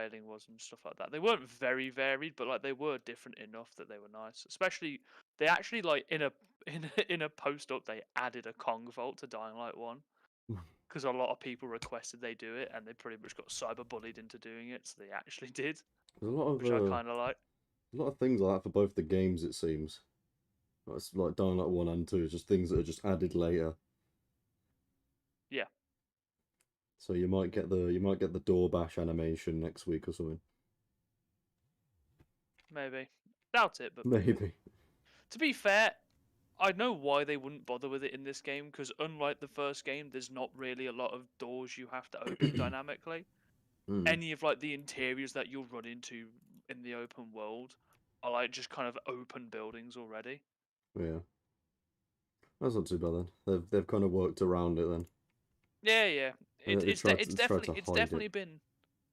railing was and stuff like that. They weren't very varied, but like they were different enough that they were nice. Especially they actually like in a post up they added a Kong vault to Dying Light 1 because a lot of people requested they do it, and they pretty much got cyberbullied into doing it, so they actually did, There's a lot which I kind of like. of things like that for both the games. It seems it's like Dying Light 1 and 2, just things that are just added later. Yeah, So you might get the door bash animation next week or something. maybe. Doubt it, but maybe. Maybe. To be fair, I know why they wouldn't bother with it in this game, because unlike the first game, there's not really a lot of doors you have to open dynamically. Mm, Any of like the interiors that you'll run into in the open world are like just kind of open buildings already. yeah, that's not too bad then. They've kind of worked around it then. Yeah, yeah. They It's tried to it's hide it. definitely been.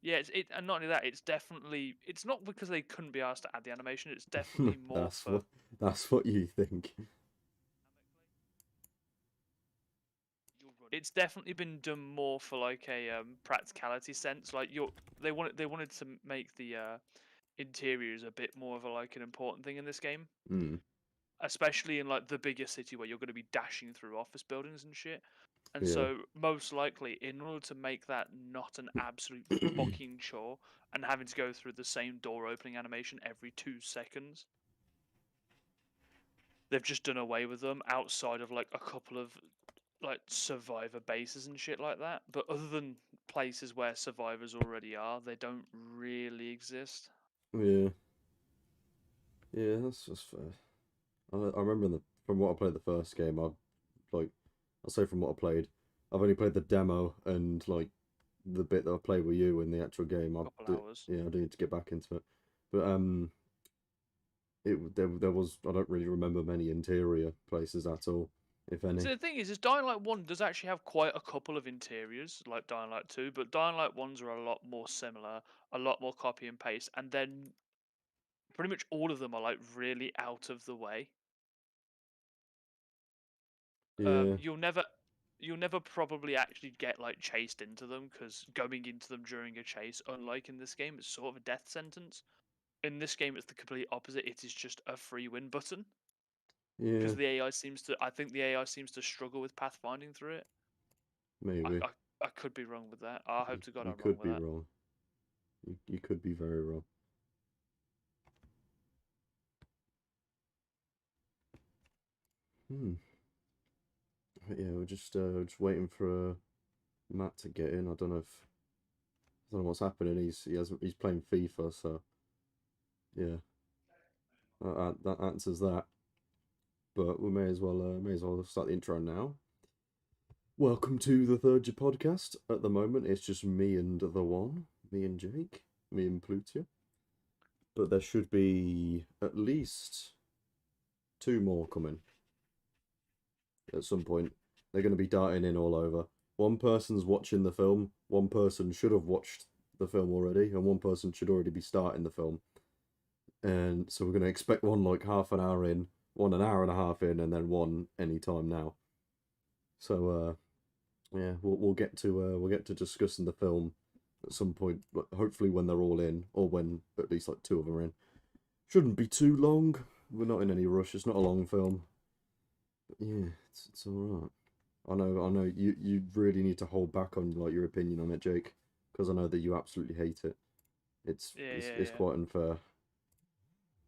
Yeah, and not only that, it's not because they couldn't be asked to add the animation. It's definitely more That's for. what you think. It's definitely been done more for like a practicality sense. Like they wanted to make the interiors a bit more of a like an important thing in this game, Mm, especially in like the bigger city where you're going to be dashing through office buildings and shit. And yeah. so most likely, in order to make that not an absolute fucking chore and having to go through the same door opening animation every 2 seconds, they've just done away with them outside of like a couple of like survivor bases and shit like that. But other than places where survivors already are, they don't really exist. Yeah. Yeah, that's just fair. I remember from what I played the first game, like I'll say from what I played, I've only played the demo and like the bit that I played with you in the actual game. Couple hours. I do need to get back into it. But there was, I don't really remember many interior places at all, if any. So the thing is Dying Light 1 does actually have quite a couple of interiors, like Dying Light 2, but Dying Light 1s are a lot more similar, a lot more copy and paste, and then pretty much all of them are like really out of the way. Yeah, You'll never probably actually get like chased into them, because going into them during a chase, unlike in this game, is sort of a death sentence. In this game, it's the complete opposite. It is just a free win button, yeah, because I think the AI seems to struggle with pathfinding through it. I, maybe. I, I could be wrong with that. I hope to God You I'm wrong could with be that. wrong. You could be very wrong. Hmm. But yeah, we're just waiting for Matt to get in. I don't know what's happening. He's playing FIFA, so yeah, that answers that. But we may as well start the intro now. Welcome to the third Jopodcast. At the moment, it's just me and me and Jake, me and Pluto. But there should be at least two more coming at some point. They're going to be darting in all over. One person's watching the film. One person should have watched the film already, and one person should already be starting the film. And so we're going to expect one like half an hour in, one an hour and a half in, and then one any time now. So yeah, we'll get to discussing the film at some point. Hopefully when they're all in, or when at least like two of them are in. Shouldn't be too long. We're not in any rush. It's not a long film. But yeah, it's all right. I know. You really need to hold back on like your opinion on it, Jake, because I know that you absolutely hate it. Yeah, yeah, It's yeah. quite unfair.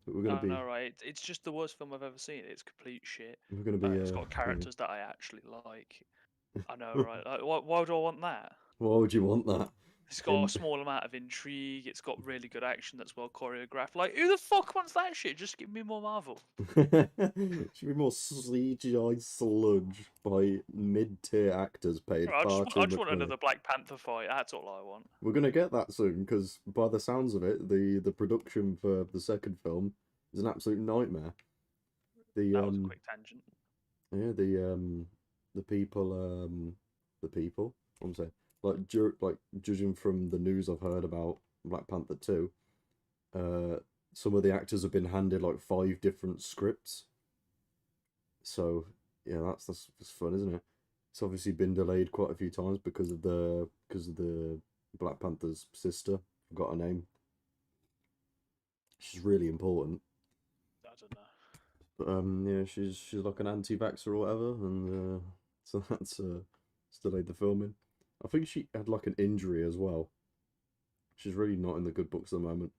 But I know, right? It's just the worst film I've ever seen. It's complete shit. we're gonna be It's got yeah. characters that I actually like. I know, right? Like, why do I want that? Why would you want that? It's got a In small amount of intrigue. It's got really good action that's well choreographed. Like, who the fuck wants that shit? Just give me more Marvel. should be more CGI sludge by mid-tier actors paid far I too just much want money. another Black Panther fight. That's all I want. We're gonna get that soon because by the sounds of it, the production for the second film is an absolute nightmare. The That was a quick tangent. yeah the people the people I'm saying like judging from the news I've heard about Black Panther 2, uh some of the actors have been handed like 5 different scripts. So yeah, that's fun, isn't it? It's obviously been delayed quite a few times because of the Black Panther's sister Got her name. She's really important. I don't know. But yeah, she's like an anti-vaxxer or whatever, and so that's delayed the filming. I think she had like an injury as well. She's really not in the good books at the moment.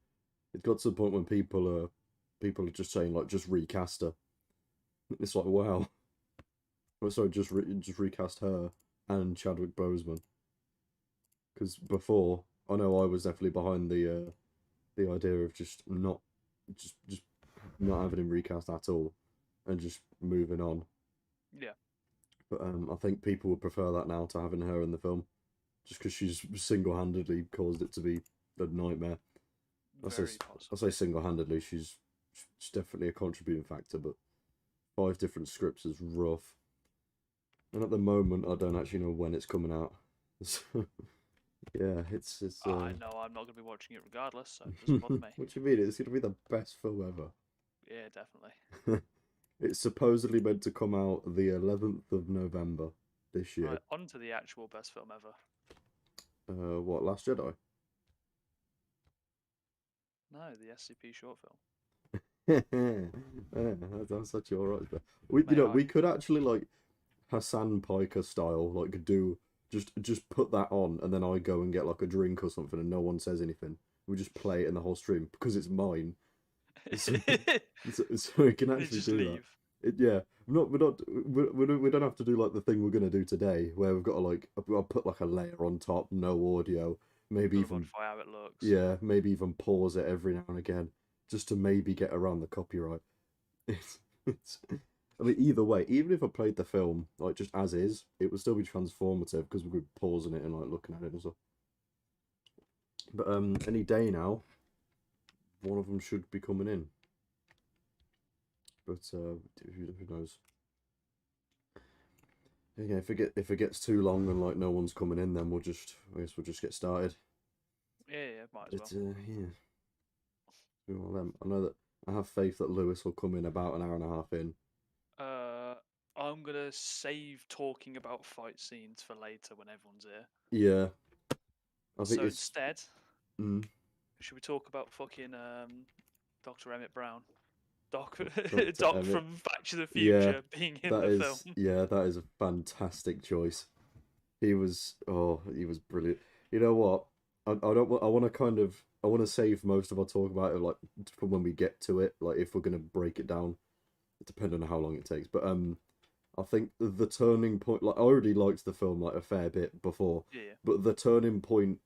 It got to the point when people are just saying like just recast her. It's like wow. Well, sorry, just recast her and Chadwick Boseman. Because before, I know I was definitely behind the idea of just not having him recast at all, and just moving on. Yeah. But I think people would prefer that now to having her in the film, just because she's single-handedly caused it to be a nightmare. I say Very I say possibly. single-handedly. She's definitely a contributing factor, but 5 different scripts is rough. And at the moment, I don't actually know when it's coming out. So, yeah, it's I know I'm not going to be watching it regardless, so it doesn't bother me. what do you mean? It's gonna be the best film Yeah, definitely. ever. It's supposedly meant to come out the 11th of November this year. Right, on to the actual best film ever. What, Last Jedi? No, the SCP short film. Yeah, that's actually alright. Mate, We could actually like Hassan Piker style, like do just put that on, and then I go and get like a drink or something, and no one says anything. We just play it in the whole stream because it's mine. So, so we can They actually just do that. leave. Yeah, we don't have to do like the thing we're gonna do today, where we've got to like I'll put like a layer on top, no audio, maybe Gotta even modify how it looks. yeah, maybe even pause it every now and again, just to maybe get around the copyright. I mean, either way, even if I played the film like just as is, it would still be transformative because we could be pausing it and like looking at it and stuff. But any day now, one of them should be coming in. But who knows? Yeah, if it gets too long and like no one's coming in, then I guess we'll just get started. Yeah, might as It's well. yeah, I know that I have faith that Lewis will come in about an hour and a half in. Uh, I'm gonna save talking about fight scenes for later when everyone's here. Yeah, I think So it's instead, mm, should we talk about fucking Dr. Emmett Brown? Doc, Dr. Doc Emmett. from Back to the Yeah, Future being in the film. that is a fantastic choice. He was brilliant. You know what? I don't I want to I want to save most of our talk about it like for when we get to it. Like if we're gonna break it down, depending on how long it takes. But I think the turning point. Like I already liked the film like a fair bit before, Yeah. but the turning point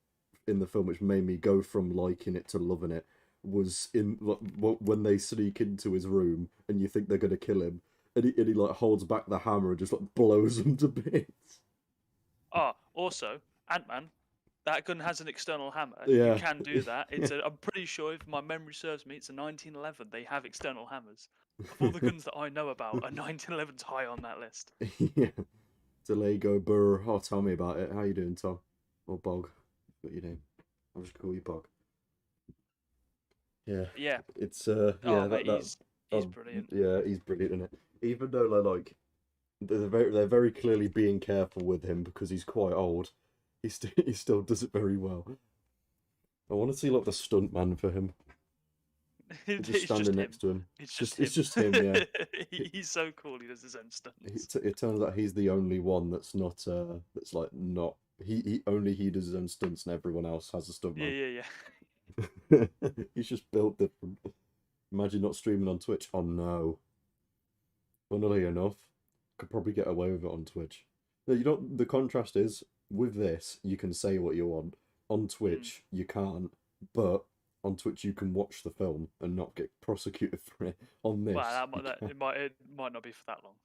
in the film which made me go from liking it to loving it was in like, when they sneak into his room and you think they're gonna kill him, and he like holds back the hammer and just like blows them to bits. Also, Ant-Man, that gun has an external hammer. You Yeah, can do that. yeah. I'm pretty sure, if my memory serves me, it's a 1911. They have external hammers. Of all the guns that I know about, a 1911's high on that list. Yeah. Delego Burr. Oh, tell me about it. How you doing, Tom? Or Bog? What your name? I'll just call you Bog. Yeah. Yeah. It's Oh, yeah mate, that he's brilliant. yeah, he's brilliant in it. Even though they're very clearly being careful with him because he's quite old. He still does it very well. I want to see like the stunt man for him. Just It's just standing him. next to him. It's just It's him. just him. Yeah. He's so cool. He does his own stunts. It turns out he's the only one that's not that's like not he does his own stunts and everyone else has a Yeah, stuntman. yeah, He's just built different. Imagine not streaming on Twitch. Oh no. Funnily enough, could probably get away with it on Twitch. No, you know the contrast is with this, you can say what you want. On yeah. Twitch, you can't, but on Twitch you can watch the film and not get prosecuted for it. On Well, this, you can. it might not be for that long.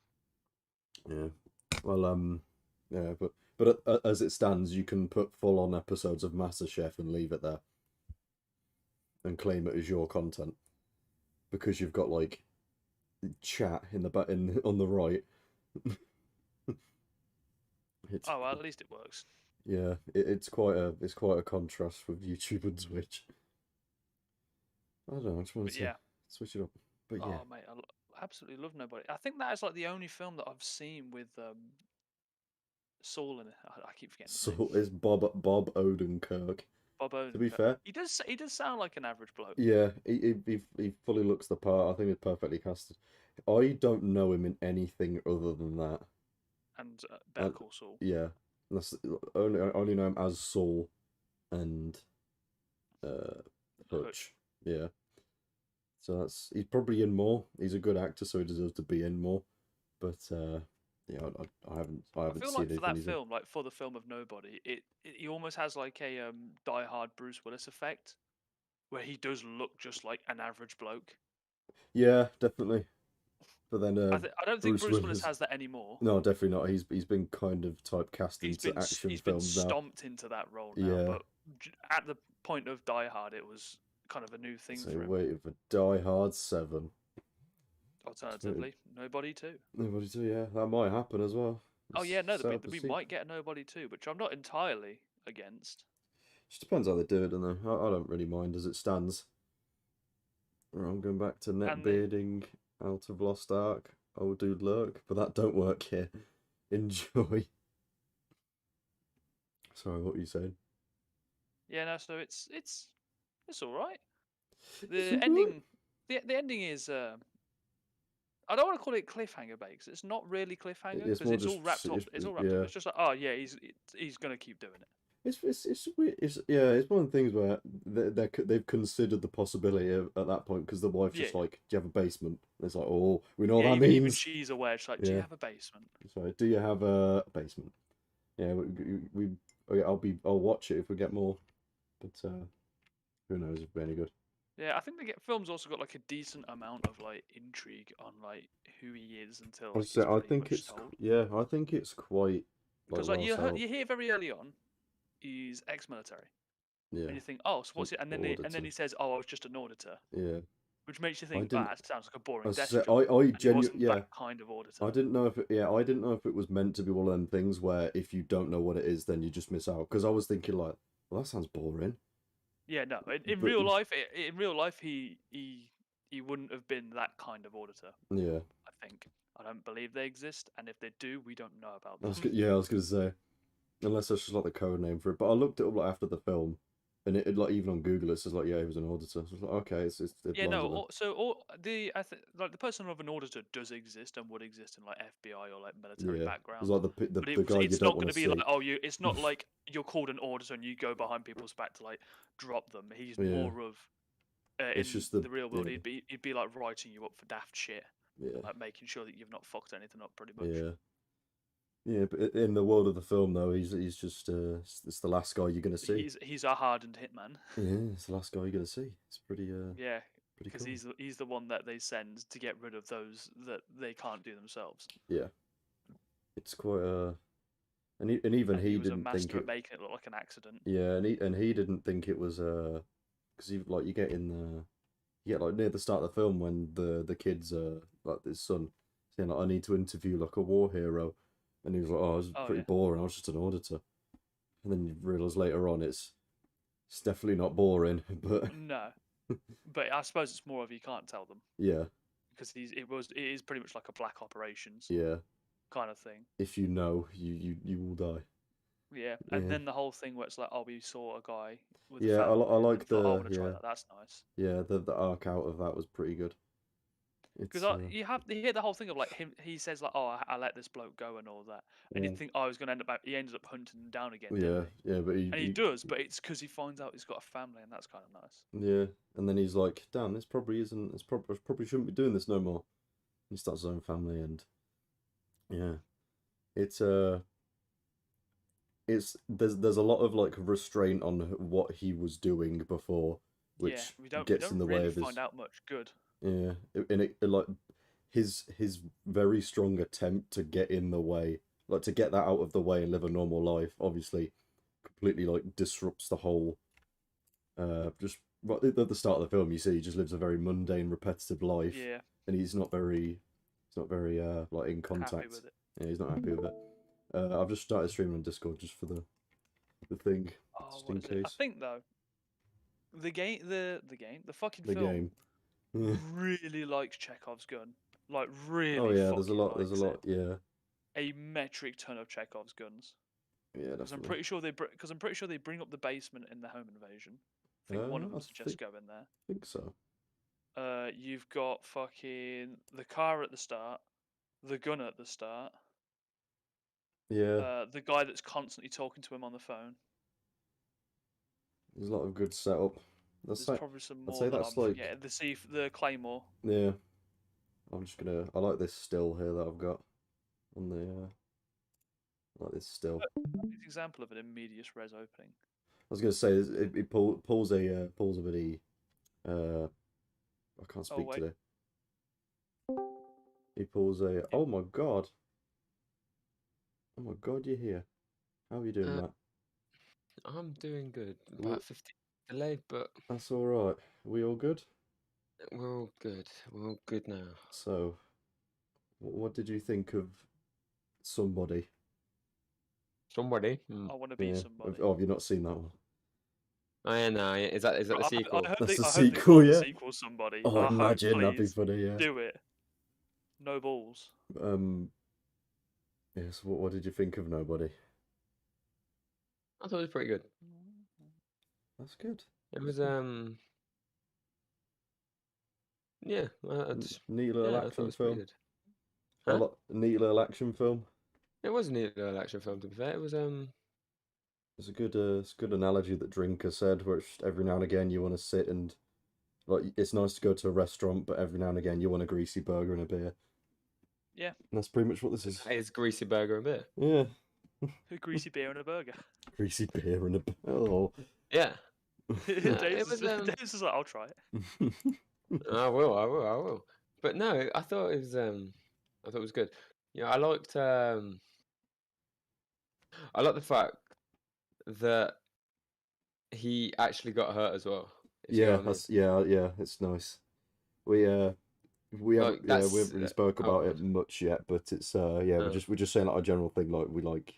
Yeah. Well, yeah, but as it stands, you can put full on episodes of MasterChef and leave it there and claim it as your content because you've got like chat in the back in on the right. It's Oh, well, at least it works. yeah, it's quite a contrast with YouTube and Twitch. I don't know. I just wanted But to yeah. switch it up. But yeah, Oh, mate, absolutely love Nobody. I think that is like the only film that I've seen with Saul in it. I keep forgetting his name. so it's Bob Odenkirk. Bob To be Odenkirk. fair, He does sound like an average bloke. yeah, he fully looks the part. I think it's perfectly casted. I don't know him in anything other than that. And Uh, Better Call Saul. yeah, that's I only know him as Saul and uh Hutch. Hutch. Yeah, so he's probably in more. He's a good actor, so he deserves to be in more. But yeah, I I haven't feel seen like for anything that he's in. film, like for the film of Nobody, he almost has like a Die Hard Bruce Willis effect, where he does look just like an average bloke. Yeah, definitely. But then I don't think Bruce Bruce Willis Willis. has that anymore. No, definitely not. He's been kind of typecast into action He's been films now. stomped into that role now, Yeah. but at the point of Die Hard, it was kind of a new thing So for him. waiting for Die Hard 7. Alternatively, Nobody too. Nobody to, yeah, that might happen as well. Oh It's yeah, no, set up a we sequel. might get Nobody too, which I'm not entirely against. Just depends how they do it, don't they? I don't really mind as it stands. Right, I'm going back to net And they, bearding out of Lost Ark. Oh, dude, look, but that don't work here. Enjoy. Sorry, what were you saying? yeah, no, so it's all right. It's The alright. ending, the ending is I don't want to call it cliffhanger bait because it's not really cliffhanger It's because more it's just all wrapped up. It's all wrapped up. yeah. It's just like, oh yeah, he's gonna keep doing it. It's weird. It's yeah. It's one of the things where they've considered the possibility at that point because the wife's Yeah, just like, "Do you have a basement?" And it's like, "Oh, we know yeah. what that Even means." she's aware. She's like, do you Yeah. have a basement? So, do you have a basement? Yeah. Okay, I'll watch it if we get more, but who knows if it'll be any good. Yeah, I think the film's also got like a decent amount of like intrigue on like who he is until I like say it's I pretty think much it's told. yeah. I think it's quite like Because like well set up. you hear very early on, he's ex-military, Yeah. and you think, oh, so So what's it? And then auditor. he says, oh, I was just an auditor, Yeah. which makes you I think, ah, didn't. that sounds like a boring I desk said job, I and he genuinely wasn't yeah. that kind of auditor. I didn't know if I didn't know if it was meant to be one of them things where if you don't know what it is, then you just miss out. Because I was thinking like, well, that sounds boring. Yeah, no. But In real life, he wouldn't have been that kind of auditor. yeah, I think. I don't believe they exist, and if they do, we don't know about them. I was gonna say unless that's just like the code name for it. But I looked it up like after the film, and it like even on Google it says like yeah he was an auditor. So I was like okay, it Yeah, belongs no. with them. So all the I think like the person of an auditor does exist and would exist in like FBI or like military Yeah, it's backgrounds, like but the guy you it's don't not want going to to be like see. oh you. It's not like you're called an auditor and you go behind people's back to like drop them. He's Yeah, more of it's in just the the real world. yeah He'd be like writing you up for daft shit yeah and like making sure that you've not fucked anything up pretty much. yeah yeah. But in the world of the film though, he's just it's the last guy you're gonna see. He's a hardened hitman. Yeah, it's the last guy you're gonna see. It's Yeah, pretty because cool. he's the one that they send to get rid of those that they can't do themselves. Yeah, it's quite and even And he he was a didn't think master at it. making it look like an accident. Yeah, and he didn't think it was because like you get in the you get like near the start of the film when the kids like his son saying like I need to interview like a war hero, and he was like oh it was Oh pretty yeah. boring. I was just an auditor, and then you realise later on it's definitely not boring, but No, but I suppose it's more of you can't tell them yeah because it is pretty much like a black operations yeah kind of thing. if you know you will die. Yeah, and Yeah then the whole thing where it's like, oh, we saw a guy with a yeah I family, and then like thought, oh, I the want to try that. That's nice. yeah the arc out of that was pretty good. It's Because you hear the whole thing of like him. He says like, "Oh, I let this bloke go and all that," and you mm, think, "Oh, he's gonna end up." He ended up hunting him down again, didn't yeah he? yeah but And he does, but it's because he finds out he's got a family, and that's kind of nice. yeah, and then he's like, "Damn, this probably isn't. I probably shouldn't be doing this no more." He starts his own family, and yeah, it's it's there's a lot of like restraint on what he was doing before, Yeah, which we gets in don't the way really of his find out much good. yeah, and like his very strong attempt to get in the way, like to get that out of the way and live a normal life, obviously, completely like disrupts the whole just right at the start of the film, you see he just lives a very mundane, repetitive life, Yeah, and he's not very like in happy contact. with it. Yeah, he's not happy with it. I've just started streaming on Discord just for the thing, Oh, just what in is it? I case. think though, the fucking The film game. Yeah. really likes Chekhov's gun. Like Oh really yeah, fucking there's a likes lot. it. Yeah, A metric ton of Chekhov's guns. Yeah, Because I'm definitely. pretty sure they bring up the basement in the home invasion. I think one of them I suggests going there. think so. You've got fucking the car at the start, the gun at the start, Yeah, the guy that's constantly talking to him on the phone. there's a lot of good setup. That's There's like, probably some I'd more say that that's I'm like, forgetting. The Claymore. yeah. I like this still here that I've got on the, I like this still. An example of an in medias res opening. I was gonna say it pulls a bit. I can't Oh speak wait, today. He pulls a. yep. Oh my god, you're here. How are you doing, Uh, Matt? I'm doing good. We, About 15 delayed, but that's all right. We all good? we're all good. We're all good now. So, what did you think of Somebody? Somebody. I want to be Yeah. somebody. Have you not seen that one? Oh yeah, no. Is that the sequel? That's the I hope they sequel, call the yeah. sequel somebody. Oh, I hope, imagine that'd be please, funny, yeah. do it. No balls. Yes. What did you think of Nobody? I thought it was pretty good. That's good. It was yeah. Neat little Yeah, I thought it action was pretty film. good. Huh? Neat little action film. It was a neat little action film. To be fair, it was It's a good analogy that Drinker said, where it's every now and again you want to sit and like it's nice to go to a restaurant, but every now and again you want a greasy burger and a beer. Yeah. And that's pretty much what this is. It's greasy burger and beer. Yeah. A greasy beer and a burger. Greasy beer and a oh. Yeah. Dave's is like, I'll try it. I will. But no, I thought it was good. Yeah, I liked the fact that he actually got hurt as well. If you know what I mean. Yeah, it's nice. We haven't Like we haven't really spoke about it much yet, but it's we're just saying like a general thing, like we like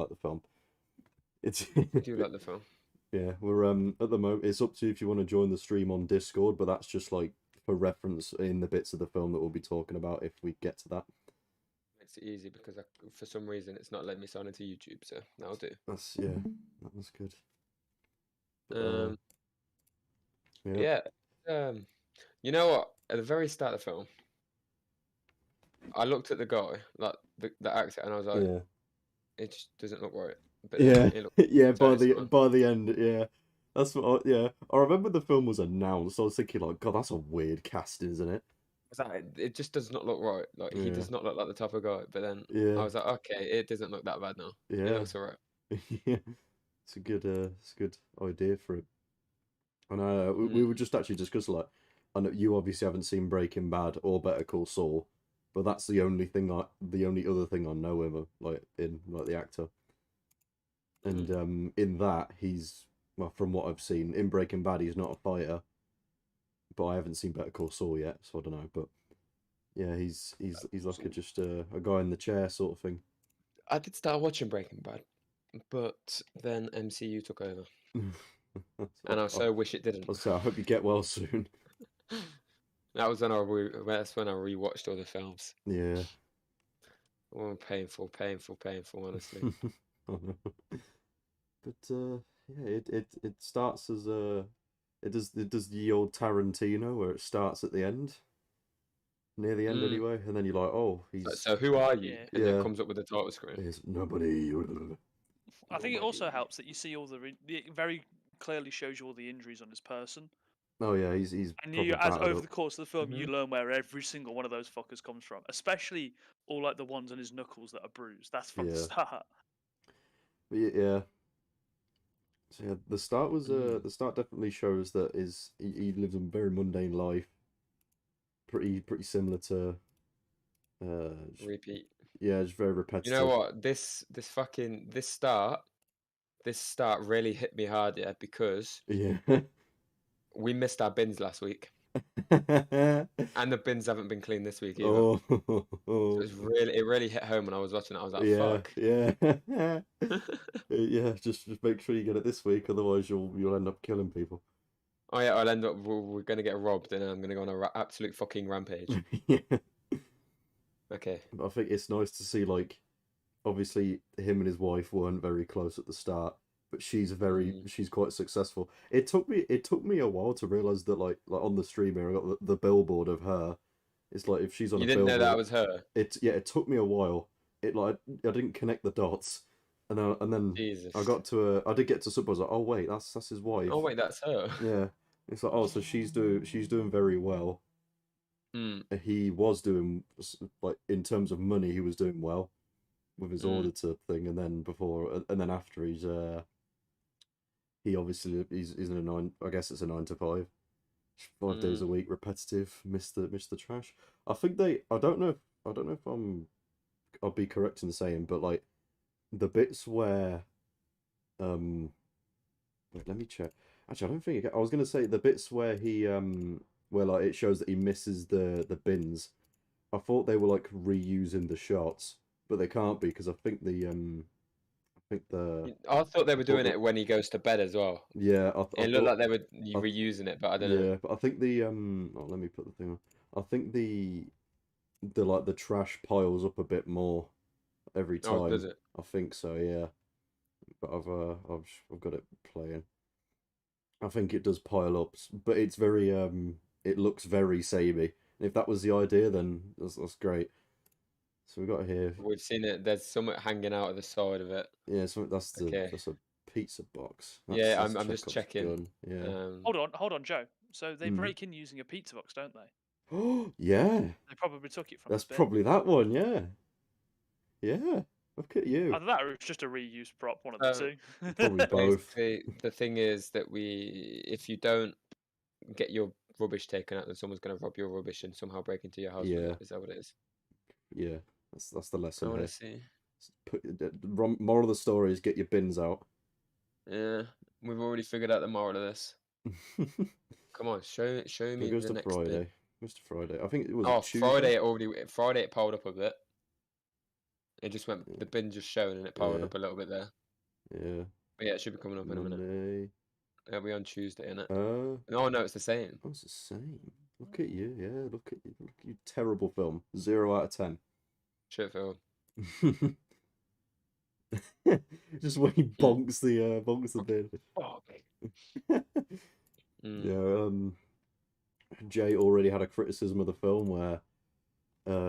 the film. It's I do like the film. yeah, we're at the moment it's up to you if you want to join the stream on Discord, but that's just like for reference in the bits of the film that we'll be talking about if we get to that. Makes it easy because for some reason it's not letting me sign into YouTube, so that'll do. That was good. Yeah. You know what? At the very start of the film, I looked at the guy, like the actor, and I was like, it just doesn't look right. But yeah. By the end, yeah. That's what. I remember the film was announced. I was thinking, like, God, that's a weird casting, isn't it? It just does not look right. Like he does not look like the type of guy. But then I was like, okay, it doesn't look that bad now. Yeah, it looks alright. Yeah, it's a good idea for it. And we were just actually discussing like, I know you obviously haven't seen Breaking Bad or Better Call Saul, but that's the only other thing I know him like in like the actor. And in that he's well, from what I've seen in Breaking Bad, he's not a fighter. But I haven't seen Better Call Saul yet, so I don't know. But yeah, he's like just a guy in the chair sort of thing. I did start watching Breaking Bad, but then MCU took over. And I so wish it didn't. I hope you get well soon. That's when I rewatched all the films. Yeah. Oh, painful, honestly. But yeah, it starts as it does the old Tarantino where it starts at the end, near the end anyway, and then you're like, oh, he's. So who are you? And then it comes up with the title screen. He's nobody. I think it also helps that you see all it very clearly shows you all the injuries on his person. Oh yeah, he's. And over the course of the film, you learn where every single one of those fuckers comes from, especially all like the ones on his knuckles that are bruised. That's from the start. But yeah. So yeah, the start was the start definitely shows that he lives a very mundane life. Pretty similar to. Repeat. Yeah, it's very repetitive. You know what? This start really hit me hard, because we missed our bins last week. And the bins haven't been cleaned this week either. So it really hit home when I was watching it. I was like, fuck. Yeah. Yeah, just make sure you get it this week, otherwise you'll end up killing people. Oh yeah, I'll end up we're gonna get robbed and I'm gonna go on an absolute fucking rampage. Yeah. Okay. But I think it's nice to see like obviously him and his wife weren't very close at the start, but she's quite successful. It took me a while to realize that like on the stream here I got the billboard of her. It's like if she's on You a didn't know that billboard, was her. it took me a while. It like I didn't connect the dots, and then Jesus. I did get to sub. I was like, oh wait, that's his wife. Oh wait, that's her. Yeah, it's like, oh, so she's doing very well. Mm. He was doing like in terms of money, he was doing well with his auditor thing, and then after he obviously he's in a 9. I guess it's a 9 to 5, 5 days a week, repetitive. Miss the trash. I think I don't know. I don't know if I'll be correct in saying, but like the bits where wait, let me check. Actually, I don't think I was gonna say the bits where he where like it shows that he misses the bins. I thought they were like reusing the shots, but they can't be because I think I thought they were doing it when he goes to bed as well. Yeah, It looked like they were reusing it, but I don't know. Yeah, but I think the oh, let me put the thing on. I think the like the trash piles up a bit more every time. Oh, does it? I think so, yeah. But I've got it playing. I think it does pile up, but it's very it looks very samey. And if that was the idea, then that's great. So we got here. We've seen it. There's something hanging out of the side of it. Yeah, so that's Okay. a pizza box. I'm just checking. Gun. Yeah. Hold on, Joe. So they break in using a pizza box, don't they? Oh yeah. They probably took it from. That's probably that one. Yeah. Yeah. Look at you. Either that or it's just a reused prop. One of the two. Probably both. The thing is that if you don't get your rubbish taken out, then someone's going to rob your rubbish and somehow break into your house. Yeah. Is that what it is? Yeah. That's the lesson I here. want to see. Moral of the story is get your bins out. Yeah, we've already figured out the moral of this. Come on, show me it goes the to next Friday. bit. Mr. Friday. I think it was Tuesday. Friday it piled up a bit. It just went, the bin just showing and it piled up a little bit there. Yeah. But yeah, it should be coming up in a minute. It'll be on Tuesday, innit? Oh no, it's the same. Oh, it's the same. Look at you, yeah. Look at you, terrible film. 0 out of 10. Shit film. Just when he bonks the bin. Yeah. Jay already had a criticism of the film where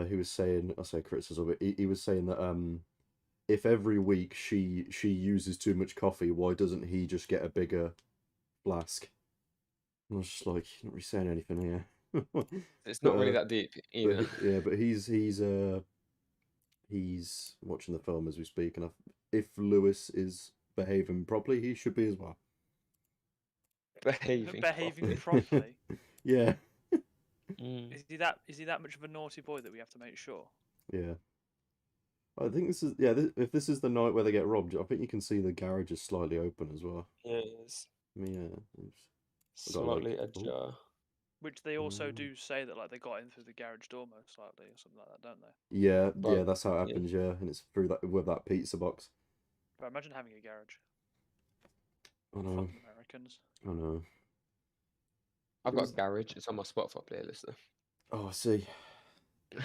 he was saying, I say criticism, but he was saying that if every week she uses too much coffee, why doesn't he just get a bigger flask? And I was just like, not really saying anything here. It's not really that deep either. But he's watching the film as we speak, and if Lewis is behaving properly, he should be as well. Behaving properly. Yeah. Is he that much of a naughty boy that we have to make sure? Yeah. I think this is if this is the night where they get robbed, I think you can see the garage is slightly open as well. Yes. Yeah. Slightly ajar. Which they also do say that like they got in through the garage door most likely or something like that, don't they? Yeah, that's how it happens. Yeah, and it's through that with that pizza box. But imagine having a garage. I know. Fucking Americans. I know. I've got a garage. It's on my Spotify playlist though. Oh, I see.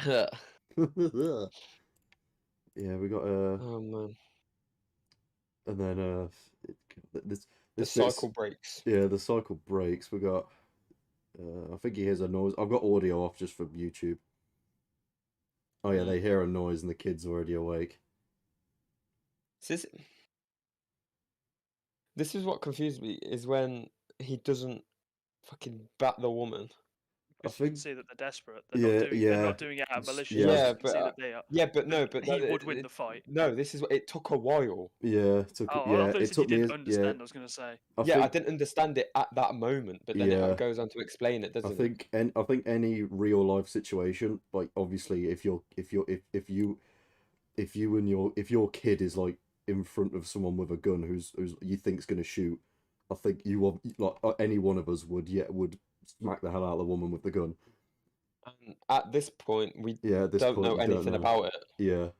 Yeah, we got oh man. And then the cycle breaks. Yeah, the cycle breaks. We got I think he hears a noise. I've got audio off just for YouTube. Oh yeah, they hear a noise and the kid's already awake. This is what confused me, is when he doesn't fucking bat the woman. Because you can see that they're desperate. They're not doing it out of malicious. But he would win the fight. No, this is what it took a while. Yeah, it took. It took me. Understand. I was gonna say. I didn't understand it at that moment, but then it goes on to explain it, doesn't it? I think any real life situation, like obviously, if your kid is like in front of someone with a gun who's you think's gonna shoot, I think any one of us would smack the hell out of the woman with the gun. At this point, we don't know anything about it. Yeah.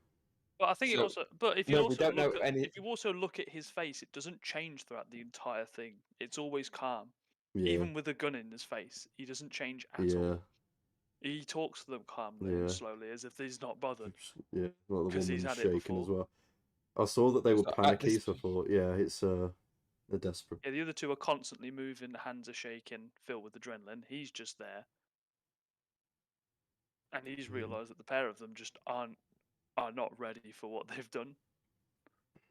But I think it also. But if you if you also look at his face, it doesn't change throughout the entire thing. It's always calm. Yeah. Even with a gun in his face, he doesn't change at all. He talks to them calmly and slowly, as if he's not bothered. Yeah, like the 'Cause he's woman's had it shaking as before. well. I saw that they were So at panicky, this- so I thought, yeah, it's they're desperate. Yeah, the other two are constantly moving, the hands are shaking, filled with adrenaline. He's just there. And he's realised that the pair of them just are not ready for what they've done.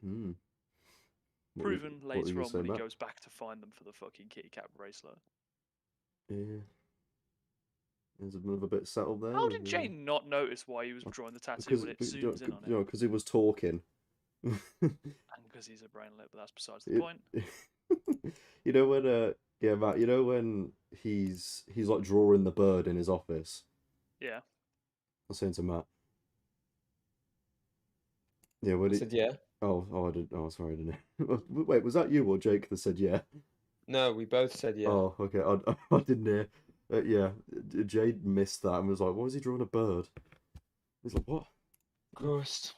Hmm. Proven what were you later gonna on say, when he Matt? goes back to find them for the fucking kitty cat bracelet. Yeah. There's another bit settled there. How did Jane not notice why he was drawing the tattoo when it zooms in on it? Because he was talking. And because he's a brainlet, but that's besides the point. You know when yeah, Matt, you know when he's like drawing the bird in his office? Yeah. I was saying to Matt. Yeah, when I said yeah. I didn't. Oh, sorry, I didn't. Wait, was that you or Jake that said yeah? No, we both said yeah. Oh, okay. I didn't hear. Yeah, Jade missed that and was like, "Why was he drawing a bird?" He's like, "What?" Christ.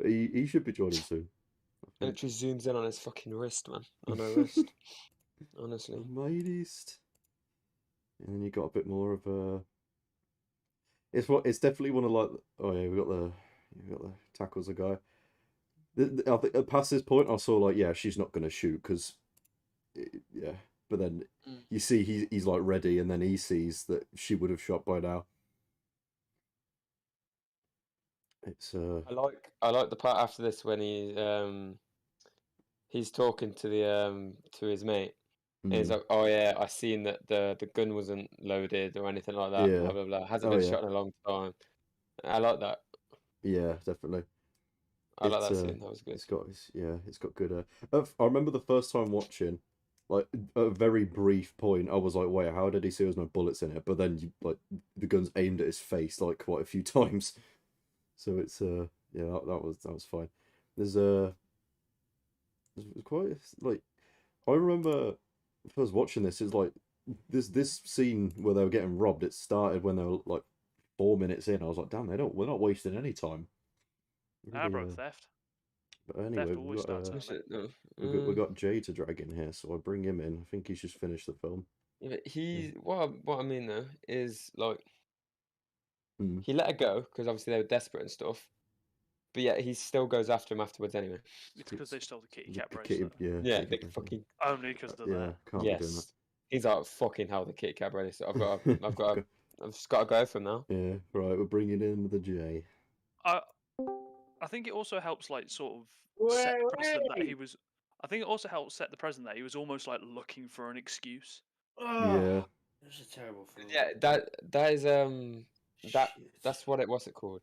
He should be joining soon. And it just zooms in on his fucking wrist, man. On her wrist. Honestly. Mightiest. And then you got a bit more of a. It's definitely one of like. Oh yeah, we got the tackles a guy. I think past this point, I saw like, yeah, she's not gonna shoot because, yeah. But then you see he's like ready, and then he sees that she would have shot by now. It's I like the part after this when he's talking to the to his mate. And he's like, "Oh yeah, I seen that the gun wasn't loaded or anything like that. Yeah. Blah blah blah. Hasn't been shot in a long time." I like that. Yeah, definitely. I like that scene. That was good. It's got good. I remember the first time watching, like a very brief point. I was like, wait, how did he see there was no bullets in it? But then like the gun's aimed at his face like quite a few times. So it's yeah, that was fine. There's quite like I remember first watching this. It's like this scene where they were getting robbed. It started when they were like 4 minutes in. I was like, damn, we're not wasting any time. Really, theft. But anyway, theft always starts early. we got Jay to drag in here, so I bring him in. I think he's just finished the film. Yeah, but what I mean though is like Hmm. he let her go because obviously they were desperate and stuff. But yeah, he still goes after him afterwards anyway. It's because they stole the kitty cat Kitty, bracelet. Yeah, kitty they cat fucking Only because they're there. can't be doing that. yes. He's like fucking hell, the kitty cat bracelet. I've just got to go from now. Yeah, right. We're bringing in the J. I think it also helps, like, sort of set the precedent that he was. I think it also helps set the precedent that he was almost like looking for an excuse. Yeah. That's a terrible film. Yeah, that is that's what what's it called?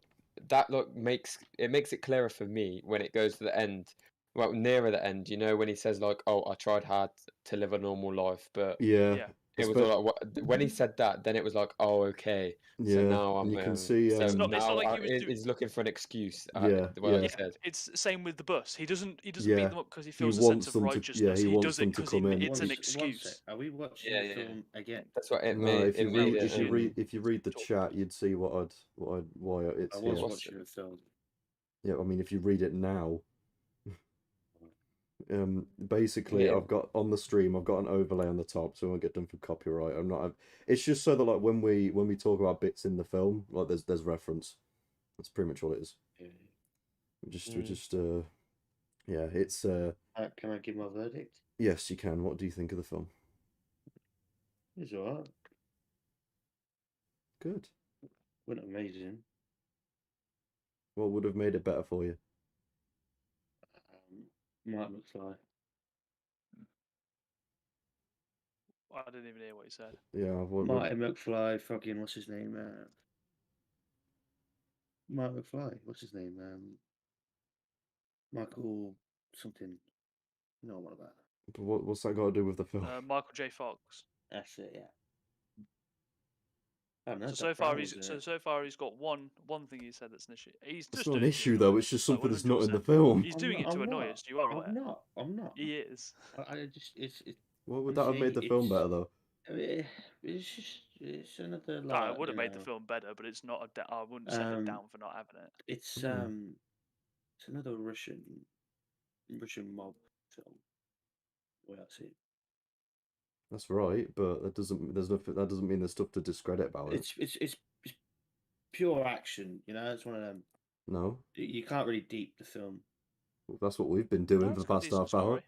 That makes it clearer for me when it goes to the end. Well, nearer the end, you know, when he says like, "Oh, I tried hard to live a normal life," but Yeah. it was all like, when he said that, then it was like, "Oh, okay." Yeah. So now and you can see. so It's not now like he was he's looking for an excuse. Yeah, Well, yeah. said. It's the same with the bus. He doesn't beat Yeah. them up because he feels a wants sense of them to- righteousness. yeah, he he wants does them it to because come in. it's an One excuse. sec. Are we watching Yeah, the yeah. film again? That's what it No, made. if you It made read, it. if you read the chat, you'd see why it's. I was Yeah. watching the film. Yeah, I mean, if you read it now, basically, Yeah. I've got on the stream, I've got an overlay on the top, so I won't get done for copyright. It's just so that like when we talk about bits in the film, like there's reference. That's pretty much all it is. Yeah. We just yeah, it's Can I give my verdict? yes, you can. What do you think of the film? It's alright. Good. Wasn't amazing. What would have made it better for you? Mark McFly. I didn't even hear what he said. Yeah, Martin McFly. Fucking what's his name? Mark McFly. What's his name? Michael something. You know what about? But what's that got to do with the film? Michael J. Fox. That's it. Yeah. So far he's got one thing he said that's an issue. He's It's just not an doing it to issue though. annoy It's us, just like, something that's not in the 100%. film. He's doing it to annoy us. You are aware. I'm not. He is. I just it's. What would that have made the film better though? It's another. No, Like, it would have made the film better, but it's not I wouldn't send it down for not having it. It's another Russian mob film. Well, that's it. That's right, but that doesn't. There's nothing. That doesn't mean there's stuff to discredit about it. It's pure action. You know, it's one of them. No, You can't really deep the film. that's what we've been No, doing for it's the got a past decent half hour.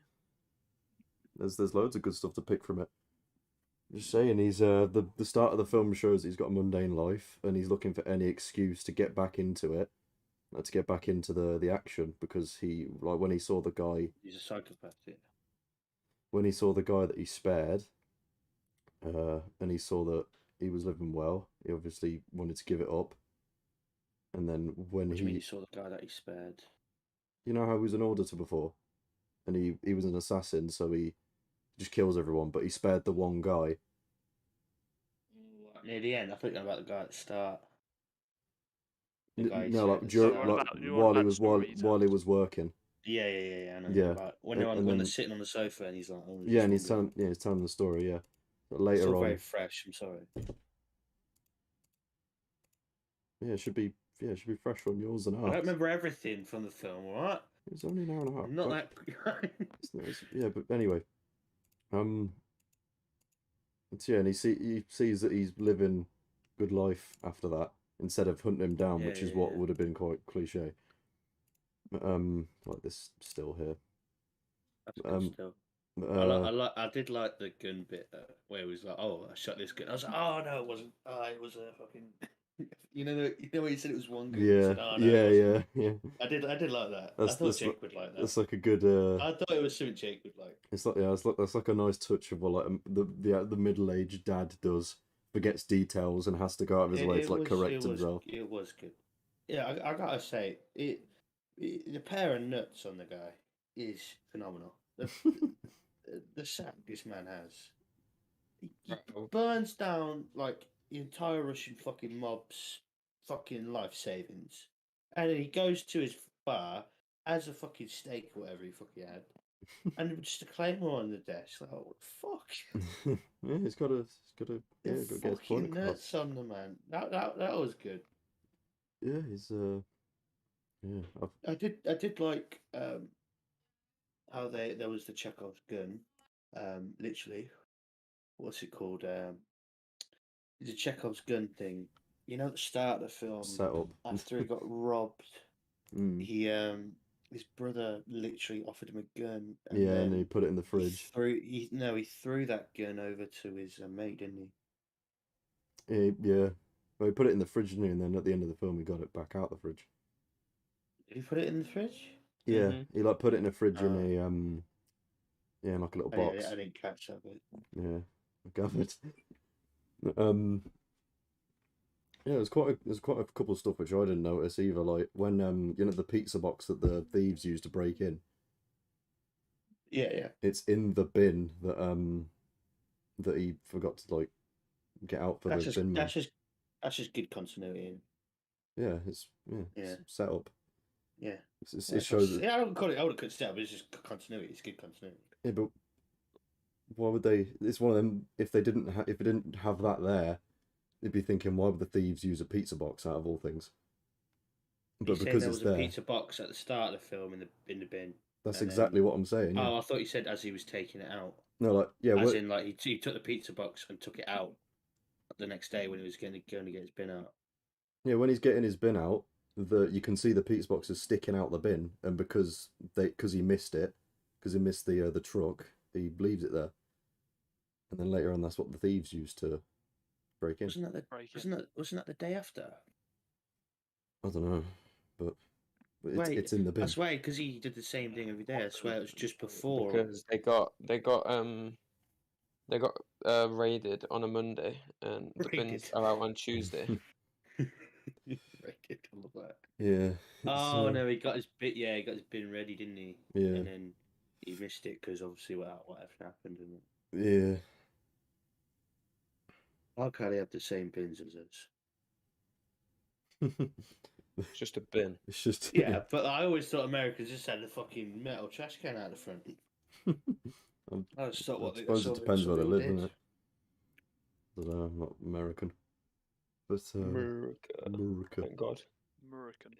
story. There's loads of good stuff to pick from it. Just saying, he's the start of the film shows he's got a mundane life, and he's looking for any excuse to get back into it, to get back into the action, because he, like, when he saw the guy, He's a psychopath. Yeah. when he saw the guy that he spared, and he saw that he was living well, he obviously wanted to give it up. And then when What do you mean he, you saw the guy that he spared? you know how he was an auditor before, and he was an assassin, so he just kills everyone, but he spared the one guy. Near the end, I thought you were about the guy at the start. The guy he No, saved like, at the dur- start. like you're on while he about the was story he while he tells. was working. Yeah. I know. Yeah, But when they're and when then they're sitting on the sofa and he's like, oh, yeah, and he's he's telling the story. Yeah, but It's later still on, very fresh. I'm sorry. yeah, it should be fresh on yours and I ours. don't remember everything from the film. All right. It was only an hour and a half. I'm not but that. yeah, but anyway, it's, yeah, and he sees that he's living good life after that instead of hunting him down, which is what would have been quite cliche. Like this still here. That's good still. I did like the gun bit where it was like, "Oh, I shot this gun." I was like, "Oh no, it wasn't. It was a fucking." You know when you said it was one gun. Yeah, Said, oh, no, yeah. I did like that. I thought Jake would like that. That's like a good. I thought it was something Jake would like. It's like that's like a nice touch of what like the middle-aged dad does, forgets details and has to go out of his way to like correct himself. It was good. Yeah, I gotta say the pair of nuts on the guy is phenomenal. The sack this man has. He burns down like the entire Russian fucking mob's fucking life savings, and then he goes to his bar, has a fucking steak or whatever he fucking had, and just a claymore on the desk. Like, what the fuck? Yeah, he's got to get his point Fucking across. nuts on the man. That was good. Yeah, he's yeah. I did like how there was the Chekhov's gun, literally. What's it called? The Chekhov's gun thing. You know, at the start of the film, Set up. after he got robbed, He his brother literally offered him a gun. And and he put it in the fridge. He threw that gun over to his mate, didn't he? Yeah. Well, he put it in the fridge, didn't he? And then at the end of the film, he got it back out the fridge. Did he put it in the fridge? Yeah, he like put it in a fridge in a in like a little box. I didn't catch that bit. Yeah, I gathered. Yeah, there's quite a couple of stuff which I didn't notice either. Like when you know the pizza box that the thieves used to break in. Yeah. It's in the bin that he forgot to like get out for the bin. That's just good continuity. Yeah, it's set up. Yeah, it shows. I would call it set up. It's just continuity. It's good continuity. Yeah, but why would they? It's one of them. If they didn't if it didn't have that there, they'd be thinking, why would the thieves use a pizza box out of all things? But because there was a pizza box at the start of the film in the bin. That's exactly what I'm saying. Yeah. Oh, I thought you said as he was taking it out. No, like as in like he took the pizza box and took it out the next day when he was going to get his bin out. Yeah, when he's getting his bin out, you can see the pizza box is sticking out the bin, and because he missed it, because he missed the truck, he leaves it there. And then later on, that's what the thieves used to break in. Wasn't that the day after? I don't know, but it's in the bin. I swear, because he did the same thing every day. I swear it was just before. Because they got raided on a Monday, and the bins are out on Tuesday. Yeah. Oh no, he got his bit. Yeah, he got his bin ready, didn't he? Yeah. And then he missed it because obviously whatever happened, didn't it? Yeah. How can they have the same bins as us? It's just a bin. It's just yeah, but I always thought Americans just had a fucking metal trash can out the front. I suppose it depends where they live, doesn't it? I don't know, I'm not American. But America. Thank God. American.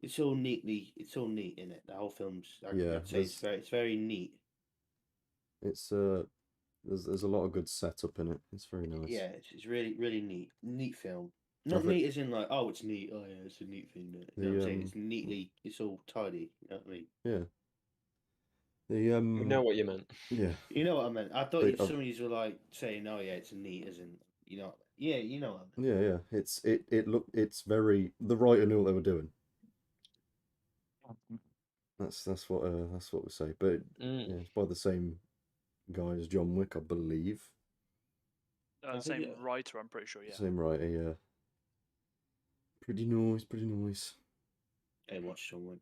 It's all neat in it. The whole film's yeah. it's very neat. It's there's a lot of good setup in it. It's very nice. Yeah, it's really really neat film. I Not think- neat as in like, oh, it's neat. Oh yeah, it's a neat thing. You know what I'm saying? It's neatly. It's all tidy. You know what I mean? Yeah. The You know what you meant. yeah. You know what I meant? I thought They- some of you were like saying, "Oh yeah, it's a neat," as in, you know, yeah, you know what I meant. Yeah. It's very, the writer knew what they were doing. That's what we say. But yeah, it's by the same guy as John Wick, I believe. Same writer, I'm pretty sure. Yeah. Same writer, yeah. Pretty nice. Hey, watch someone.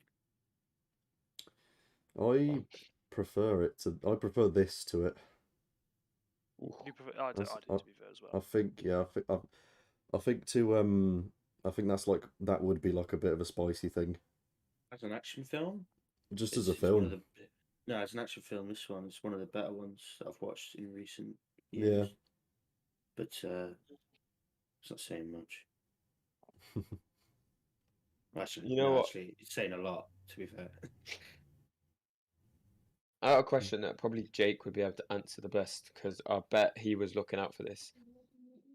I prefer this to it. You prefer, I do, That's- to be fair as well. I think I think that's like, that would be like a bit of a spicy thing. As an action film? Just as a It's one of film. no, it's an action film. This one is one of the better ones that I've watched in recent years. Yeah. But it's not saying much. Actually, You know what? Actually, it's saying a lot. To be fair. I got a question that probably Jake would be able to answer the best, because I bet he was looking out for this.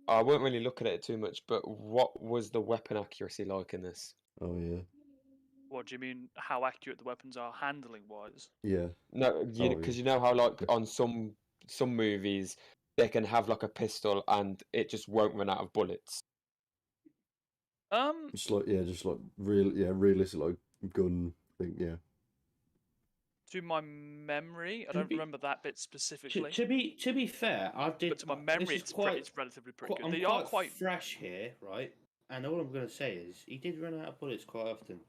I wasn't really looking at it too much, but what was the weapon accuracy like in this? Oh yeah. What do you mean? How accurate the weapons are handling wise? Yeah. No, because you know how like on some movies they can have like a pistol and it just won't run out of bullets. Just like realistic like gun thing, yeah. To my memory, I don't remember that bit specifically. To be fair, I did. But to my memory, it's relatively pretty good. They are quite fresh here, right? And all I'm going to say is he did run out of bullets quite often.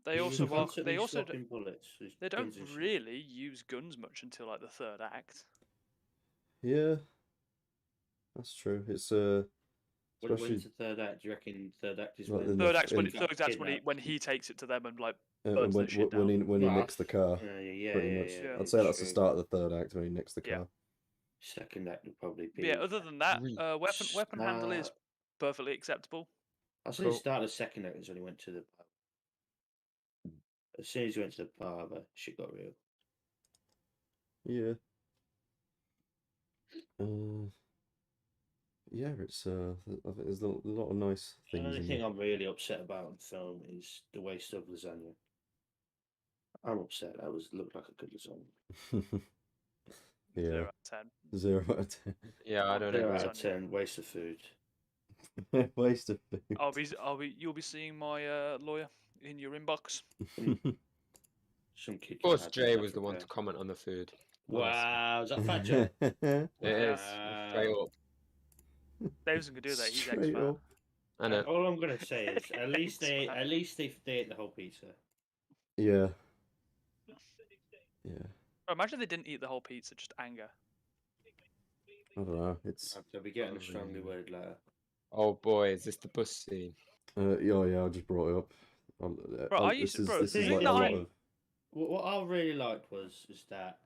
They also swapping bullets. They don't really use guns much until like the third act. Yeah, that's true. It's especially when's the third act? Do you reckon third act is Like when the third act's in- when he takes it to them and like when burns their shit down. when he nicks the car. yeah, Pretty much. yeah, I'd say that's the true. start of the third act when he nicks the Yeah. car. Second act would probably be. But yeah, other than that, Sweet. weapon handle is perfectly acceptable. I say the start of the second act is when he went to the pub. As soon as he went to the bar, shit got real. Yeah. Yeah, it's I think there's a lot of nice The things. only in thing there. I'm really upset about in film is the waste of lasagna. I'm upset. That looked like a good lasagna. Yeah. 0 out of 10. 0 out of 10. Yeah, I don't 0 know. out of 10. Waste of food. Waste of food. You'll be seeing my lawyer in your inbox. Some kid. Of course, Jay was the one to comment on the food. Wow, is that Fat Joe? It is straight up. Davison could do that. He's Straight ex-fan. up. I know. All I'm gonna say is at least they ate the whole pizza. Yeah. Yeah. Bro, imagine they didn't eat the whole pizza, just anger. I don't know. It's I'll be getting a strongly worded letter. Oh boy, is this the bus scene? yeah, I just brought it up. Bro, I this used to- is bro, this the is thing like a that lot I- of What I really liked is that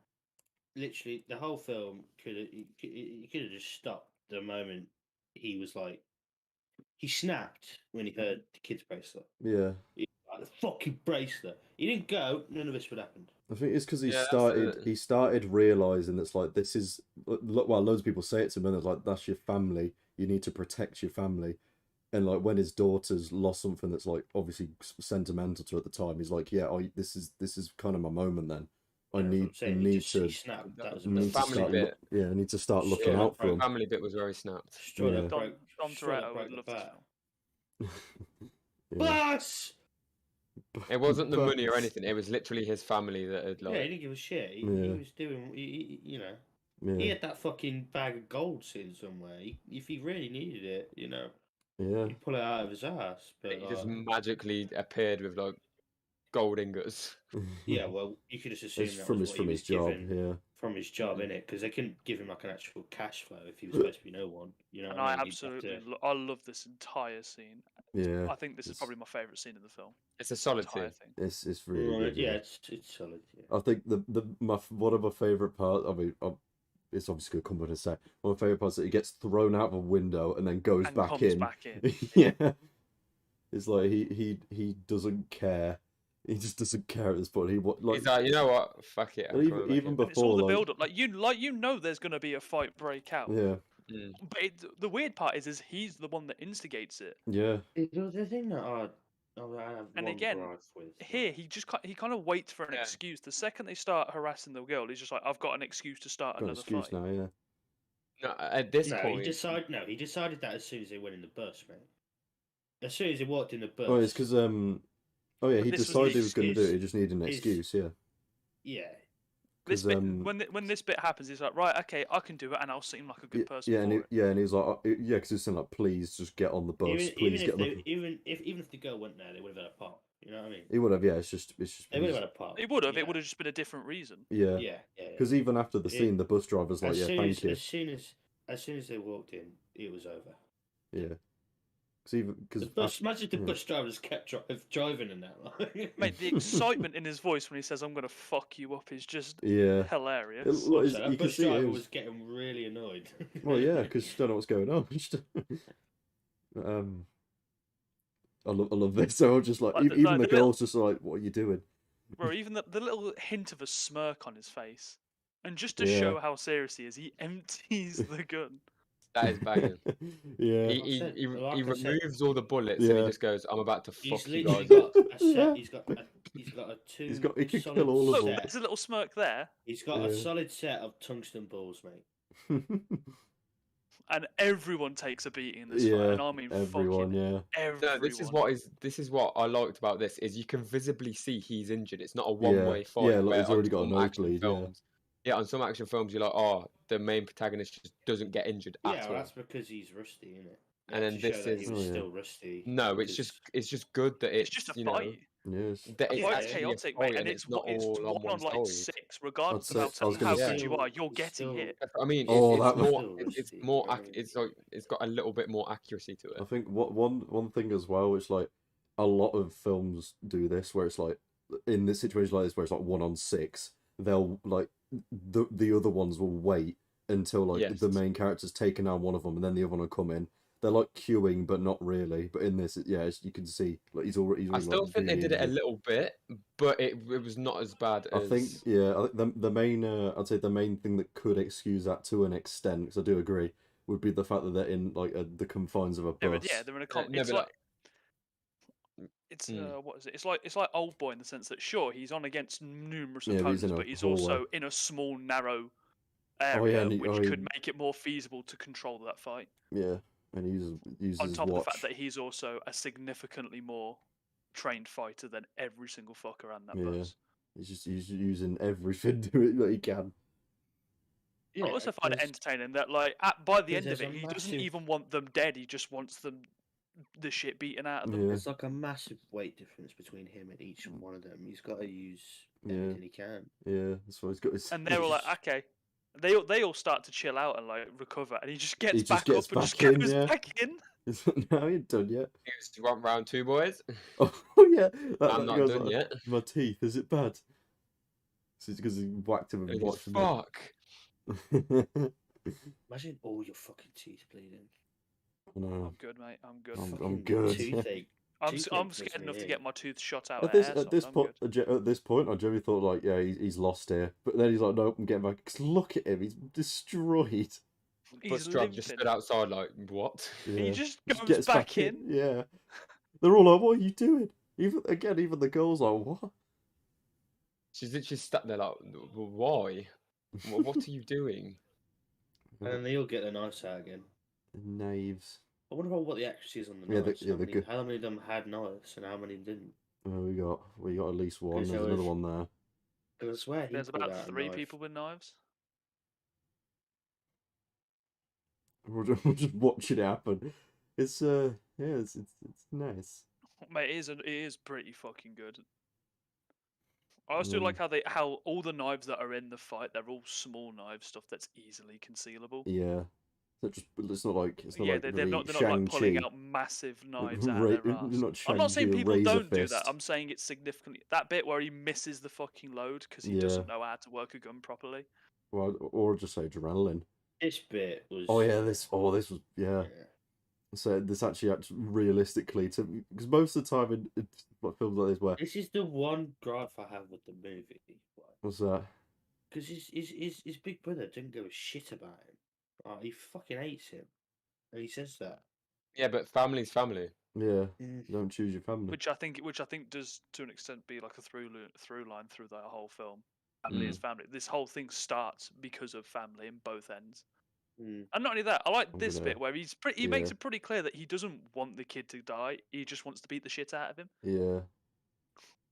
literally the whole film could have just stopped the moment he was like he snapped when he heard the kid's bracelet. yeah. Like the fucking bracelet. He didn't go. None of this would happen. I think it's because he Yeah, that's started it. he started realizing that's like this is well, loads of people say it to him and they're like, that's your family, you need to protect your family. And like when his daughter's lost something that's like obviously sentimental to her at the time, he's like, yeah, this is kind of my moment then. I need He to snapped. That was I need to family start bit. I need to start looking Yeah, out for the him. family bit was very snapped. Yeah. Dom Toretto would love this film. Yeah. Boss! It wasn't the But- money or anything. It was literally his family that had Yeah, he like. didn't give a shit. He Yeah. was doing, you know. Yeah. He had that fucking bag of gold sitting somewhere. If he really needed it, you know, Yeah. he'd pull it out of his ass. But He just magically appeared with like gold ingots. yeah, well, you could just assume It's that from was his what he was job, given yeah. from his job, innit? Because they couldn't give him like an actual cash flow if he was supposed to be no one. You know, And what I mean? You'd have absolutely, to- I love this entire scene. Yeah. I think this is It's- probably my favourite scene in the film. It's a solid Entire scene. thing. It's really Right, good. yeah, it's solid. Yeah. I think one of my favourite parts. I mean, it's obviously going to come in a sec. One of my favourite parts is that he gets thrown out of a window and then goes And back comes in. back in. Yeah, it's like he doesn't care. He just doesn't care at this point. He's like, you know what? Fuck it. I'm coming back even in. before, And it's all the like, build up. Like you know there's gonna be a fight break out. yeah, But the weird part is he's the one that instigates it. yeah, The thing that I have And one again, gripe with here he kind of waits for an Yeah. excuse. The second they start harassing the girl, he's just like, I've got an excuse to start got an another excuse fight. now. Yeah, No, at this No, point, he decided that as soon as they went in the bus, mate. As soon as he walked in the bus. oh, it's because oh yeah, But he this was decided the he was going to do it. excuse. He just needed an His- excuse. Yeah, Yeah. This because bit, when this bit happens, he's like, right, okay, I can do it, and I'll seem like a good person yeah, for it. and he was like, yeah, because he's saying like, please just get on the bus, please get on the. Even if the girl went there, they would have had a pop. You know what I mean? He would have, yeah. It's just. They would have had a pop. It would have. Yeah. It would have just been a different reason. Yeah, Yeah. because even after the scene, the bus driver's like, yeah, thank you. As soon as they walked in, it was over. Yeah, because Imagine if the bus drivers kept driving in that. Like. Mate, the excitement in his voice when he says, "I'm gonna fuck you up," is just yeah, hilarious. you that can bus see it driver is. was getting really annoyed. Well, yeah, because you don't know what's going on. I love this. So I'm just like, Like, even the the girl's just like, what are you doing? Bro, even the little hint of a smirk on his face, and just to Yeah. show how serious he is, he empties the gun. that is banging. Yeah, He Like I said, removes all the bullets and Yeah. he just goes, "I'm about to He's fuck you literally guys up." got a set. Yeah. He's got a two. He can solid kill all of Look, them. set. there's a little smirk there, He's got Yeah. a solid set of tungsten balls, mate. and everyone takes a beating in this fight, Yeah, and I mean everyone, fucking yeah. everyone. No, this is what I liked about this is you can visibly see he's injured. It's not a one-way fight. Yeah, like where he's already on got a some action nosebleed, yeah. films- Yeah, on some action films, you're like, oh, the main protagonist just doesn't get injured Yeah, at well, all. that's because he's rusty, isn't it? And then to show this that he is- was Oh, yeah. still rusty. No, it's just good that It's just a you know, fight. Yes. that A it's Yeah, fight's actually a chaotic, fight mate, and it's not it's all on one on like side. 6, regardless I'd of say- I was how gonna good say- you are, you're He's getting still- hit. I mean, Oh, it's that was- more, Still it's rusty, more, you know what I mean? it's like it's got a little bit more accuracy to I it. think one thing as well, which like a lot of films do this, where it's like in this situation like this, where it's like 1 on 6, they'll like the other ones will wait until like Yes. the main character's taken down one of them, and then the other one will come in. They're like queuing, but not really. But in this, you can see like he's already. I still like, think they really did it a injured. little bit, but it was not as bad I as. think I think the main I'd say the main thing that could excuse that to an extent, because I do agree, would be the fact that they're in like the confines of a They're bus. in a no, it's but like it's what is it? It's like Old Boy in the sense that sure he's on against numerous Yeah, but he's opponents, in a but he's hallway. also in a small narrow Oh, yeah, area, and he- which oh, he- could make it more feasible to control that fight. Yeah, and he uses On his top of watch. the fact that he's also a significantly more trained fighter than every single fucker on that Yeah. bus. He's using everything to it that he can. Yeah, I also find it 'cause- entertaining that like by the 'cause end of there's it, a he doesn't massive- even want them dead. He just wants them the shit beaten out of them. Yeah, There's like a massive weight difference between him and each one of them. He's got to use Yeah. everything he can. yeah. That's why he's got his. And they're all like, okay. They all start to chill out and like recover, and he just gets He just back gets up and just back in, goes yeah. back in. No, he ain't done yet. It's round 2, boys. Oh yeah, I'm not goes done like, yet. My teeth, is it bad? So it's because he whacked him And and he goes, watched him. fuck. Imagine all your fucking teeth bleeding. No, I'm good, mate. I'm good. I'm Fucking good. Toothache. I'm toothache scared does enough me to in. get my tooth shot out. At this I'm point, good. at this point, I generally thought like, yeah, he's lost here. But then he's like, nope, I'm getting back. 'Cause look at him, he's destroyed. But He's Strub just limping. stood outside like, what? Yeah. He just Just goes gets back in. Yeah, they're all like, what are you doing? Even the girls like, what? She's literally stuck there like, why? What are you doing? And then they all get their knives out again. Knives. I wonder what the accuracy is on the Yeah, knives. they're good. How many of them had knives and how many didn't? Oh, we got at least one. Because There's there another was- one there. Because I swear he There's pulled about out a 3 knife. people with knives. We're just watching it happen. It's it's nice. Mate, it is pretty fucking good. I also do Mm. like how all the knives that are in the fight, they're all small knife stuff that's easily concealable. Yeah. It's not like Yeah, like they're really not like pulling Shang-Chi. out massive knives out Ra- of their ass. not I'm not saying Shang-Chi, people razor don't do that. fist. I'm saying it's significantly that bit where he misses the fucking load because he Yeah. doesn't know how to work a gun properly. Well, or just say adrenaline. This bit was. Oh yeah, this was yeah. Yeah. So this actually realistically, because most of the time in films like this, where This is the one gripe I have with the movie. what's that? Because his big brother didn't give a shit about him. Right? He fucking hates him. And he says that. Yeah, but family's family. Yeah, Mm. you don't choose your family. Which I think does to an extent be like a through line through that whole film. Family is family. This whole thing starts because of family in both ends. Mm. And not only that, I like I'm this gonna- bit where he yeah. makes it pretty clear that he doesn't want the kid to die. He just wants to beat the shit out of him. Yeah,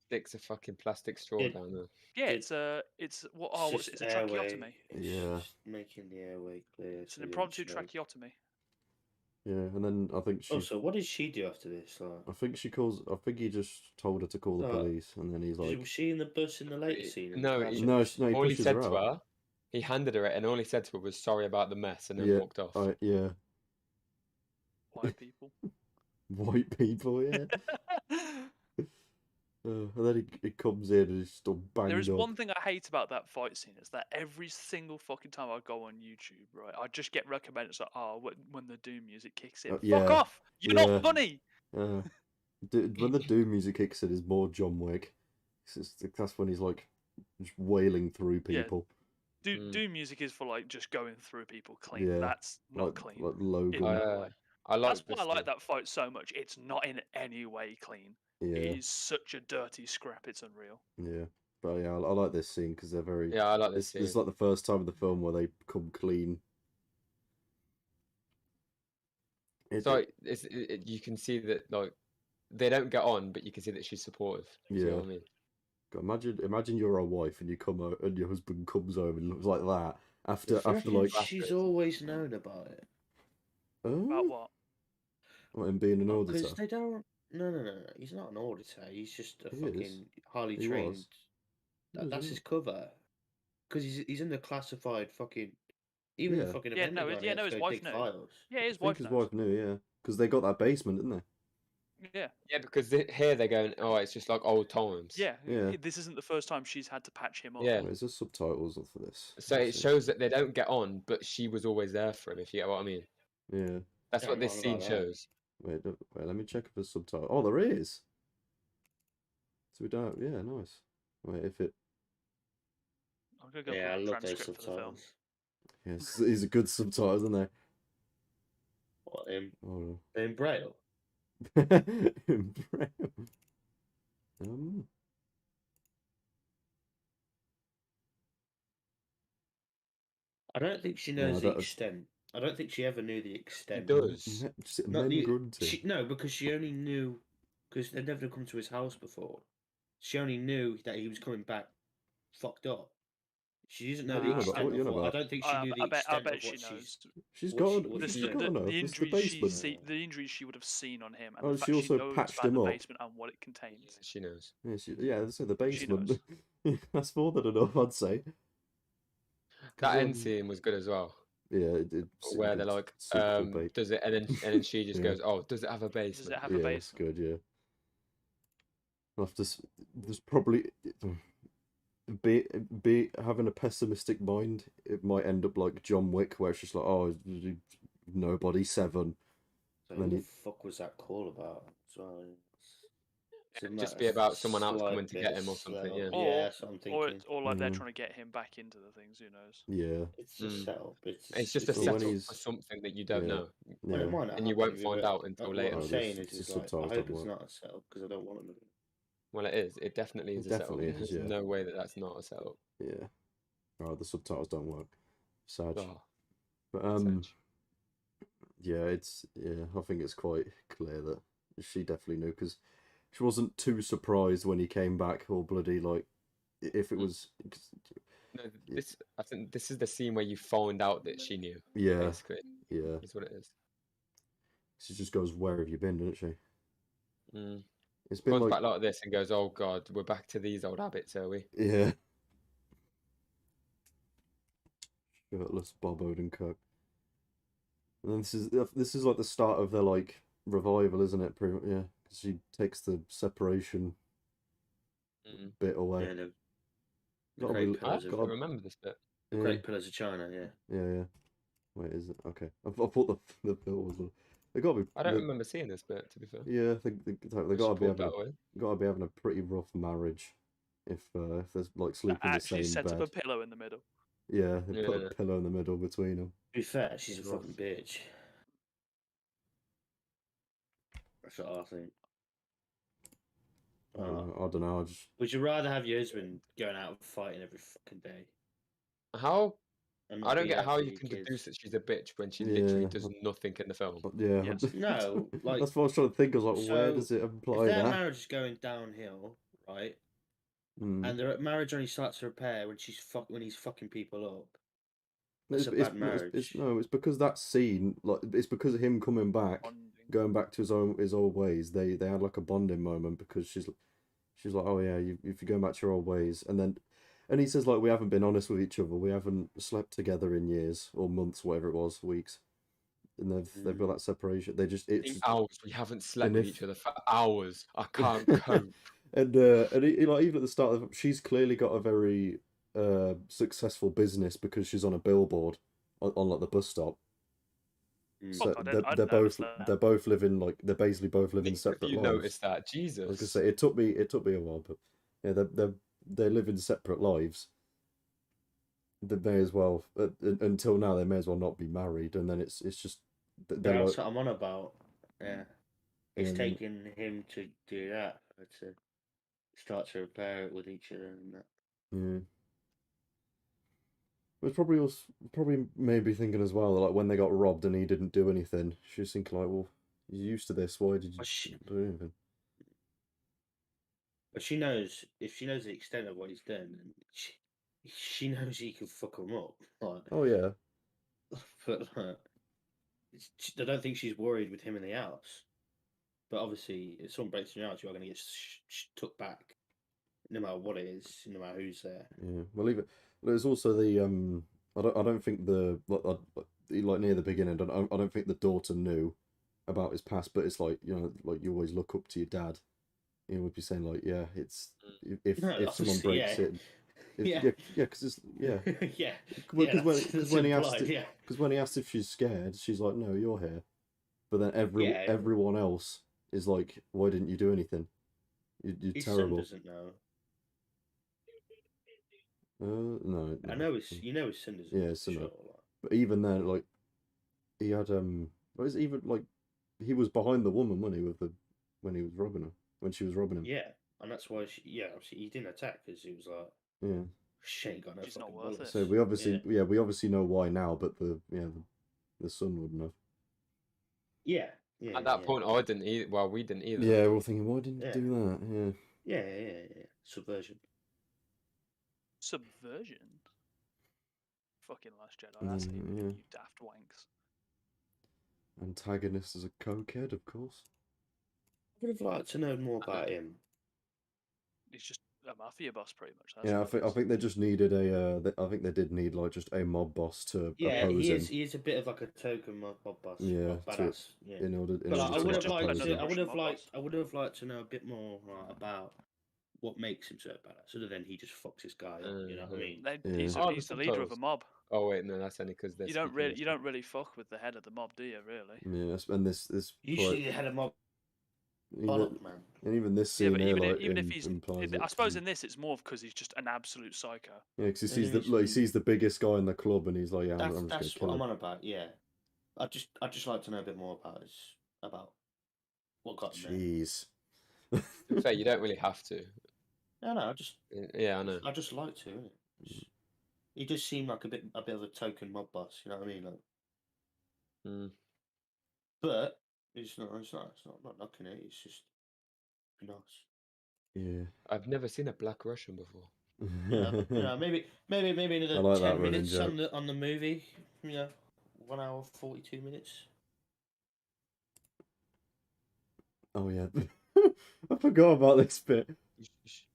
Sticks a fucking plastic straw Yeah. down there. Yeah, It- it's what's it? It's a airway. tracheotomy. It's Yeah. just making the airway clear. It's so an you don't impromptu choke. tracheotomy. yeah, and then I think she. Also, what did she do after this? Like, I think she calls. I think he just told her to call the police, and then he's like, was she in the bus in the later scene? in No, the he- "No, house? no." He all he pushes said her to out. her, he handed her it, and all he said to her was sorry about the mess, and then Yeah, walked off. yeah, White people. white people. Yeah. And then he comes in and he's still banged There is up. one thing I hate about that fight scene is that every single fucking time I go on YouTube, right, I just get recommended like, when the Doom music kicks in. Yeah, Fuck off! You're yeah. not funny. When the Doom music kicks in, is more John Wick. That's when he's like just wailing through Yeah. people. Doom music is for like just going through people clean. Yeah, That's not like, clean. Like Logan. In no way. I like That's why I like that fight so much. It's not in any way clean. Yeah. It is such a dirty scrap. It's unreal. Yeah, but yeah, I like this scene because they're very. Yeah, I like this scene. It's like the first time in the film where they come clean. So you can see that like they don't get on, but you can see that she's supportive. Yeah. You know what I mean? God, imagine you're a wife and you come out and your husband comes home and looks like that after like. She's always known about it. About what? What, him being an auditor? Because they don't. No. He's not an auditor. He's just a He fucking is. highly He trained. was. That's his cover. Because he's in the classified fucking. Even the Yeah. fucking. Yeah, no, Pentagon, his so wife big knew. files. Yeah, his I think wife his knows. wife knew, yeah, because they got that basement, didn't they? Yeah. Yeah, because here they're going, oh, it's just like old times. Yeah. Yeah. This isn't the first time she's had to patch him up. Yeah. Wait, is there subtitles for this? So Let's it see. shows that they don't get on, but she was always there for him. If you get what I mean. Yeah. That's Yeah, what I'm this wrong scene about that. shows. Wait, let me check if there's subtitles. Oh, there is. So we don't. Yeah, nice. Wait, if it. I'm gonna go Yeah, I put a love those transcript for the film. subtitles. Yes, these are good subtitles, aren't What in they? Oh. in Braille? In Braille. I don't think she knows the extent. I don't think she ever knew the extent. She does. Not the- grunting. No, because she only knew because they'd never come to his house before. She only knew that he was coming back fucked up. She doesn't know What the you on about? extent What you of on what. I about? don't think she knew the I extent bet of she what knows. She's what got. she- What what has she's she doing. got on her? The It's the injuries basement. the injuries she would have seen on him, and Oh, the she fact also knows patched about him the up. basement and what it contains. She knows. Yeah, so the basement. knows. That's more than enough, I'd say. That end scene was good as well. Yeah, Where they're like, does it? And then she just Yeah. goes, oh, does it have a basement? Does it have a It's basement? good. Yeah. There's probably be having a pessimistic mind. It might end up like John Wick, where it's just like, oh, nobody 7. So And then what the he- fuck was that call about? So It'd just be about someone else coming to get him or something. Yeah. Yeah, that's what I'm thinking. Or like they're trying to get him back into the things. Who knows? Yeah. It's a setup. It's just a So when setup he's- for something that you don't yeah. know. Well, it Yeah. might not And you happen won't if find out until later. What I'm Oh, saying this- is the like, I subtitles hope don't it's work. not a setup because I don't want them. Well, it is. It definitely is It a definitely setup. is, There's yeah. no way that that's not a setup. Yeah. Oh, the subtitles don't work. Sad. Oh, But Sag. I think it's quite clear that she definitely knew because she wasn't too surprised when he came back all bloody like if it was. No, I think this is the scene where you find out that she knew. Yeah. Basically, Yeah. is what it is. She just goes, "Where have you been?" Doesn't she? Mm. It's been Comes like back like this and goes, "Oh God, we're back to these old habits, are we?" yeah. Shirtless Bob Odenkirk. And then this is like the start of their like revival, isn't it? Pretty much, yeah, because she takes the separation bit away. Yeah, the Gotta Great be- I Pillars don't of remember this bit. Great Pillars of China. Yeah. Yeah. Wait, is it okay? I thought the bill was. They got to be. I don't remember seeing this bit, to be fair. Yeah, they got to be having a pretty rough marriage if there's like sleeping in the same set bed. up a pillow in the middle. Yeah, they put a pillow in the middle between them. To be fair, she's a fucking bitch. That's what I think. I don't know. Would you rather have your husband going out fighting every fucking day? How? I don't get how you can deduce that she's a bitch when she literally does nothing in the film. Yeah. Yes. No, like that's what I was trying to think. I was like, so where does it imply if their that? marriage is going downhill, right? And their marriage only starts to repair when he's fucking people up. That's a bad marriage. It's because that scene, like, it's because of him coming back, going back to his old ways. They had like a bonding moment because she's like, oh yeah, if you're going back to your old ways, and he says like, we haven't been honest with each other, we haven't slept together in years or months, whatever it was, weeks, and they've got that separation. It's hours. We haven't slept with each other for hours. I can't cope. and he, like, even at the start of, she's clearly got a very successful business because she's on a billboard on like the bus stop. So they're both living like they're basically both living separate lives. You noticed that, Jesus? I was gonna say it took me a while, but yeah, they live in separate lives. They may as well until now they may as well not be married, and then it's just that's what I'm on about. Yeah, it's taking him to do that, to start to repair it with each other and that. Yeah. It was probably maybe thinking as well, like when they got robbed and he didn't do anything, she was thinking like, well, you're used to this, why did you not do anything? But she knows, if she knows the extent of what he's done, and she knows he can fuck him up. Like, oh yeah. But I don't think she's worried with him in the house. But obviously, if someone breaks in your house, you are going to get took back, no matter what it is, no matter who's there. Yeah, well, even there's also the I don't think the like near the beginning, I don't think the daughter knew about his past, but it's like, you know, like you always look up to your dad. He would be saying like, yeah, it's if someone breaks it. Because it's because when he asked if she's scared, she's like, no, you're here. But then everyone else is like, why didn't you do anything? You're terrible. His son doesn't know. No. I know his son doesn't. Yeah, his son. Sure. But even then, like, he had even like, he was behind the woman when he was robbing her, when she was robbing him. Yeah, and that's why obviously he didn't attack because he was like, yeah, she ain't got no fucking bullets. So we obviously know why now, but the son wouldn't have. Yeah. At that point, I didn't either. Well, we didn't either. Yeah, we're thinking, why didn't you do that? Yeah. Subversion. Fucking Last Jedi. That's it. You daft wanks. Antagonist is a cokehead, of course. I would have liked to know more about him. He's just a mafia boss, pretty much. I think they just needed I think they did need like just a mob boss to oppose him. He is a bit of like a token mob boss. Yeah, badass. In order. But I would have liked to know a bit more about what makes him so badass. Other than he just fucks this guy up, you know what I mean? He's the leader of a mob. Oh wait, no, that's only because you don't really fuck with the head of the mob, do you? Really? Yeah, and this usually the head of mob. Man. And even this scene, even if he's, I suppose in this it's more because he's just an absolute psycho. Yeah, because he sees the biggest guy in the club, and he's like, yeah, I'm just that's gonna what kill I'm him. on about. Yeah, I just like to know a bit more about what got him there. Jeez. To be fair, you don't really have to. No, I know. I just like to. Innit? He does seem like a bit of a token mob boss. You know what I mean? Like, but it's not knocking it. It's just nice. Yeah. I've never seen a Black Russian before. Maybe another like 10 minutes on the movie. 1 hour 42 minutes. Oh yeah, I forgot about this bit.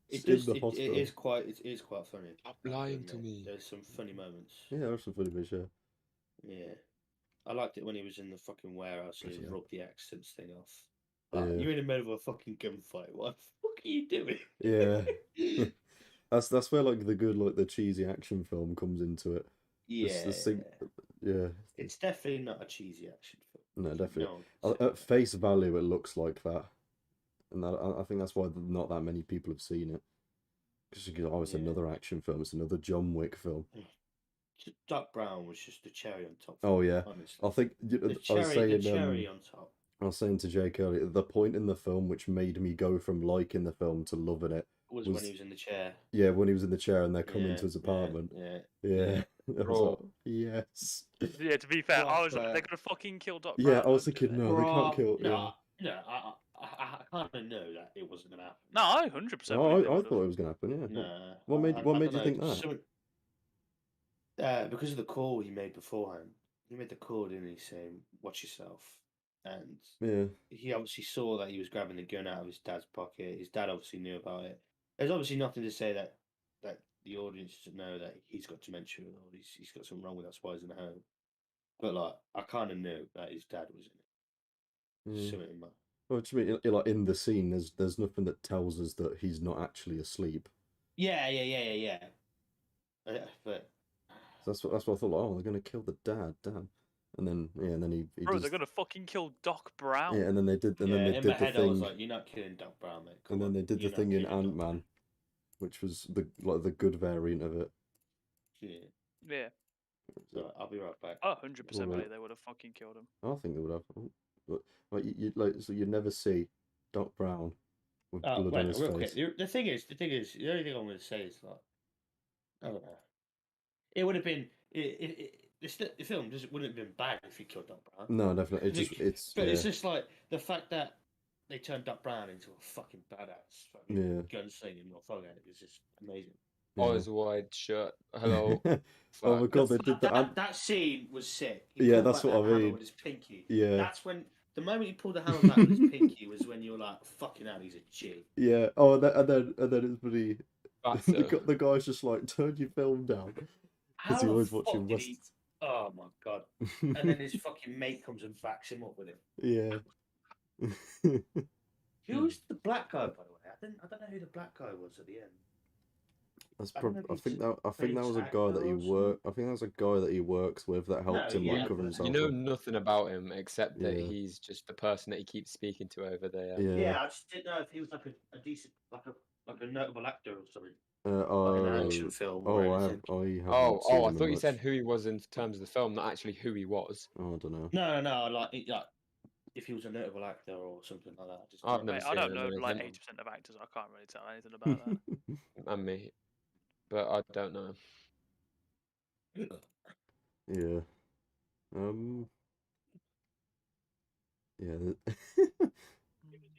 It is quite funny. Stop lying to me. There's some funny moments. Yeah, there's some funny bits. Yeah, I liked it when he was in the fucking warehouse and he rubbed the accents thing off. Yeah. You're in the middle of a fucking gunfight. What the fuck are you doing? Yeah. That's where like the good, like the cheesy action film comes into it. Yeah. Yeah. It's definitely not a cheesy action film. No, definitely. No one can say At face value, it looks like that, and I think that's why not that many people have seen it. Because it's Yeah. another action film. It's another John Wick film. Doc Brown was just the cherry on top. Oh yeah, honestly. I think The I was saying cherry on top. I was saying to Jake earlier, the point in the film which made me go from liking the film to loving it Was when he was in the chair. Yeah, when he was in the chair and they're coming Yeah, to his apartment. Yeah. Yeah. I was Bro. like, yes. Yeah, to be fair, I was like, Proper- they're gonna fucking kill Doc Yeah, Brown. I was don't do thinking, it. no, they can't kill. No, I kind of know that it wasn't gonna happen. No, I 100% Yeah. believe they I would've. thought it was gonna happen. Yeah. No. What made you don't think know, that? because of the call he made beforehand. He made the call, didn't he, saying, "Watch yourself." And Yeah. he obviously saw that he was grabbing the gun out of his dad's pocket. His dad obviously knew about it. There's obviously nothing to say that the audience doesn't know that he's got dementia or he's got something wrong with that's why he's in the home. But like, I kind of knew that his dad was in it. Yeah. Something in my... Well, to me, like in the scene, there's nothing that tells us that he's not actually asleep. Yeah. But So that's what I thought. Like, oh, they're gonna kill the dad, damn. And then he Bro, just, they're gonna fucking kill Doc Brown. yeah, and then they did, and then they in did my the head, I was thing, like, "You're not killing Doc Brown, mate." and then they did the thing in Ant-Man, which was the good variant of it. Yeah. So I'll be right back. I 100% Well, believe they would have fucking killed him. I think they would have, but like so you'd never see Doc Brown with blood on his real face. quick. The thing is, the only thing I'm going to say is like, I don't know. It would have been the film wouldn't have been bad if he killed Doc Brown. No, definitely. It's just like the fact that they turned Doc Brown into a fucking badass gunslinging motherfucker. It was just amazing. Eyes wide shut. Hello. Oh my god, they did that. That scene was sick. Yeah, that's what I mean. With his pinky. Yeah. That's when the moment he pulled the hammer back with his pinky was when you were like, "Fucking hell, he's a G." Yeah. Oh, and then it's pretty. Batter. The guy's just like, turn your film down because he was watching West. Oh my god! And then his fucking mate comes and backs him up with him. Yeah. Who's the black guy, by the way? I don't know who the black guy was at the end. That's I don't know I if think he's that was a French guy that actor he or something. I think that was a guy that he works with that helped him like cover but himself. You know up. nothing about him except that Yeah. he's just the person that he keeps speaking to over there. Yeah. I just didn't know if he was like a decent, like a notable actor or something. Like an action film. Oh, or I anything. I thought you said who he was in terms of the film, not actually who he was. Oh, I don't know. No, like if he was a notable actor or something like that. Just I've never Mate, I seen don't him know in like anything. 80% of actors. I can't really tell anything about that. And me, but I don't know. Yeah. Yeah.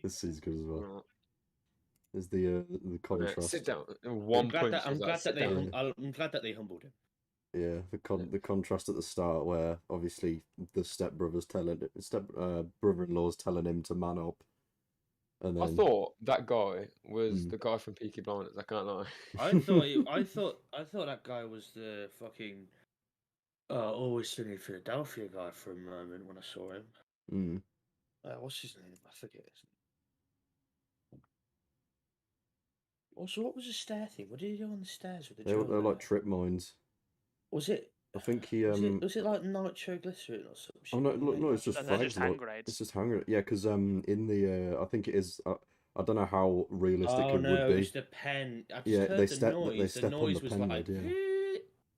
This is good as well. Right. There's the contrast. Sit down. I'm glad that they humbled him. Yeah, the contrast at the start where obviously the brother-in-law's telling him to man up, and then I thought that guy was the guy from Peaky Blinders. I can't lie. I thought that guy was the fucking always sunny in Philadelphia guy for a moment when I saw him. What's his name? I forget his name. Also, what was the stair thing? What did he do on the stairs with the they're drill? like trip mines. Was it? I think he Was it like nitroglycerin or something? Oh no, it's just And they're frags. just hand grenades. It's just hand grenades. Yeah, because in the I think it is. I don't know how realistic Oh it no, would be. it's the pen. I just Yeah, heard they the step noise. The on noise the was pen like. lid,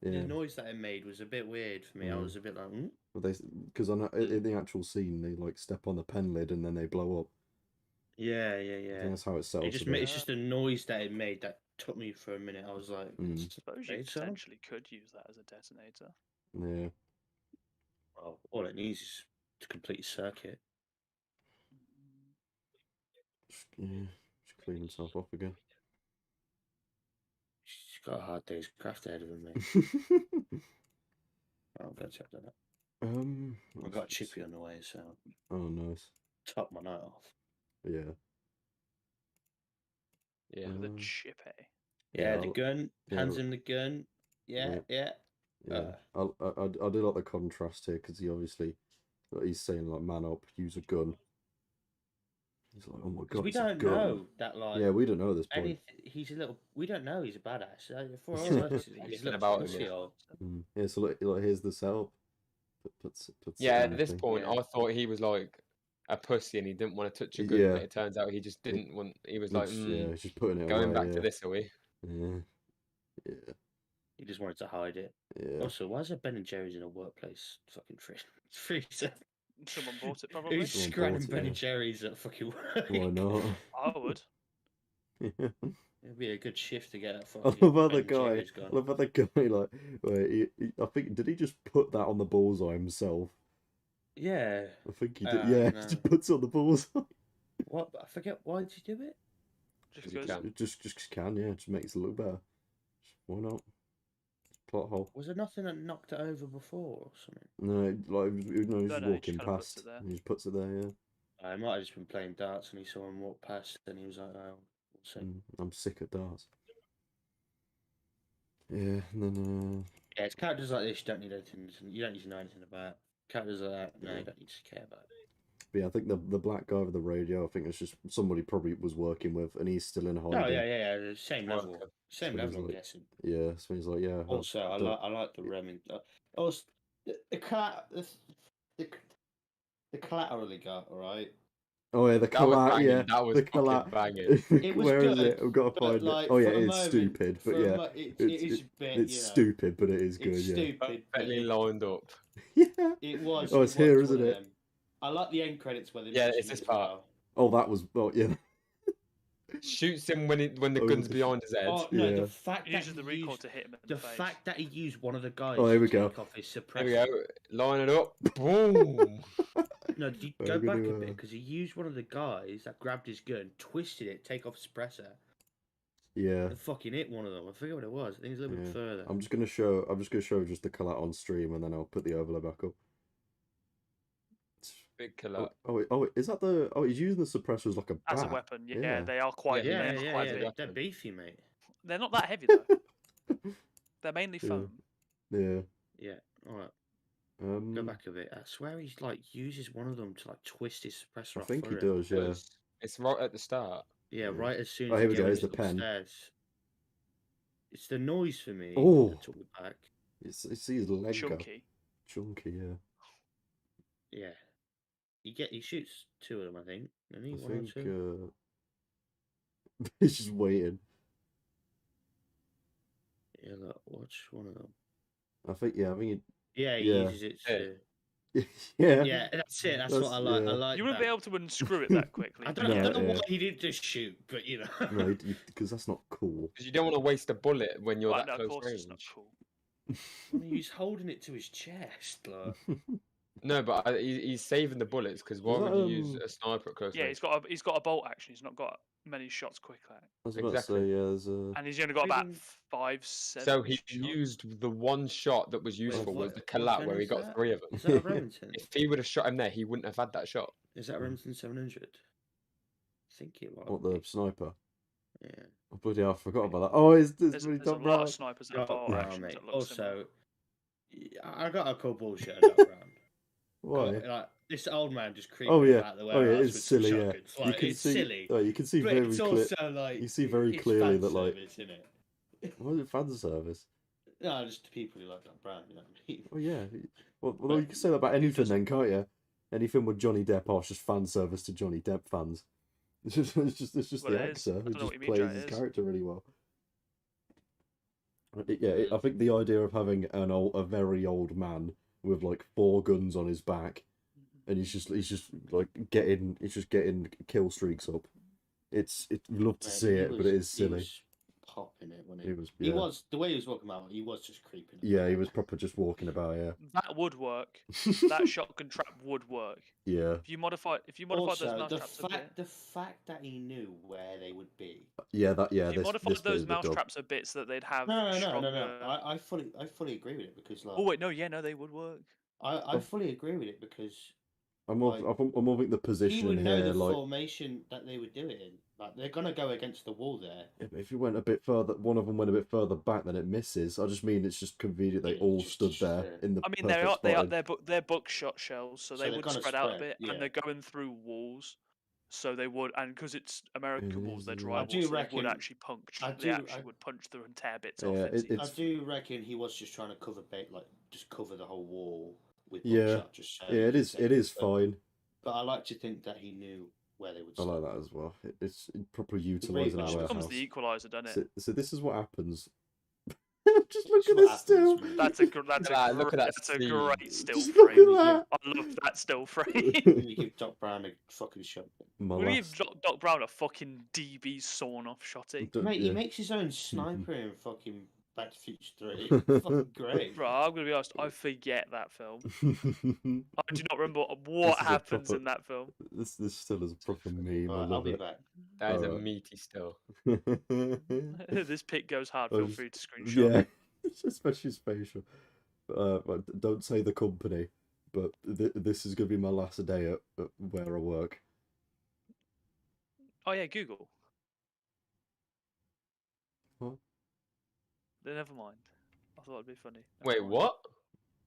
yeah. The noise that it made was a bit weird for me. I was a bit like. Well, because in the actual scene they like step on the pen lid and then they blow up. Yeah. I think that's how it's set up. It's just the noise that it made that took me for a minute. I was like, I suppose you potentially could use that as a detonator. Yeah. Well, all it needs is to complete a circuit. Just clean himself off again. He's got a hard day's craft ahead of him, mate. I'm going to check that out. I've got a chippy on the way, so. Oh, nice. Top my night off. Yeah. Yeah. The chippy. Yeah, the gun. Hands in the gun. Yeah. Yeah, I do like the contrast here because he's saying like man up, use a gun. He's like, oh my god, we it's don't a gun. know that like. Yeah, we don't know at this point. We don't know he's a badass. For all of us, he's a little about him, pussy yeah. or... Yeah, so look, here's the setup puts Yeah, at this anything. point, Yeah. I thought he was like a pussy and he didn't want to touch a gun, Yeah. but it turns out he just didn't want. He was like, Yeah, he's just putting it going away. back to this, are we? Yeah. Yeah. He just wanted to hide it. Yeah. Also, why is there Ben and Jerry's in a workplace fucking freezer? Someone bought it, probably. Who's Someone scratching bought it, Ben yeah. and Jerry's at fucking work? Why not? I would. Yeah. It'd be a good shift to get that I fucking love how Ben the and guy. Jerry's gone. I love how the guy like. Wait, I think did he just put that on the bullseye himself? Yeah. I think he did. Yeah, no. he just puts it on the bullseye. What? I forget. Why did you do it? Just 'Cause you because. can. Just can, yeah. Just makes it look better. Why not? Plot hole. Was there nothing that knocked it over before or something? No, like he's No, just he walking just kinda puts past. it there. And he just puts it there. Yeah. I might have just been playing darts and he saw him walk past and he was like, "Oh, we'll see." I'm sick of darts. Yeah, and then Yeah, it's characters like this you don't need anything. You don't need to know anything about. Characters like that, no, Yeah. you don't need to care about. but yeah, I think the black guy with the radio, I think it's just somebody probably was working with, and he's still in hiding. Oh yeah, the same level, Worker. same So he's level. I'm like- guessing. Yeah, so he's like, yeah. Also, I like the Remington. Also, the collateral he got, all right. Oh yeah, the That was collat. banging, Yeah, that was the fucking collat. banging. It was Where is good, it? I've got to but, find like, it. Oh yeah, for a it's moment- stupid, but yeah, it it's- is a bit. it's you know, stupid, but it is good. It's Yeah. stupid. but Perfectly lined up. Yeah. It was. Oh, it's it here, was one isn't of it? them. I like the end credits where they Yeah, mention it's this it as part. well. Oh, that was. Oh yeah. Shoots him when the Oh, gun's the- behind his head. Oh no, Yeah. the fact He that uses the he recoil used, to hit him in the the face. fact that he used one of the guys Oh, here to we go. take off his There suppressor. we go. Line it up. Boom. No, did you We're go back gonna, a bit because he used one of the guys that grabbed his gun, twisted it, take off his suppressor, Yeah. and fucking hit one of them. I forget what it was. I think it's a little Yeah. bit further. I'm just gonna show the collat on stream, and then I'll put the overlay back up. Big killer. Is that the? Oh, he's using the suppressor as like a bat. As a weapon, yeah, Yeah. they are quite. Yeah, they're Yeah, quite yeah. big. They're beefy, mate. They're not that heavy though. They're mainly Yeah. foam. Yeah. Yeah. All right. Go Um, back a bit. I swear he's like uses one of them to like twist his suppressor I off. think he for him. does. Yeah. It's right at the start. Yeah, Yeah. right as soon Oh, as here he we go, goes here's the pen. upstairs. It's the noise for me. Oh. That took me back. It's his leg go. Chunky. Chunky. Yeah. Yeah. He shoots two of them, I think. And he I one or think. two. He's just waiting. Yeah, look, watch one of them. I think. Yeah. I think. Yeah, he Yeah. uses it Yeah. to. Yeah. Yeah, that's it. That's what I like. yeah. I like You wouldn't that. be able to unscrew it that quickly. I do don't, you? I don't know No, why he didn't just shoot, but you know. No, because that's not cool. Because you don't want to waste a bullet when you're Right, that no, of close course it's not range. cool. He's holding it to his chest, like. No, but he's saving the bullets because why that, would you use a sniper at close Yeah, range? he's got a bolt action. He's not got many shots quick at. I was about Exactly. to say, yeah, there's a. And he's only got about Even- 5, 7. So he used the one shot that was useful was what- the what collat gun where he is got that? 3 of them. Is that a Remington? If he would have shot him there, he wouldn't have had that shot. Is that Remington 700? I think it was. What, the sniper? Yeah. Oh, bloody hell, I forgot about that. Oh, it's There's really a Doc lot Brown. of snipers that Got bolt Brown, actions mate. that look similar. Also, I got a couple bullshit about Brown. Why? Like this old man just creeping Oh yeah, about the oh warehouse yeah, with it's some silly. Yeah, shotguns. Like, you can it's see. silly. Oh, you can see But very it's clear. also like You see very it's clearly fan that, like- service, isn't it? What is it, fan service? No, just the people who like Doc Brown. You know what I mean? Oh yeah. Well, you can say that about anything just- then, can't you? Anything with Johnny Depp, oh, it's just fan service to Johnny Depp fans. It's just Well, the it is. actor I who don't know just what you mean, plays Jay, his it is. character really well. I think the idea of having a very old man with like 4 guns on his back, and he's just like getting kill streaks up. It's love to Mate, see he it, but was- it is he silly. was popping it when He was, He yeah. was the way he was walking out. He was just creeping. Yeah, he was proper just walking about. Yeah, That would work. That shotgun trap would work. yeah, If you modify those Also, mouse the traps a bit. the fact that he knew where they would be. yeah. That yeah. If you This modified bit those is the mouse dub. traps a bit so that they'd have No. stronger... I fully agree with it because like Oh wait, no, yeah, no, they would work. I fully agree with it because I'm more thinking the he position would in know here. the Like, formation that they would do it in. Like they're gonna go against the wall there. yeah, but if you went a bit further, one of them went a bit further back, then it misses. I just mean it's just convenient they Yeah, all just- stood just, there yeah. in the. I mean, perfect they are spotting. they're buckshot shells, so So they they're would gonna spread out a spread, bit, yeah. and they're going through walls, so they would, and because it's American walls, they're I dry do walls, so they reckon- would actually punch. I They do- actually I- would punch through and tear bits Yeah, off. it- It's it's- I do reckon he was just trying to cover bait, like just cover the whole wall. with Yeah. Buckshot. Just so Yeah, it is. It is fine. But I like to think that he knew where they would I stop. like that as well. It's properly utilising a It It warehouse. becomes the equalizer, doesn't it? So this is what happens. Just look This at is what this still. happens, That's a great Look at that that's a scene. great still Just look frame. at that. I love that still frame. When you give Doc Brown a fucking shot. My We're gonna give last. Doc Brown a fucking DB sawn off shotty. Mate, he Yeah. makes his own sniper in fucking Back to the Future 3. Fucking great. Bro, I'm gonna be honest, I forget that film. I do not remember This what is a happens proper- in that film. This still is a proper meme. I Right, I'll love be it. back. That is a Alright. meaty still. This pic goes hard. I Feel just- free to screenshot. Yeah, especially his facial. But don't say the company, but this is gonna be my last day at where I work. Oh yeah, Google. What? Never mind. I thought it'd be funny. Never Wait, mind. what?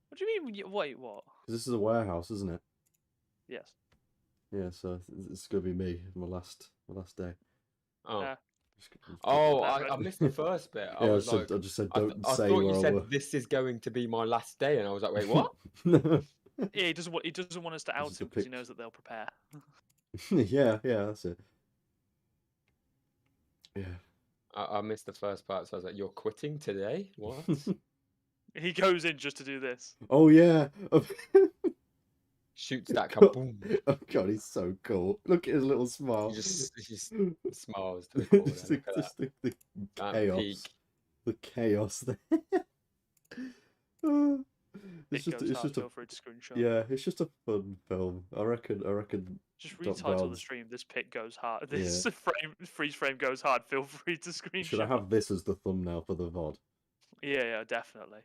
What do you mean? Wait, what? 'Cause this is a warehouse, isn't it? Yes. Yeah, so it's gonna be me, my last day. Oh, Yeah. oh, That- I missed the first bit. Yeah, I was like, I just said I, don't I say thought where you I said work. this is going to be my last day, and I was like, wait, what? Yeah, he doesn't want. He doesn't want us to out is the him because he pic. knows that they'll prepare. yeah, that's it. Yeah. I missed the first part, so I was like, you're quitting today? What? He goes in just to do this. Oh yeah. Shoots that kaboom. Oh god, he's so cool. Look at his little smile. He just smiles to the corner. Just Look at that. the That chaos. peak. The chaos there. It goes it's hard. just a Feel free to screenshot. yeah, it's just a fun film. I reckon Just Doc retitle the Brown's- stream. This pic goes hard. This freeze frame goes hard. Feel free to screenshot. should I have this as the thumbnail for the VOD? Yeah, definitely.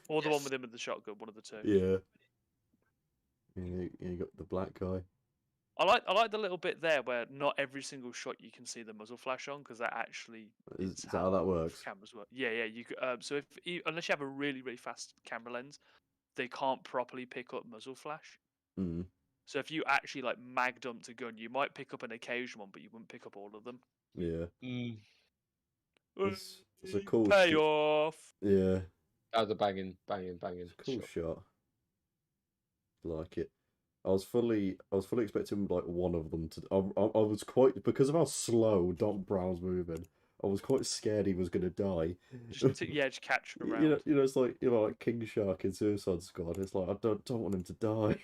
Or the one with him with the shotgun. One of the two. Yeah. You got the black guy. I like the little bit there where not every single shot you can see the muzzle flash on because that actually Is that how that works? cameras work. Yeah. You so unless you have a really fast camera lens, they can't properly pick up muzzle flash. Mm. So if you actually like mag dumped a gun, you might pick up an occasional one, but you wouldn't pick up all of them. Yeah. Mm, It's a cool payoff. Yeah. that was a banging Cool shot. shot. Like it. I was fully expecting like one of them to. I was quite, because of how slow Doc Brown's moving. I was quite scared he was gonna die. Just catch him around. You know, it's like like King Shark in Suicide Squad. It's like I don't want him to die.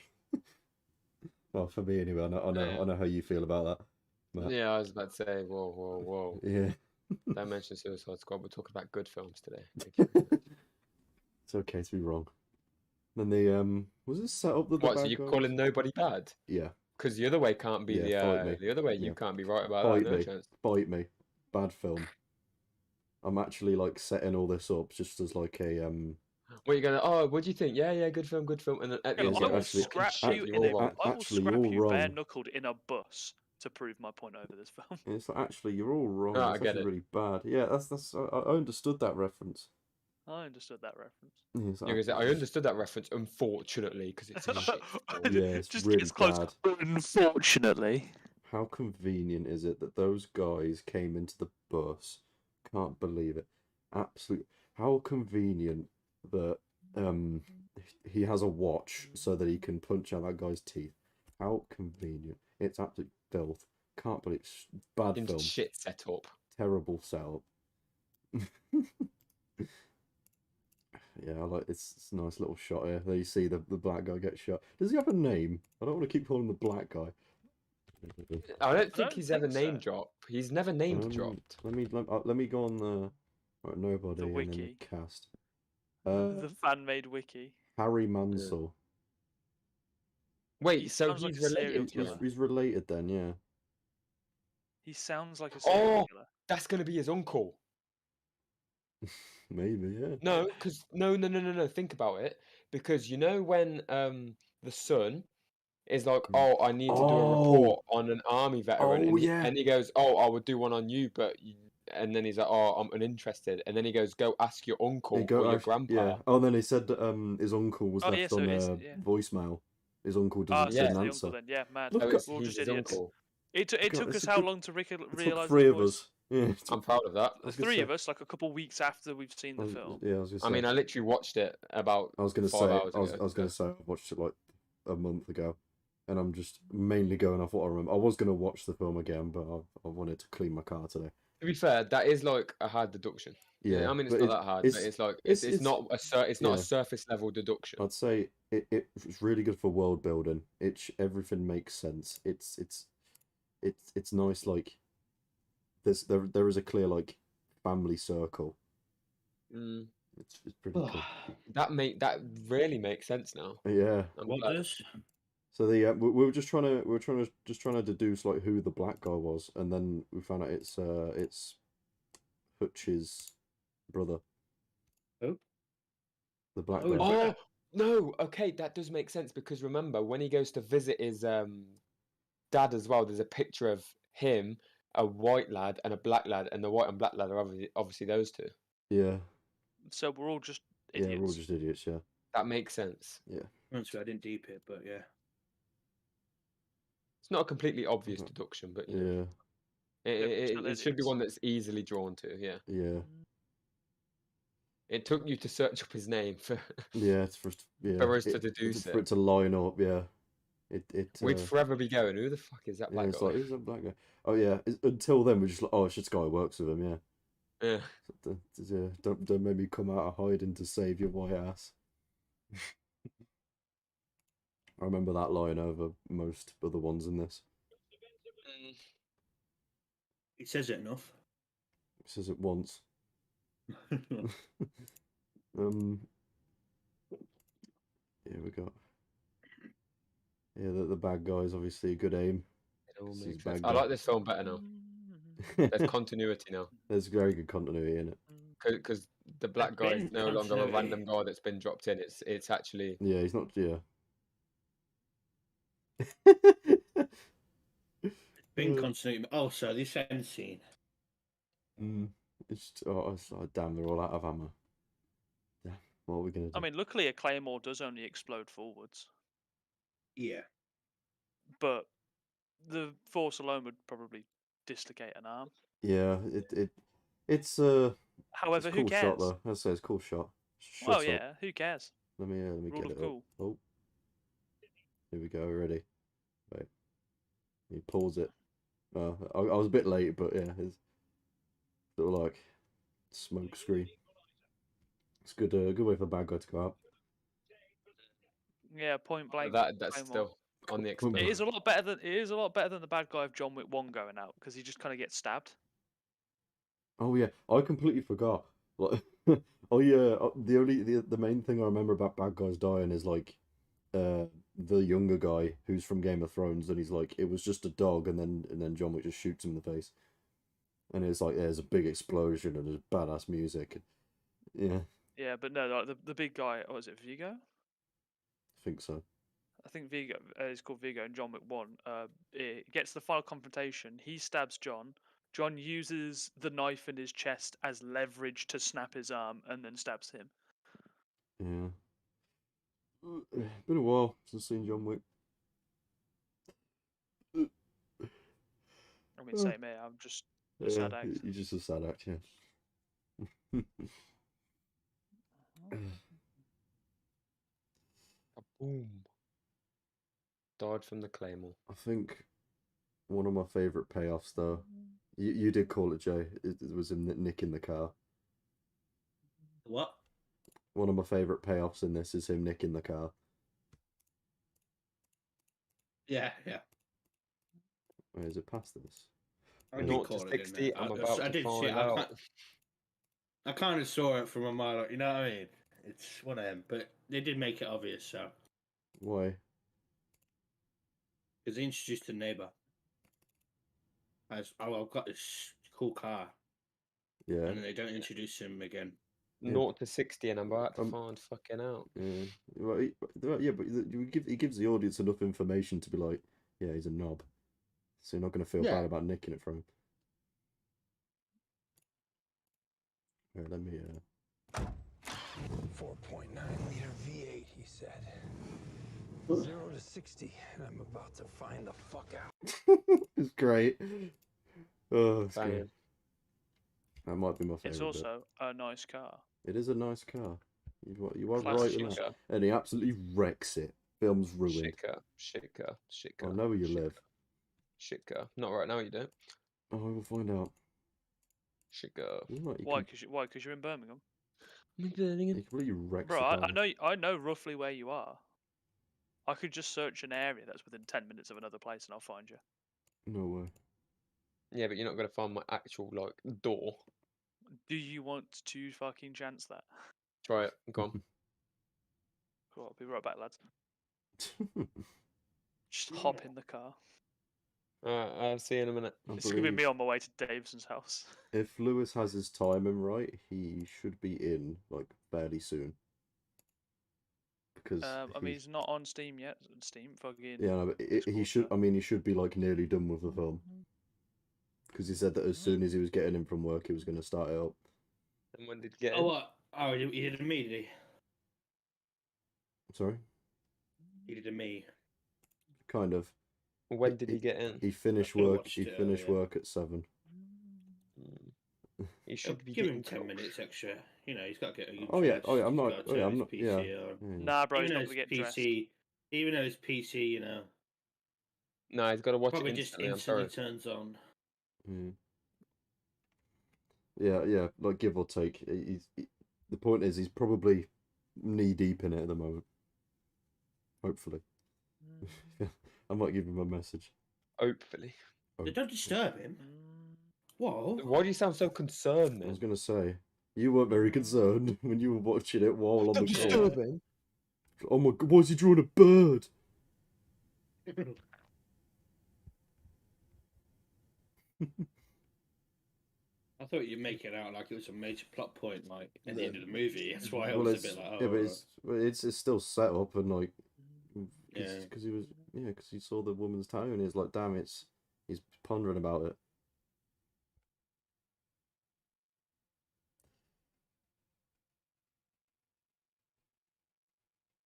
Well, for me anyway. I know how you feel about that. Matt. Yeah, I was about to say, whoa. Yeah. Don't mention Suicide Squad. We're talking about good films today. Thank you very much. It's okay to be wrong. Then the was this set up that the What? So bad you're guys- calling nobody bad? Yeah. Because the other way can't be Yeah, fight me. the other way. You Yeah. can't be right about Fight that. No me. chance. Bite me. Bad film. I'm actually like setting all this up just as like a What are you gonna? Oh, what do you think? Yeah, good film. And then at the Yeah, end, I I you're will like, actually- scrap "Fucking you shit, in you're a. all wrong." I will Actually, scrap you're you bare wrong. knuckled in a bus to prove my point over this film. It's like, actually you're all wrong. No, I It's get actually it. really bad. Yeah, that's I understood that reference. I understood that reference. Yeah, it's You're gonna say, I actually- understood that reference, unfortunately, because it's a shit film. Yeah, it's Just really gets close. bad. Unfortunately. How convenient is it that those guys came into the bus? Can't believe it. Absolutely. How convenient that he has a watch so that he can punch out that guy's teeth. How convenient. It's absolute filth. Can't believe it's bad In film. shit setup. Terrible setup. Yeah, I like it's a nice little shot here. There you see the black guy get shot. Does he have a name? I don't want to keep calling him the black guy. I don't think don't he's ever think so. name dropped. He's never named dropped. Let me go on the nobody The and then wiki. the cast. The fan-made wiki. Harry Mansell. He Wait, so sounds like he's a serial related to killer. him? He's related then, yeah. He sounds like a serial Oh! killer. That's gonna be his uncle. Maybe, yeah. No, because no. Think about it. Because you know when the son is like, oh, I need to do a Oh. report on an army veteran, Oh, and, yeah. and he goes, oh, I would do one on you, and then he's like, oh, I'm uninterested, and then he goes, go ask your uncle He or your actually- grandpa. Yeah. Oh, and then he said that his uncle was Oh, left yeah, so on it's- a yeah. voicemail. His uncle Ah, doesn't so yeah. it's an the answer. uncle then. Yeah, mad. Look So at- it's, We're all he's just his idiots. uncle. It God, took it's us a how good- long to It took realise 3 this of was? us. Yeah, I'm proud of that. The three of us, like a couple weeks after we've seen the film. Yeah, I was gonna say. I mean, I literally watched it about I was gonna 5 say. hours I was ago. gonna say I watched it like a month ago, and I'm just mainly going off what I remember. I was gonna watch the film again, but I wanted to clean my car today. To be fair, that is like a hard deduction. Yeah, I mean, it's but not that hard, but it's like it's not a yeah. surface level deduction. I'd say it's really good for world building. Everything makes sense. It's nice. Like there is a clear like family circle. Mm. It's pretty cool. That really makes sense now. Yeah. What does? So we were just trying to deduce like who the black guy was, and then we found out it's Hutch's brother. Who? The black Oh, guy. Oh no, okay, that does make sense because remember when he goes to visit his dad as well, there's a picture of him, a white lad and a black lad, and the white and black lad are obviously those two. Yeah. So we're all just idiots. Yeah, we're all just idiots. Yeah. That makes sense. Yeah. Honestly, I didn't deep it, but yeah. It's not a completely obvious deduction, but you know, Yeah. it should be one that's easily drawn to. Yeah. Yeah. It took you to search up his name for Yeah. It's for us to deduce for it to line up. Yeah. We'd forever be going, who the fuck is that Yeah, black it's guy? like, who's that black guy? Oh yeah. Until then, we're just like, oh, it's just a guy who works with him. Yeah. Yeah. Yeah. Don't make me come out of hiding to save your white ass. I remember that line over most other ones in this. He says it enough. He says it once. Yeah, we got. Yeah, the bad guy's obviously a good aim. It all This makes is sense. bad I guy. like this film better now. There's continuity now. There's very good continuity in it. Because the black guy is no longer a random guy that's been dropped in. It's actually. Yeah, he's not. Yeah. Been continuity. Oh, so this end scene. It's damn, they're all out of ammo. Yeah, what are we gonna do? I mean, luckily a claymore does only explode forwards, Yeah. but the force alone would probably dislocate an arm. Yeah, it's However, it's a cool who cares? shot though. I'd say it's a cool shot. Oh Shut up. yeah, who cares? Let me Rule get of it cool. up. Oh, here we go. Ready? Wait. He pulls it. I was a bit late, but yeah, it's sort of like smoke screen. It's good. Good way for the bad guy to go out. Yeah, point blank. That's claymore. still on the It explode. is a lot better than the bad guy of John Wick 1 going out because he just kind of gets stabbed. Oh yeah, I completely forgot. Like, oh yeah, the main thing I remember about bad guys dying is like, the younger guy who's from Game of Thrones, and he's like, it was just a dog, and then John Wick just shoots him in the face, and it's like there's a big explosion and there's badass music. Yeah, Yeah, but no, like the big guy. Oh, is it Vigo? I think so. I think Vigo is called Vigo in John Wick 1. It gets the final confrontation. He stabs John. John uses the knife in his chest as leverage to snap his arm and then stabs him. Yeah. Been a while since I've seen John Wick. I mean, same here. I'm just a sad act. You're just a sad act, yeah. Boom. Died from the claymore. I think one of my favourite payoffs, though, you did call it, Jay. It was him nicking the car. What? One of my favourite payoffs in this is him nicking the car. Yeah. Where is it past this? I Yeah. did 0 call to it, 60. didn't I? I'm about I to did see find it. out. I kind of saw it from a mile. You know what I mean? It's one of them, but they did make it obvious. So Why? because they introduced the neighbor as, oh, I've got this cool car, Yeah. and then they don't introduce him again. 0 to 60, and I'm about to find fucking out. Yeah. Well, he gives the audience enough information to be like, yeah, he's a knob. So you're not going to feel bad about nicking it from him. Here, let me. 4.9 liter V8, he said. 0 to 60, and I'm about to find the fuck out. It's great. Oh, it's Banging. great. That might be my favourite It's bit. also a nice car. It is a nice car. You are Classic right in that. car. And he absolutely wrecks it. Film's ruined. Shit car. I know where you live. Shit car. Not right now, you don't. Oh, I will find out. Shit car. Why? Because you're in Birmingham. He completely wrecks Bro, the car. I know roughly where you are. I could just search an area that's within 10 minutes of another place and I'll find you. No way. Yeah, but you're not gonna find my actual door. Do you want to fucking chance that? Try it. Go on. Cool, I'll be right back, lads. Just hop in the car. I'll see you in a minute. This is gonna be me on my way to Davison's house. If Lewis has his timing right, he should be in fairly soon. Because I mean, he's not on Steam yet. Steam, fucking. yeah, no, but he should. I mean, he should be nearly done with the film. Because he said that as soon as he was getting in from work, he was going to start it up. And when did you get Oh, in? what? Oh, he did a me, did he? Sorry? He did a me. Kind of. When did he get in? He finished could've work. watched He it finished earlier. work at 7. He should be Give getting him 10 caught. minutes extra. You know, he's got to get a Oh yeah. dressed, Oh yeah. I'm he's not. got to Oh yeah. turn I'm his not. PC Yeah. on. Yeah. Nah, bro, he's Even not though gonna get his dressed. PC, even though his PC, you know, No, he's got to watch probably it just instantly. I'm sorry. turns on. Yeah. Give or take. The point is, he's probably knee deep in it at the moment. Hopefully. I might give him a message. Hopefully. Don't disturb him. Whoa. Why do you sound so concerned, I was man? gonna say, you weren't very concerned when you were watching it while on the call. Disturbing. Oh my god, why is he drawing a bird? I thought you'd make it out like it was a major plot point, at the end of the movie. That's why I Well, was a bit like, oh. yeah, but it's still set up and Yeah. because he saw the woman's tattoo and he's like, damn, he's pondering about it.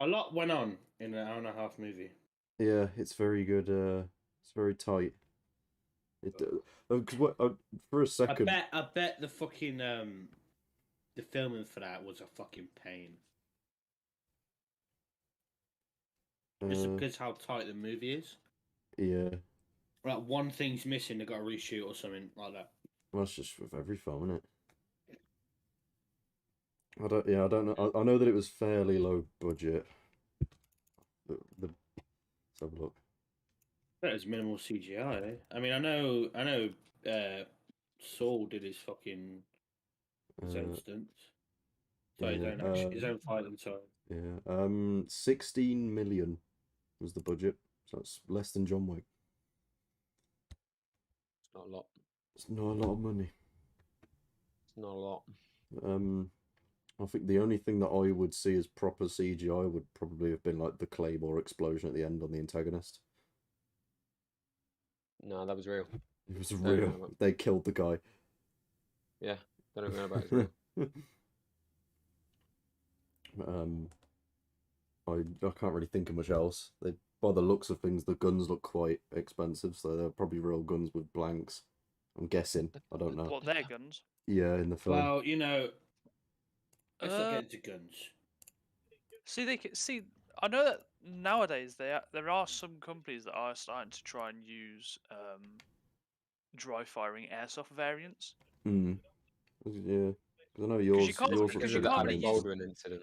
A lot went on in an hour and a half movie. Yeah, it's very good. It's very tight. For a second, I bet the fucking the filming for that was a fucking pain. Just because how tight the movie is. Yeah. Like one thing's missing, they got to reshoot or something like that. Well, that's just with every film, isn't it? I don't know. I know that it was fairly low budget. Let's have a look. That was minimal CGI. I mean, I know. Saul did his fucking his own stunts. Sorry, his own fight. I'm sorry. Yeah. 16 million was the budget. So that's less than John Wick. It's not a lot. It's not a lot of money. It's not a lot. I think the only thing that I would see as proper CGI would probably have been the Claymore explosion at the end on the antagonist. No, that was real. It was real. They killed the guy. Yeah, they don't know about it. I can't really think of much else. By the looks of things, the guns look quite expensive, so they're probably real guns with blanks. I'm guessing. I don't know. What, their guns? Yeah, in the film. Well, let's not get into guns. See, I know that nowadays there are some companies that are starting to try and use dry firing airsoft variants. Yeah, because I know yours. Because of the Alec Baldwin incident.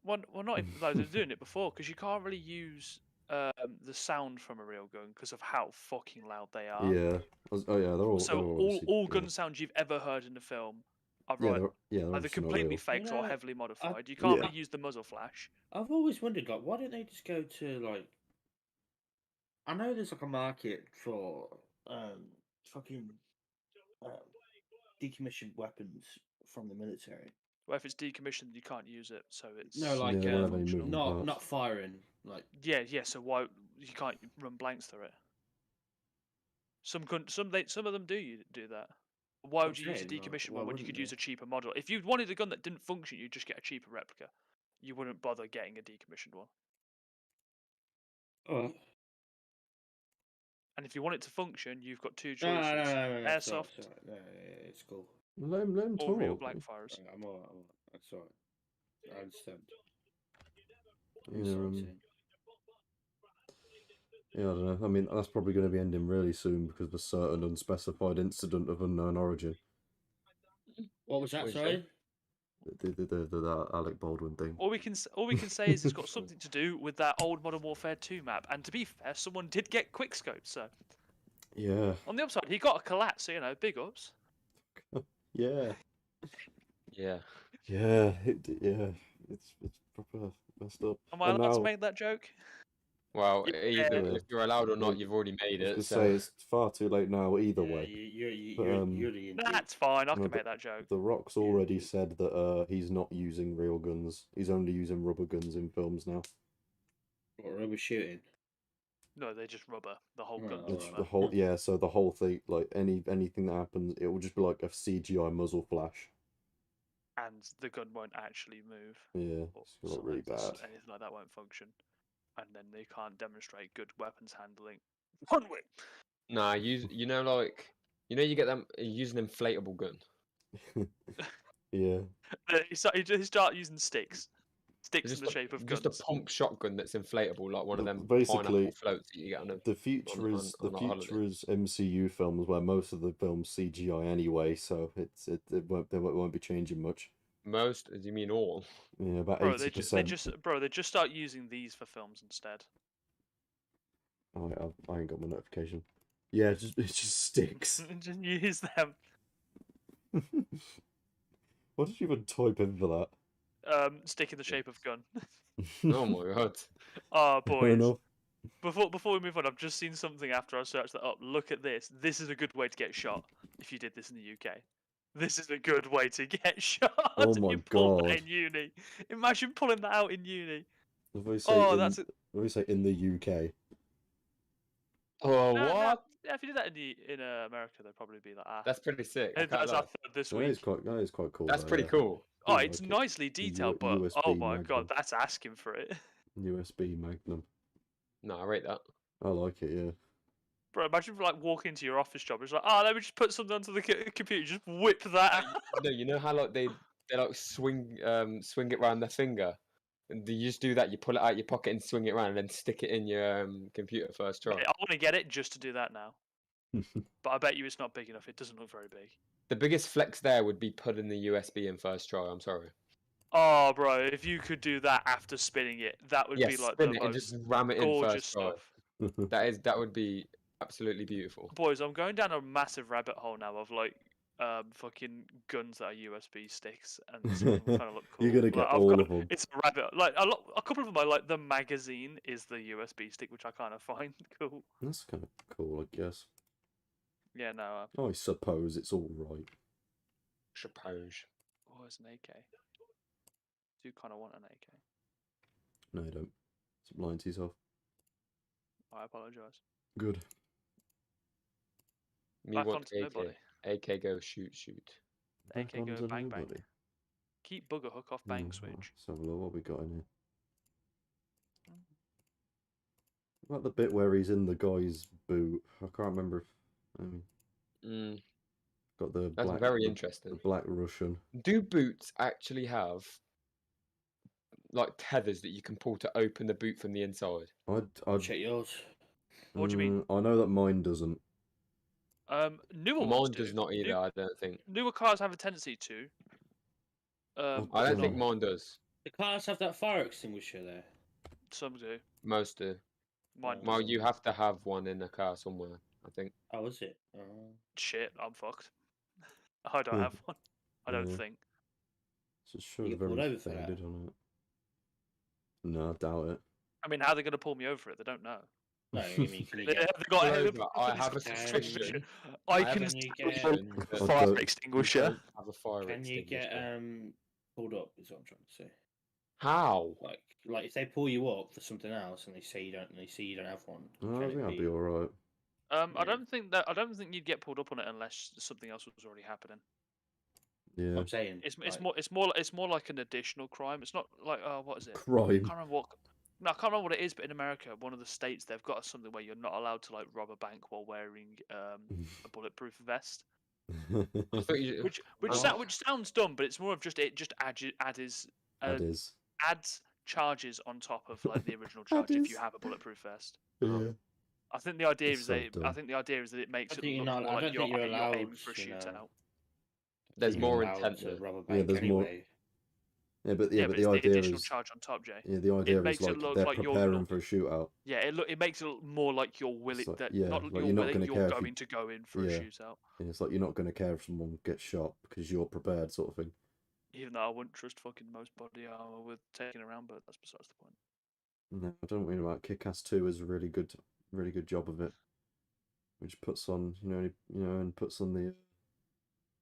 Well, not even though they're doing it before, because you can't really use the sound from a real gun because of how fucking loud they are. Yeah. Oh yeah, they're all. So all gun sounds you've ever heard in the film are either completely faked or heavily modified. You can't really use the muzzle flash. I've always wondered, why don't they just go to I know there's a market for fucking decommissioned weapons from the military. Well, if it's decommissioned, you can't use it, so it's not firing. Yeah. So why you can't run blanks through it? Some of them do that. Why would you use a decommissioned one when you could use a cheaper model? If you wanted a gun that didn't function, you'd just get a cheaper replica. You wouldn't bother getting a decommissioned one. Oh. And if you want it to function, you've got two No, choices. no, Airsoft. no, it's cool. Let him or real talk. Blackfires. I'm alright. That's alright. I understand. Yeah, I don't know. I mean, that's probably going to be ending really soon because of a certain unspecified incident of unknown origin. What was that? What did you Sorry. The Alec Baldwin thing. All we can say is it's got something to do with that old Modern Warfare 2 map. And to be fair, someone did get quickscope. So Yeah. on the upside, he got a collapse. So big ups. Yeah. Yeah. Yeah. It's proper messed up. Am I And allowed to now, make that joke? Well, Yeah. either Yeah. if you're allowed or Well, not, you've already I made was it. gonna So say it's far too late now either Yeah, way. you're the indie. That's fine. I No, can make that joke. The Rock's already said that he's not using real guns. He's only using rubber guns in films now. What, rubber shooting? No, they're just rubber. The whole Oh, gun's alright. The rubber. whole so the whole thing, like anything that happens, it will just be like a CGI muzzle flash. And the gun won't actually move. Yeah, Or it's gonna look really bad. anything like that won't function. And then they can't demonstrate good weapons handling. One way. nah, you know, like you get them use an inflatable gun. Yeah. He start using sticks. Sticks in the shape of guns. Just a pump shotgun that's inflatable, like one of them Basically, pineapple floats that you get on a. The future is on a holiday. MCU films where most of the films CGI anyway, so it won't be changing much. Most? Do you mean all? Yeah, about Bro, 80%. they just start using these for films instead. Oh, I ain't got my notification. Yeah, it's just sticks. Just use them. What did you even type in for that? Stick in the shape of gun. Oh my god! Oh Fair boys. enough. Before we move on, I've just seen something after I searched that up. Look at this. This is a good way to get shot if you did this in the UK. This is a good way to get shot. Oh if my you pull that God. in uni. Imagine pulling that out in uni. If we say Oh, in, that's if we say in the UK. Oh no, what? yeah, if you did that in America, they'd probably be like, That's pretty sick. I can't that's our lie. third this That week. is quite cool. That's though, pretty yeah. cool. Oh, I it's like it. nicely detailed, but USB oh my Magnum. god, that's asking for it. USB Magnum. No, I rate that. I like it, yeah. Bro, imagine if, like walking into your office job. It's like, let me just put something onto the computer. Just whip that out. No, you know how like they like swing it around their finger, and you just do that. You pull it out your pocket and swing it around, and then stick it in your computer first try. Mate, I want to get it just to do that now. But I bet you it's not big enough. It doesn't look very big. The biggest flex there would be putting the USB in first try. I'm sorry. Oh, bro, if you could do that after spinning it, that would Yeah, be like spin the it and most just ram it in gorgeous first try. stuff. That would be absolutely beautiful. Boys, I'm going down a massive rabbit hole now of like fucking guns that are USB sticks, and some of them kind of look cool. You're gonna get like, all of them. It's a rabbit. Like a couple of them are like the magazine is the USB stick, which I kind of find cool. That's kind of cool, I guess. Yeah, no. I suppose it's all right. Suppose. Oh, it's an AK. Do kind of want an AK. No, you don't. Stop lying to yourself. I apologise. Good. Me Back want onto AK. nobody. AK go shoot. AK Back go onto bang bang. nobody. Keep bugger hook off bang switch. Right, let's have a look what we got in here. What about the bit where he's in the guy's boot? I can't remember if got the That's black, very the interesting. black Russian. Do boots actually have like tethers that you can pull to open the boot from the inside? I'd Check yours. What do you mean? I know that mine doesn't. Newer Mine ones does do. not either. I don't think. Newer cars have a tendency to. I don't not- think mine does. The cars have that fire extinguisher there. Some do. Most do. Mine Well, doesn't. you have to have one in a car somewhere. I think. Oh, is it? Shit, I'm fucked. I don't have one. I don't Yeah. think. Just show You the get pulled very over for that? faded on it. No, I doubt it. I mean, how are they going to pull me over it? They don't know. No, I mean, can you They get, have got Pull a- over, I have a Can- suspicion. I have can a see suspicion a that fire you you extinguisher. don't have a fire can you get extinguisher. pulled up? Is what I'm trying to say. How? Like if they pull you up for something else and they say you don't have one. Oh, can I it think I'll be- be alright. I Yeah. don't think you'd get pulled up on it unless something else was already happening. Yeah. I'm saying It's more like an additional crime. It's not like what is it? I Crime. can't remember what. No, I can't remember what it is. But in America, one of the states they've got something where you're not allowed to like rob a bank while wearing a bulletproof vest. I thought you. Which sounds dumb, but it's more of just adds charges on top of like the original charge if you have a bulletproof vest. Yeah. I think the idea That's is so that dumb. it makes it think you're look not- more I like don't think you're you're allowed, aiming for a you know, shootout. There's You're more allowed intent to there. rob a Yeah, bank there's more. anyway. Yeah, but But the it's the idea additional is charge on top, Jay. the idea is makes it like look they're like you're preparing for a shootout. Yeah, it makes it look more like you're willing like- that yeah, not like you're you're not willing, gonna you're care if you- going to go in for a yeah. shootout. And it's like you're not going to care if someone gets shot because you're prepared, sort of thing. Even though I wouldn't trust fucking most body armor with taking around, but that's besides the point. No, I don't mean about Kick-Ass 2 is a really good job of it, which puts on and puts on the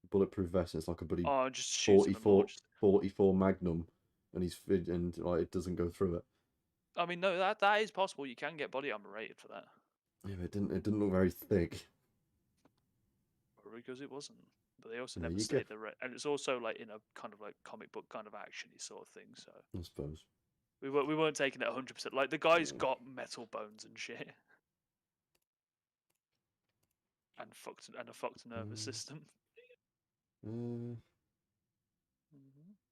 bulletproof vest. It's like a bloody Just shoots them more. 44 Magnum, and like it doesn't go through it. I mean, no, that is possible. You can get body armor rated for that. Yeah, but it didn't look very thick. Because it wasn't. But they also Yeah, never you state get- the and it's also like in a kind of like comic book kind of actiony sort of thing. So I suppose. we weren't taking it 100%. Like the guy's got metal bones and shit, and a fucked nervous system.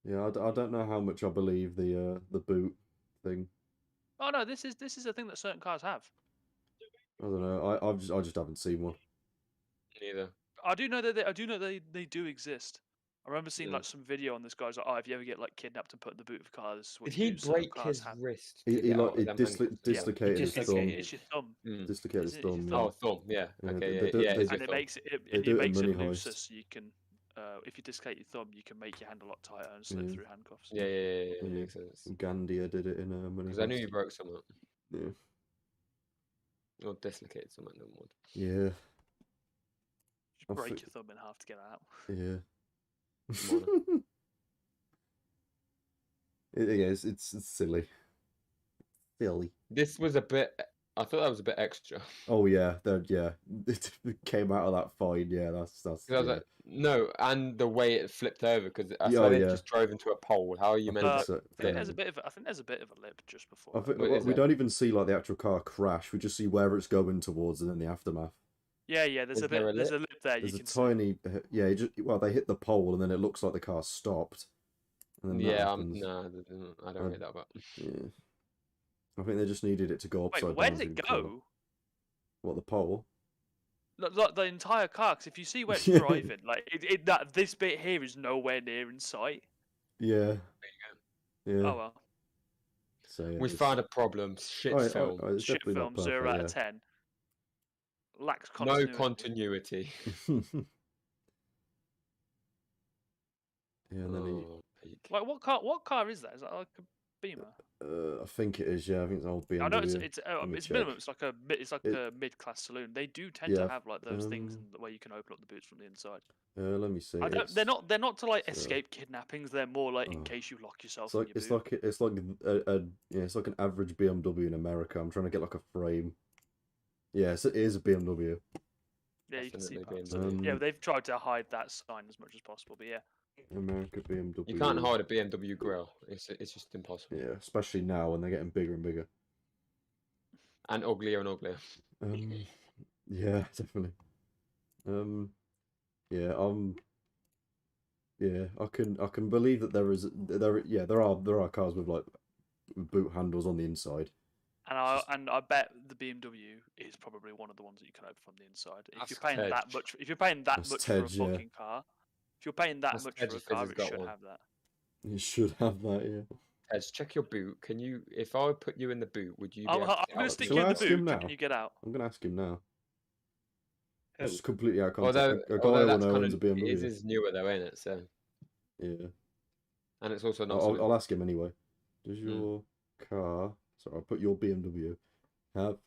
Yeah, I don't know how much I believe the boot thing. Oh no, this is a thing that certain cars have. I don't know. I just haven't seen one. Neither. I do know they do exist. I remember seeing like some video on this guy's like, if you ever get like kidnapped and put in the boot of a car, this is what Did you he do. Certain break cars his have. wrist? He to get out of them handcuffs? dislocated his thumb. It's your thumb. Dislocated his Isn't it? It's thumb. your Yeah. Oh, thumb. Yeah. Yeah, Okay. they Yeah. do- Yeah. they- It's And your it thumb. makes it They do it in makes it Money looser, Heist. so you can, if you dislocate your thumb, you can make your hand a lot tighter and slip Yeah. through handcuffs. Yeah. Yeah. Makes sense. Gandia did it in Money Because I knew Heist. you broke something. Yeah. Or dislocated something. No more. Yeah. Just break your thumb in half to get it out. Yeah. Come It's silly. Silly. This was a bit. I thought that was a bit extra. Oh yeah, it came out of that fine. Yeah, that's. 'Cause I was Yeah. like, no, and the way it flipped over because I Yeah, saw it yeah. just drove into a pole. How are you I meant think to? so, I think there's a bit of a lip just before. I think, What is we it? don't even see like the actual car crash. We just see where it's going towards, and then the aftermath. Yeah, there's Is a there a bit. There's a lip? lip there. There's You a can see. tiny. Yeah, they hit the pole, and then it looks like the car stopped. And then that Yeah, happens. no, I don't rate that. But Yeah. I think they just needed it to go Wait, upside but where down. did so it you can kill go? What, the pole? Like the entire car. Because if you see where it's Yeah. driving, like this bit here is nowhere near in sight. Yeah. Yeah. Oh well. So yeah, we it's- found a problem. Shit Oh, film. it's Shit definitely film, not 0 perfect, out of 10. Lacks No continuity. continuity. yeah. Yeah, and then Oh, peak. Like what car is that? Is that like a Beamer? I think it is. Yeah, I think it's an old BMW. I know it's me it's minimum. check. It's like a mid-class saloon. They do tend Yeah, to have like those things where you can open up the boots from the inside. Let me see. They're not to like it's, escape kidnappings. They're more like in oh. case you lock yourself It's like in your boot. it's like an average BMW in America. I'm trying to get like a frame. Yes, it is a BMW. Yeah, you can see Definitely parts of it. Yeah, BMW. they've tried to hide that sign as much as possible, but yeah. America BMW. You can't hide a BMW grill. It's just impossible. Yeah, especially now when they're getting bigger and bigger. And uglier and uglier. Yeah, definitely. Yeah, I can believe that there are cars with like boot handles on the inside. And I bet the BMW is probably one of the ones that you can open from the inside. If That's you're paying that Tej. much, if you're paying that That's much Tej, for a yeah. fucking car, if you're paying that That's much Tej for a if car, it's it got should one. have that. You should have that, yeah. Ted, check your boot. Can you? If I put you in the boot, would you? Be I'm able to going get to out stick of you Shall in I the ask him boot. now? Can you get out? I'm gonna ask him now. Who? It's completely out of Although, context. A guy I that's know kind owns a of, BMW. it is newer though, ain't it? So, Yeah. and it's also not. I'll ask him anyway. Does Hmm. your car? Sorry, I'll put your BMW have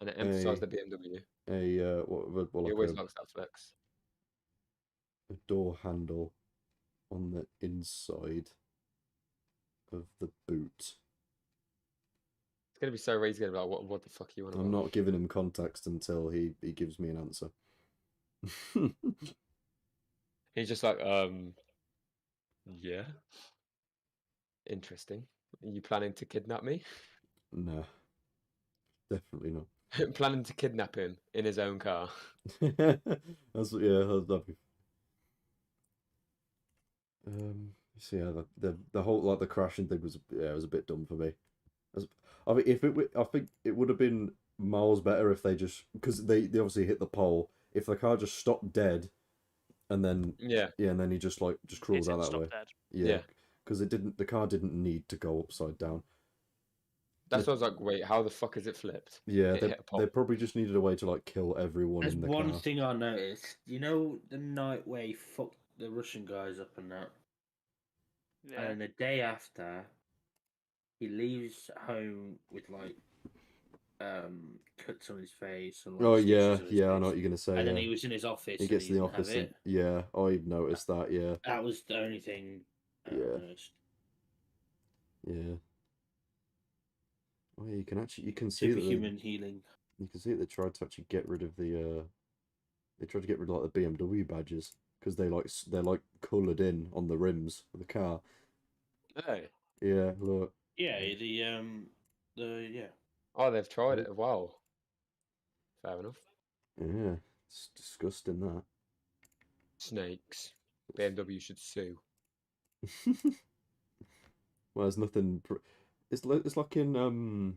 and it emphasised the BMW. what He like always likes that flex. a door handle on the inside of the boot? It's gonna be so rare. He's gonna be like, "What the fuck are you on about?" I'm not giving him context until he gives me an answer. He's just like, yeah. Interesting. Are you planning to kidnap me? No, definitely not. Planning to kidnap him in his own car. That'd be So yeah, the whole like the crashing thing was it was a bit dumb for me. I mean, I think it would have been miles better if they just because they obviously hit the pole. If the car just stopped dead, and then Yeah, and then he just crawls Hit out it, that stop way. dead. Yeah, because the car didn't need to go upside down. that's what I was like. Wait, how the fuck is it flipped? Yeah, It hit a they pole. probably just needed a way to kill everyone There's in the one car. thing I noticed. You know the night where he fucked the Russian guys up and that, Yeah. and then the day after, he leaves home with cuts on his face and Oh stitches on his yeah, I face. know what you're gonna say. And then Yeah, he was in his office he and gets he to the didn't have office and it. yeah, I noticed that. Yeah, That was the only thing I Yeah. noticed. yeah. Oh, yeah, you can see that Superhuman healing. you can see that they tried to actually get rid of they tried to get rid of the BMW badges because they're coloured in on the rims of the car. Hey. Yeah, look. Yeah, Yeah. yeah. Oh, they've tried it. Wow. Fair enough. Yeah, it's disgusting that. Snakes. BMW should sue. Well, there's nothing. It's like in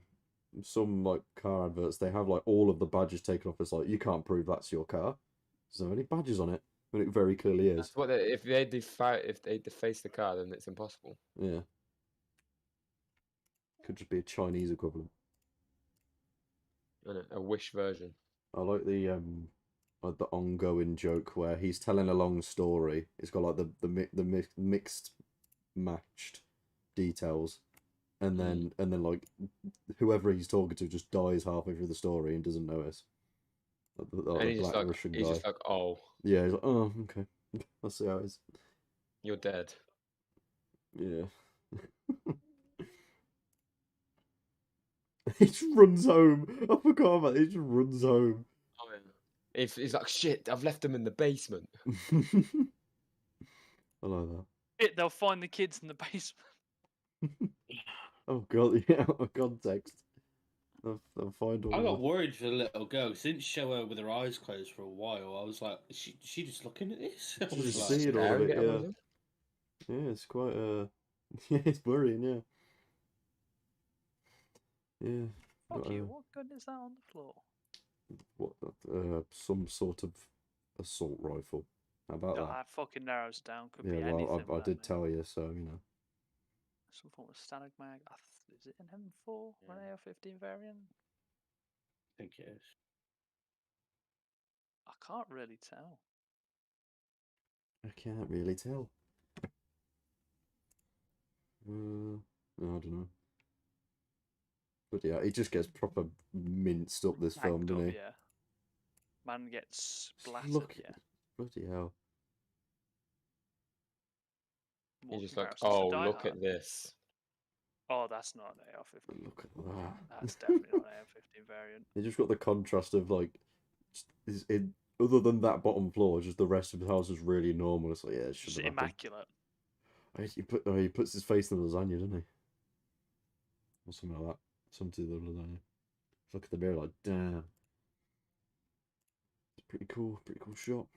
some car adverts they have all of the badges taken off. It's you can't prove that's your car. Does there have any badges on it? When it very clearly is. That's what if they deface the car, then it's impossible. Yeah. Could just be a Chinese equivalent. A Wish version. I like the ongoing joke where he's telling a long story. It's got the mixed matched details, and then whoever he's talking to just dies halfway through the story and doesn't notice. And he's black Russian guy. just like, oh, Yeah, he's like, oh, okay, I'll see how it is. you're dead. Yeah. He just runs home. I forgot about it. He just runs home. Oh, yeah. If he's like, shit, I've left them in the basement. I like that. They'll find the kids in the basement. Oh god, yeah, out of context. They'll find all. I got worried for the little girl. 'Cause I didn't show her with her eyes closed for a while. I was like, is she just looking at this? I She's was just like, seeing all of it, Staring at yeah. them. Yeah, it's quite yeah, it's worrying, yeah. Yeah. Fuck Got, you! What good is that on the floor? What? Some sort of assault rifle. How about No, that? that fucking narrows it down. Could Yeah, be anything. well, I with that, did mate. tell you, so you know. Some form of Stalag mag. Is it an M4 or an AR-15 variant? I think it is. I can't really tell. I can't really tell. I don't know. But yeah, he just gets proper minced up this film, Tagged doesn't up, he? yeah. Man gets splattered, Look, yeah. bloody hell. What He's just like, comparisons to oh, Die look Hard? at this. Oh, that's not an AR-15. Look at that. That's definitely not an AR-15 variant. You just got the contrast of other than that bottom floor, just the rest of the house is really normal. It's like, yeah, it should Just have happened. immaculate. He puts his face in the lasagna, doesn't he? Or something like that. Something to the lasagna. Look at the mirror like, damn. It's pretty cool shot.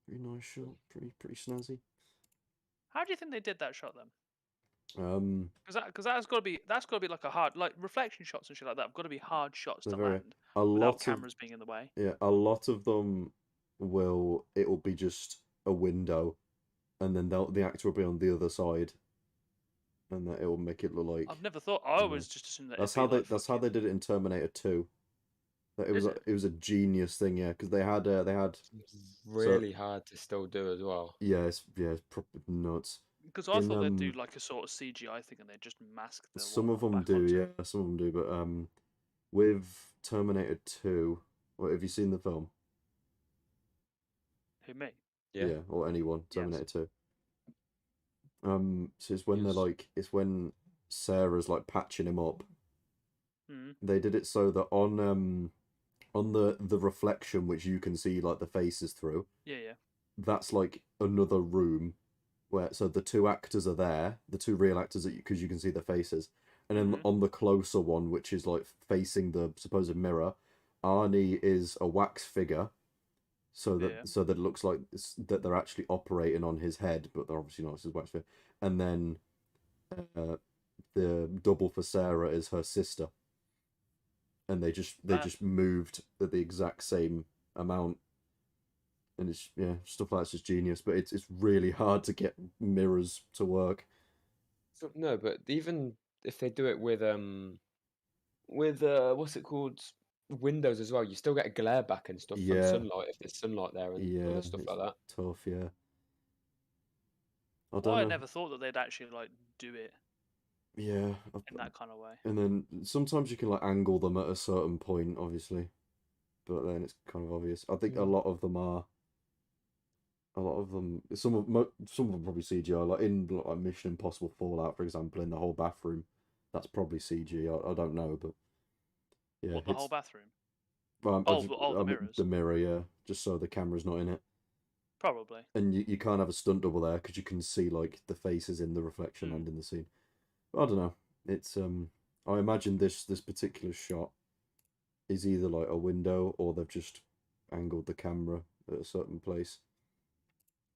Pretty nice shot. Pretty snazzy. How do you think they did that shot then? Because that's got to be like a hard reflection shots and shit like that. Have got to be hard shots to land without cameras being in the way. Yeah, a lot of them it'll be just a window, and then the actor will be on the other side, and that it will make it look like. I've never thought. I always just assumed that. That's how they did it in Terminator 2. That it was a genius thing, yeah, because they had Really hard to still do as well. Yeah, it's proper nuts. Because I thought they'd do like a sort of CGI thing and they'd just mask the. Some of them do, yeah. Some of them do, but with Terminator 2, have you seen the film? Who, me? Yeah, or anyone. Terminator 2. So it's when Yes. it's when Sarah's patching him up. Mhm. They did it so that on the reflection which you can see the faces through. Yeah. That's another room where the two actors are there, the two real actors because you can see their faces, and then on the closer one, which is facing the supposed mirror, Arnie is a wax figure, so that Yeah. so that it looks like that they're actually operating on his head, but they're obviously not. It's his wax figure. And then the double for Sarah is her sister, and they just moved at the exact same amount. And it's stuff like that's just genius, but it's really hard to get mirrors to work. So, no, but even if they do it with what's it called, windows as well, you still get a glare back and stuff from Yeah. sunlight if there's sunlight there and Yeah, other stuff it's like that. tough. Yeah, I Well, don't I know. never thought that they'd actually like do it Yeah, in that kind of way. and then sometimes you can like angle them at a certain point, obviously, but then it's kind of obvious. I think a lot of them are. A lot of them, some of them probably CGI. Like in like Mission Impossible Fallout, for example, in the whole bathroom, that's probably CG. I don't know, but yeah, What, the whole bathroom? Well, Oh, just, the I mean, mirrors. the mirror, yeah, just so the camera's not in it. Probably. And you can't have a stunt double there because you can see like the faces in the reflection and in the scene. But I don't know. It's I imagine this particular shot is either like a window or they've just angled the camera at a certain place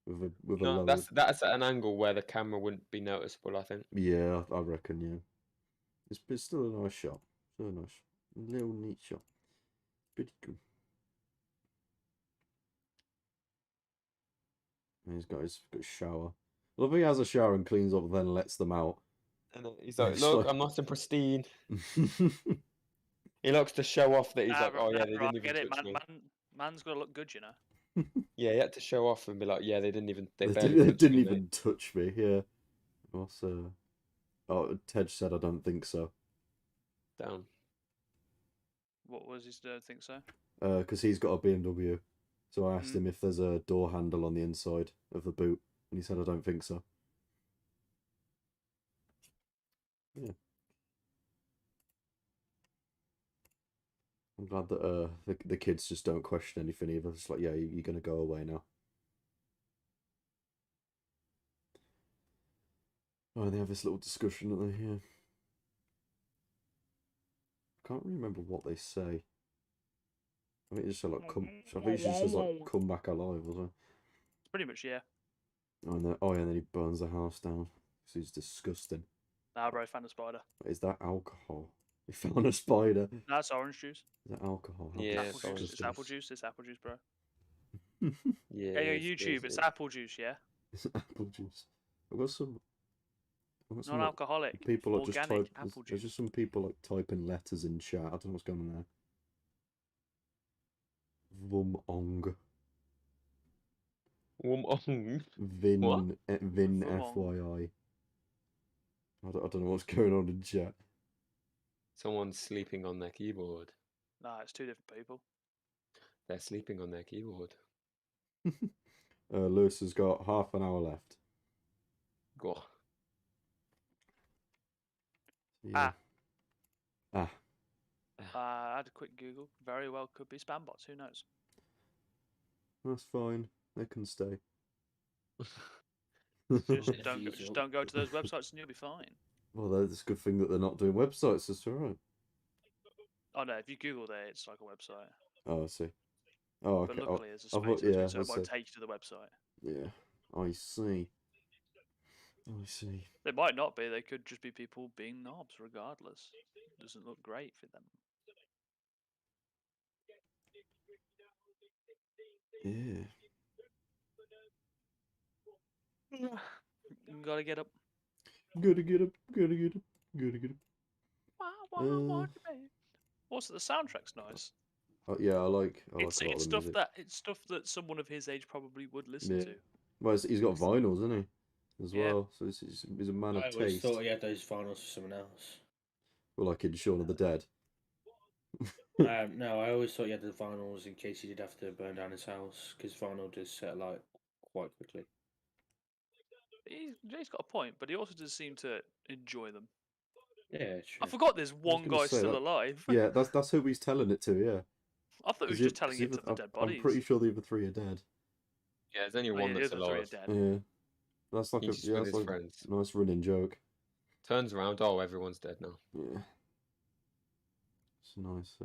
with a No, lower. that's at an angle where the camera wouldn't be noticeable, I think. Yeah, I reckon. Yeah, it's still a nice shot. Still a nice, little neat shot. Pretty cool. And he's got his shower. I love he has a shower and cleans up, then lets them out. And he's like, It's "Look, like- I'm nice and pristine." He likes to show off that he's like, "Oh yeah, they right, didn't even get it, touch me." Man's got to look good, you know. Yeah, he had to show off and be like, "Yeah, they They barely didn't touched me, mate." even touch me. Yeah. What's Oh, Tej said I don't think so. Down. What was his think so? Because he's got a BMW. So I asked him if there's a door handle on the inside of the boot, and he said I don't think so. Yeah. I'm glad that the kids just don't question anything either. It's like, yeah, you're gonna go away now. Oh, they have this little discussion, don't they? Yeah. I can't remember what they say. I think it just said like come. I think she says like come back alive or something. Pretty much, yeah. Oh, yeah, and then he burns the house down. So he's disgusting. Nah, bro, found a spider. Is that alcohol? He found a spider. That's orange juice. Is that alcohol? How Yeah, Apple juice. It's apple juice. It's apple juice, bro. Yeah. Hey, YouTube, it's apple juice, yeah. It's apple juice. I've got some. Non-alcoholic. People like organic just type. apple There's juice. just some people like typing letters in chat. I don't know what's going on there. Vum-ong. Vin. What? Vin Vum-ong. FYI. I don't know what's going on in chat. Someone's sleeping on their keyboard. Nah, it's two different people. They're sleeping on their keyboard. Lewis has got half an hour left. Go. Yeah. Ah. I had a quick Google. Very well could be spam bots. Who knows? That's fine. They can stay. Just don't go to those websites and you'll be fine. Well, that's a good thing that they're not doing websites. That's all right. Oh no, if you Google it, it's like a website. Oh, I see. Oh, okay. But luckily, there's a I space thought- between, yeah, so it I won't see. take you to the website. Yeah, I see. I see. They might not be. They could just be people being knobs, regardless. It doesn't look great for them. Yeah. Gotta get up. Gotta get up. Gotta get up. Gotta get up. Also, the soundtrack's nice. Yeah, I like It's a lot of the music. stuff that someone of his age probably would listen Yeah. to. Well, he's got vinyls, isn't he? As Yeah. well. So he's a man I of always taste. thought he had those vinyls for someone else. Well, like in Shaun of the Dead. No, I always thought he had the vinyls in case he did have to burn down his house, because vinyl does set alight quite quickly. He's got a point, but he also does seem to enjoy them. Yeah, true. I forgot there's one gonna guy say still that- alive. Yeah, that's who he's telling it to. Yeah. I thought he was 'Cause just telling it to the dead bodies. I'm pretty sure the other three are dead. Yeah, there's only Oh, one yeah, that's the other three are alive. dead. Yeah. That's like He's just with that's his like friends. a nice running joke. Turns around, oh, everyone's dead now. Yeah. It's nice.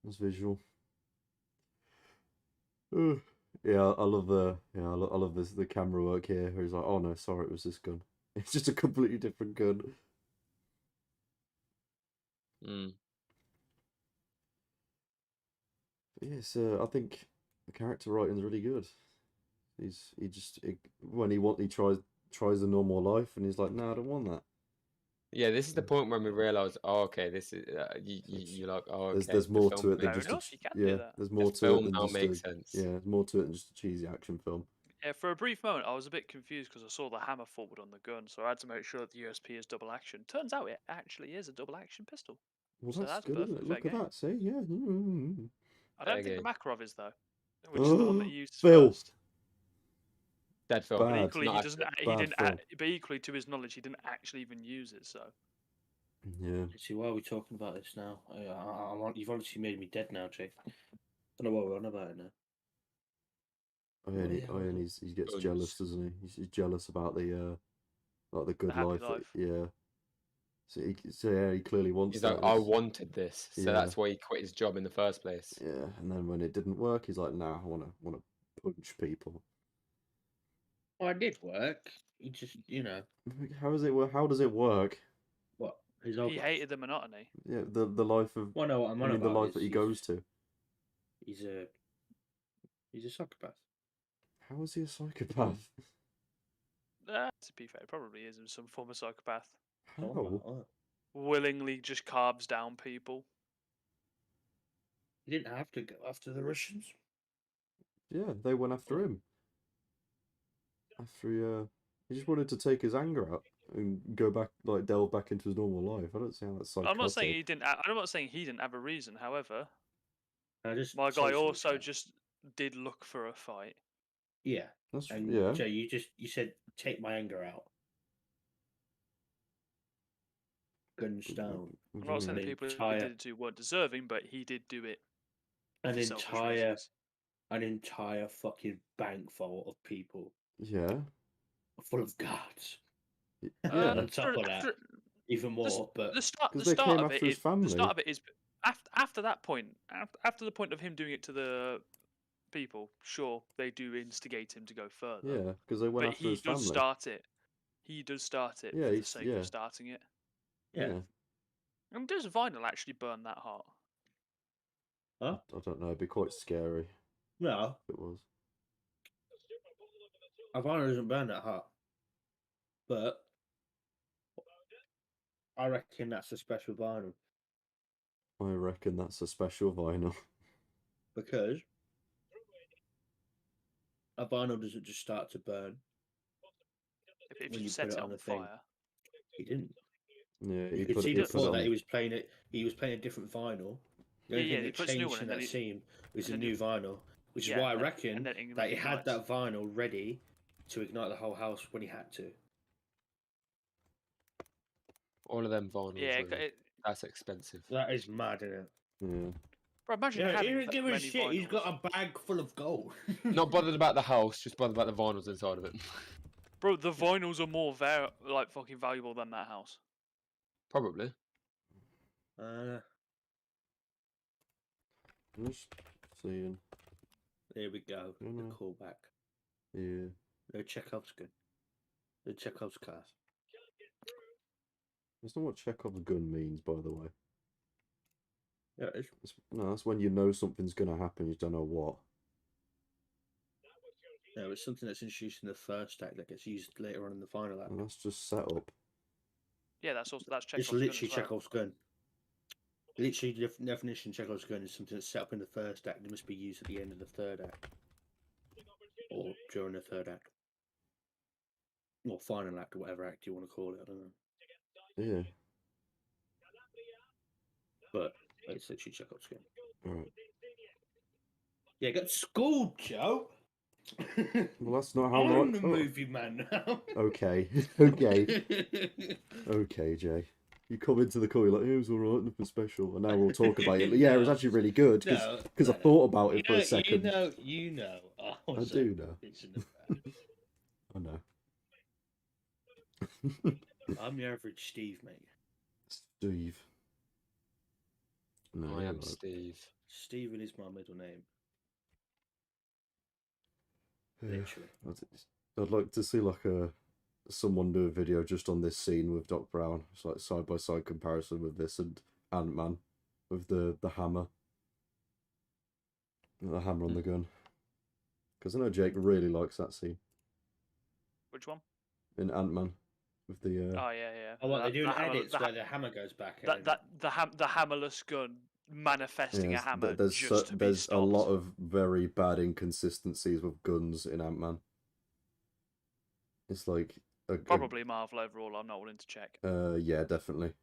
Nice visual. Yeah, I love I love this the camera work here. Where he's like, oh no, sorry, it was this gun. It's just a completely different gun. Mm. Yes, I think the character writing's really good. When he tries the normal life, and he's like, no, I don't want that. Yeah, this is the point when we realise, oh, okay, this is you're like, oh, okay. There's more to it than Fair just enough, you can do that. There's more to it film than now just makes sense. there's more to it than just a cheesy action film. Yeah, for a brief moment, I was a bit confused because I saw the hammer forward on the gun, so I had to make sure that the USP is double action. Turns out it actually is a double action pistol. Well, So that's that's good, isn't perfect. it? Fair Look at game. that. See, yeah. I don't Fair think the game. Makarov is though, which is the one that he used Phil. first. Dead film. But Bad. equally, he Not doesn't. accurate. He Bad didn't. film. But equally, to his knowledge, he didn't actually even use it. So Yeah. See, why are we talking about this now? You've obviously made me dead now, Jake. I don't know what we're on about it now. And he gets Guns. jealous, doesn't he? He's jealous about the like the good happy life. life. Yeah. So yeah, he clearly wants He's that. like, I wanted this, so Yeah. that's why he quit his job in the first place. Yeah, and then when it didn't work, he's like, nah, I wanna punch people. Well, it did work. He just, How does it work? what? His old He life. hated the monotony. Yeah, the life of Well, no, what I'm on the about life is that he goes to. He's a psychopath. How is he a psychopath? To be fair, probably is some form of psychopath. How? Willingly just carves down people. He didn't have to go after the Russians. Yeah, they went after him. After he just wanted to take his anger out and go back, like delve back into his normal life. I don't see how that's psychotic. I'm not saying he didn't. I'm not saying he didn't have a reason. However, My guy also just did look for a fight. Yeah. And Jay, you said take my anger out. Guns down. I'm not saying the people who did it to weren't deserving, but he did do it. An entire fucking bank full of people. Yeah. Full of guards. Yeah. On top of that, even more. But the start of it is the start of it is after that point. After the point of him doing it to the people, sure, they do instigate him to go further. Yeah, because they went after his family. He does start it. He does start it for the sake of starting it. Yeah. And does vinyl actually burn that hot? Huh? I don't know. It'd be quite scary. No. If it was. A vinyl doesn't burn that hot. But I reckon that's a special vinyl. I reckon that's a special vinyl. Because a vinyl doesn't just start to burn. If you set it on fire. He didn't. Yeah, you could see before that he was playing it. He was playing a different vinyl. The only thing that changed in that scene was a new vinyl, which is why I reckon that he had that vinyl ready to ignite the whole house when he had to. All of them vinyls. Yeah, that's expensive. That is mad, isn't it? Yeah. Bro, imagine he didn't give a shit. Vinyls. He's got a bag full of gold. Not bothered about the house, just bothered about the vinyls inside of it. Bro, the vinyls are more fucking valuable than that house. Probably. Just seeing. There we go. The callback. Yeah. No Chekhov's gun. The Chekhov's car. That's not what Chekhov's gun means, by the way. Yeah, that's when you know something's going to happen, you don't know what. No, it's something that's introduced in the first act that gets used later on in the final act. And that's just set up. Yeah, that's Chekhov's gun. It's literally Chekhov's gun. Literally, the definition of Chekhov's gun is something that's set up in the first act that must be used at the end of the third act. Or during the third act. Or final act, or whatever act you want to call it, I don't know. Yeah. But it's literally Chekhov's gun. Alright. Yeah, got schooled, Joe. Well, that's not how I'm the movie man now. Okay. Okay, Jay. You come into the call, you're like, it was alright, nothing special. And now we'll talk about it. But yeah, it was actually really good. Because I thought about it for a second. You know. I do know. I know. I'm the average Steve, mate. Steve. No, I am Steve. Steven is my middle name. Literally. I'd like to see like someone do a video just on this scene with Doc Brown. It's like side by side comparison with this and Ant-Man with the hammer. The hammer on the gun. Because I know Jake really likes that scene Which one? in Ant-Man with the Oh yeah. Oh, what, they're doing hammer- edits the, where the hammer goes back that and that the hammerless gun manifesting a hammer there's just to be there's stopped. a lot of very bad inconsistencies with guns in Ant-Man. It's like Probably Marvel overall. I'm not willing to check. yeah, definitely.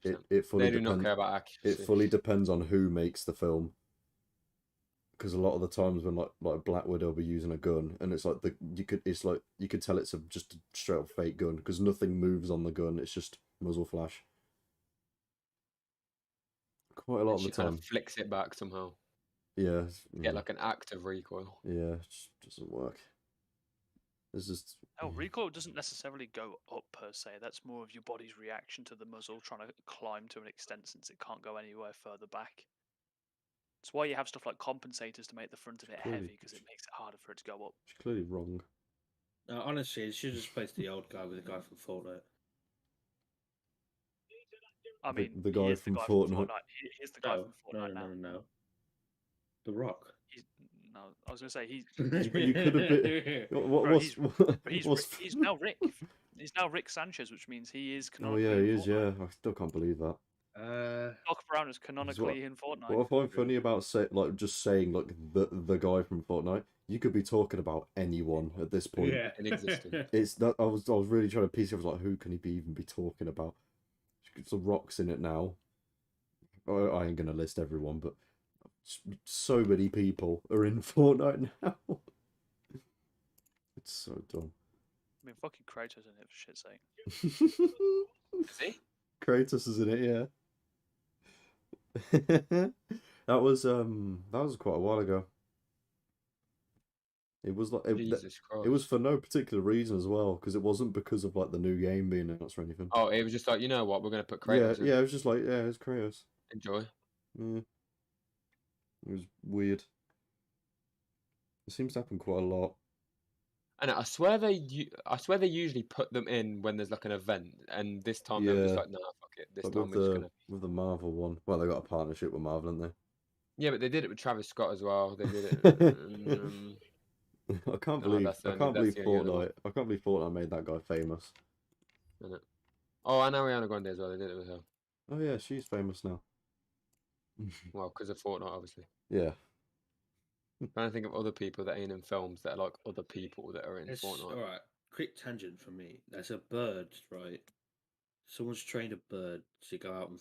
100%. It fully They do not depends. care about accuracy. It fully depends on who makes the film. Because a lot of the times when like Black Widow will be using a gun, and it's like you could tell it's just a straight up fake gun because nothing moves on the gun. It's just muzzle flash. Quite a lot of She the kind time. of flicks it back somehow. Yeah. Get like an active recoil. Yeah, it just doesn't work. It's just. Recoil doesn't necessarily go up per se. That's more of your body's reaction to the muzzle trying to climb to an extent since it can't go anywhere further back. It's why you have stuff like compensators to make the front of it heavy because it makes it harder for it to go up. She's clearly wrong. honestly, it should just place the old guy with the guy from Fortnite. I mean, the guy from Fortnite. He's the guy from Fortnite now. No. The Rock. No, I was going to say he. But you could have been. He's now Rick. He's now Rick Sanchez, which means he is Oh canonically. yeah, he is. Fortnite. Yeah, I still can't believe that. Doc Brown is canonically in Fortnite. What I find funny about just saying like the guy from Fortnite, you could be talking about anyone at this point. Yeah. In existence. It's that I was really trying to piece it. I was like, who can he even be talking about? The Rock's in it now. I ain't gonna list everyone, but so many people are in Fortnite now. It's so dumb. I mean, fucking Kratos in it for shit's sake. Is he? Kratos is in it, yeah. that was quite a while ago. It was like Jesus Christ. it was for no particular reason as well, because it wasn't because of like the new game being announced or anything. Oh, it was just like, you know what, we're gonna put Kratos in. Yeah, it was just like, yeah, it's Kratos. Enjoy. Yeah. It was weird. It seems to happen quite a lot. And I swear they usually put them in when there's like an event, and this time they were just Yeah. like, nah, fuck it. This Like time we're just gonna. with the Marvel one. Well, they got a partnership with Marvel, haven't Yeah, but they did it with Travis Scott as well. They did it. they? I can't No, believe that's the I only- can't that's believe the only other one. Fortnite. I can't believe Fortnite made that guy famous. Isn't it? Oh, and Ariana Grande as well. They did it with her. Oh yeah, she's famous now. Well, because of Fortnite, obviously. Yeah. I'm trying to think of other people that ain't in films that are like other people that are in Fortnite. All right. Quick tangent for me. There's a bird, right? Someone's trained a bird to go out and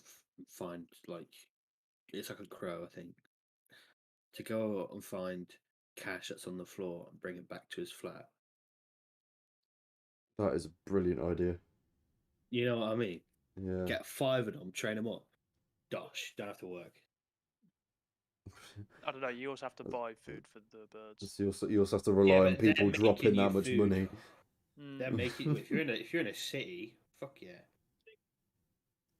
find like it's like a crow, I think. To go out and find cash that's on the floor and bring it back to his flat. That is a brilliant idea. You know what I mean? Yeah. Get 5 of them, train them up. Dosh, don't have to work. I don't know. You also have to buy food for the birds. You also have to rely on but they're people dropping making you that much food. money. They're making if you're in a city, fuck yeah.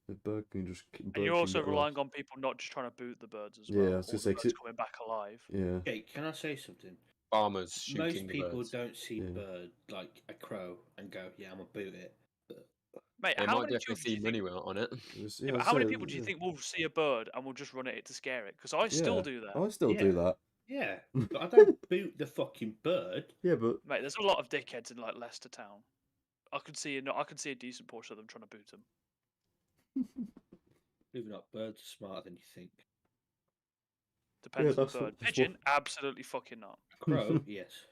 The bird can just. And you're also relying on people not just trying to boot the birds as Yeah, well. I was or gonna the say, birds coming back alive. Yeah. Okay, can I say something? Farmers shooting Most the people birds. don't see Yeah. bird like a crow and go, "Yeah, I'm gonna boot it." Mate, They how might many definitely people do you see think? money on it. Yeah, but how many people do you think will see a bird and will just run at it to scare it? Because I still do that. I still do Yeah. that. Yeah, but I don't boot the fucking bird. Yeah, but Mate, there's a lot of dickheads in like Leicester Town. I could see a decent portion of them trying to boot them. Believe it or not, birds are smarter than you think. Depends on that's the what- bird. that's what- Pigeon, absolutely fucking not. Crow, yes.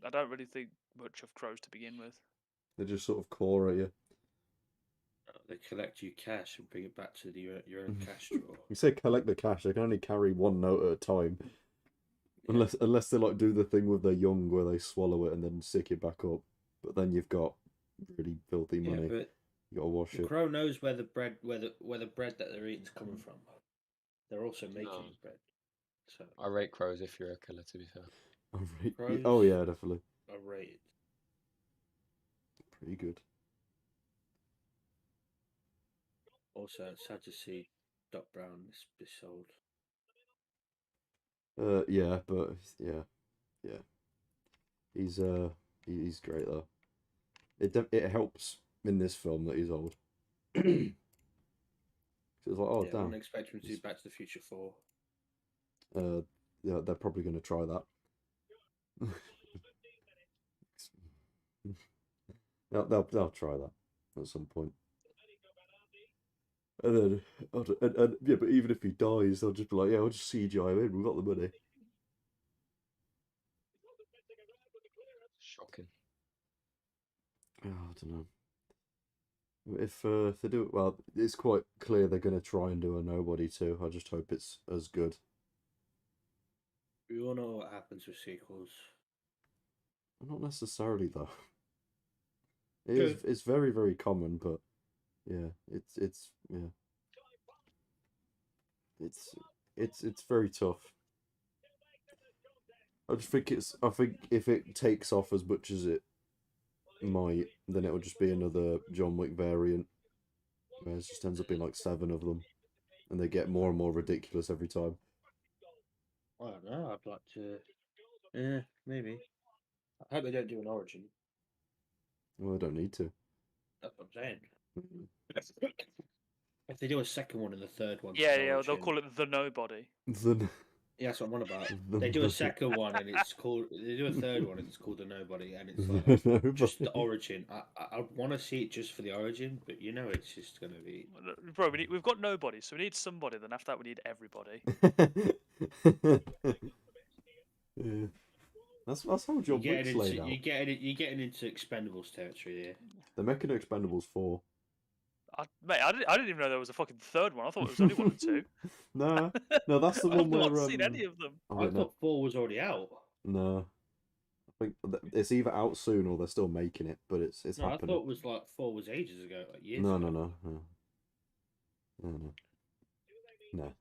I don't really think much of crows to begin with. they just sort of claw at you. They collect you cash and bring it back to your own cash drawer. You say collect the cash, they can only carry one note at a time. Unless they like do the thing with their young where they swallow it and then sick it back up. But then you've got really filthy Yeah, money. but You gotta wash the it. crow knows where the bread that they're eating is coming from. They're also making No. the bread. So I rate crows if you're a killer, to be fair. Oh Crows. yeah, definitely. I rate it. Pretty good. Also, it's sad to see Doc Brown be sold. Yeah, but yeah. yeah, he's great though. It helps in this film that he's old. It's like, oh I damn. wouldn't expect him to do Back to the Future 4. Yeah, they're probably going to try that. They'll try that at some point. And then, yeah, but even if he dies, they'll just be like, yeah, we'll just CGI him in. We've got the money. Shocking. Oh, I don't know. If they do it well, it's quite clear they're going to try and do a Nobody too. I just hope it's as good. We all know what happens with sequels. Not necessarily though. It's very, very common, but yeah, it's yeah. It's very tough. I think if it takes off as much as it might, then it'll just be another John Wick variant. Where it just ends up being like 7 of them. And they get more and more ridiculous every time. I don't know, I'd like to... Yeah, maybe. I hope they don't do an origin. Well, they don't need to. That's what I'm saying. If they do a second one and the third one, Yeah, they'll call it The Nobody. Yeah, that's what I'm on about. They do a second one and it's called. They do a third one and it's called The Nobody, and it's like just the origin. I want to see it just for the origin, but you know it's just gonna be. Bro, we've got nobody, so we need somebody. Then after that, we need everybody. Yeah. That's how John Wick's laid out. You're getting into Expendables territory here. They're making Expendables 4. Mate, I didn't even know there was a fucking third one. I thought it was only 1 and 2. No, that's the one I've where not seen any of them. I thought 4 was already out. No, I think it's either out soon or they're still making it, but it's happening. I thought it was like 4 was ages ago, like years No, ago. No.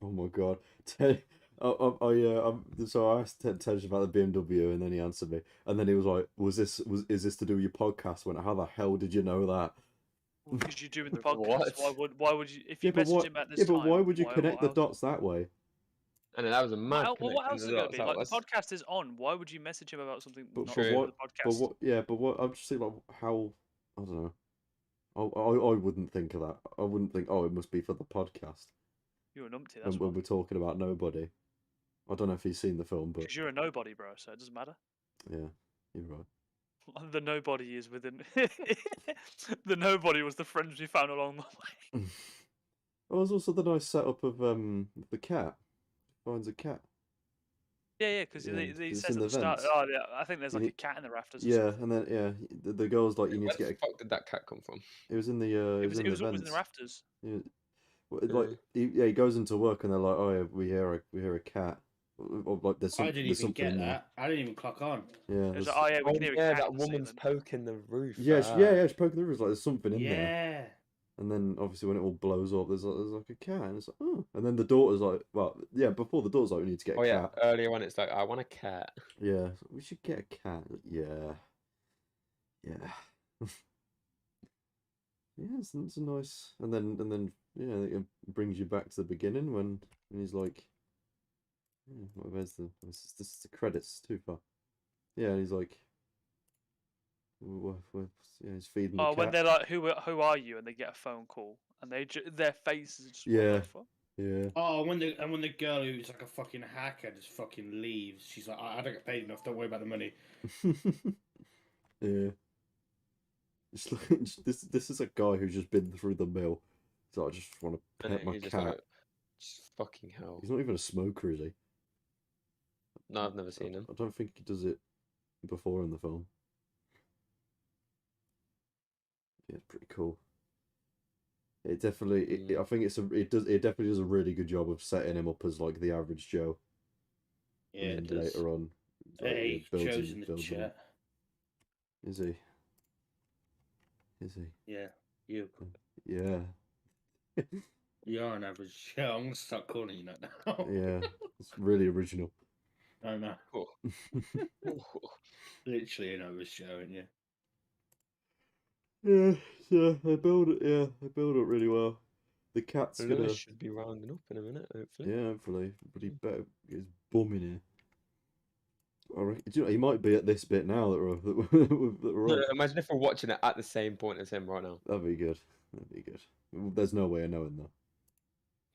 Oh my god. So I asked Tej about the BMW, and then he answered me, and then he was like, "Is this to do with your podcast?" I went, "How the hell did you know that?" Because you're doing the podcast. Why would you? If you but message him at this time, but why would you connect the dots that way? And that was a mad. Well, what else is it going to be? Like, the podcast is on. Why would you message him about something not on the podcast? But what? I'm just saying, like, how? I don't know. I wouldn't think of that. I wouldn't think, oh, it must be for the podcast. You're a numpty. That's when we're talking about Nobody. I don't know if he's seen the film, but... Because you're a nobody, bro, so it doesn't matter. Yeah, you're right. The nobody is within... The nobody was the friends we found along the way. Oh, there's also the nice setup of the cat. Finds a cat. Yeah, because he says at the start, oh, yeah, I think there's like a cat in the rafters. Yeah, and then, the girl's like, you need to get Where the fuck did that cat come from? It was in the, it was always in the rafters. Yeah. Like, he goes into work and they're like, oh, yeah, we hear a cat. Or, like, there's I didn't even get that. I didn't even clock on. Yeah. Like, oh, yeah, we can hear a cat. That woman's poking the roof. Yeah, she's poking the roof. Like, there's something in there. Yeah. And then, obviously, when it all blows up, there's like a cat. And it's like, oh. And then the daughter's like, well, yeah, before the daughter's like, we need to get a cat. Yeah, earlier on, it's like, I want a cat. Yeah, we should get a cat. Yeah. Yeah, it's a nice... And then, yeah, it brings you back to the beginning when he's like... Where's this is the credits, too far. Yeah, and he's like... Yeah, he's feeding the cat. When they're like, who are you? And they get a phone call. And their faces are just... Yeah. Yeah. Oh, when the girl who's like a fucking hacker just fucking leaves, she's like, I don't get paid enough, don't worry about the money. Yeah. It's like, this is a guy who's just been through the mill. So I just want to pet my cat. Like, fucking hell. He's not even a smoker, is he? No, I've never seen him. I don't think he does it before in the film. Yeah, it's pretty cool. It definitely, I think it definitely does a really good job of setting him up as like the average Joe. Yeah, and then later on, hey, Joe's in the chat. Is he? Yeah, you. Yeah. You're an average Joe. I'm gonna start calling you that now. Yeah, it's really original. I know. Cool. Literally an average Joe, isn't you? Yeah, they build it. Yeah, they build it really well. The cat's Lewis gonna. should be rounding up in a minute, hopefully. Yeah, hopefully, but he better get his bum in here. I reckon, do you know, he might be at this bit now that we're on. Imagine if we're watching it at the same point as him right now. That'd be good. That'd be good. There's no way of knowing though.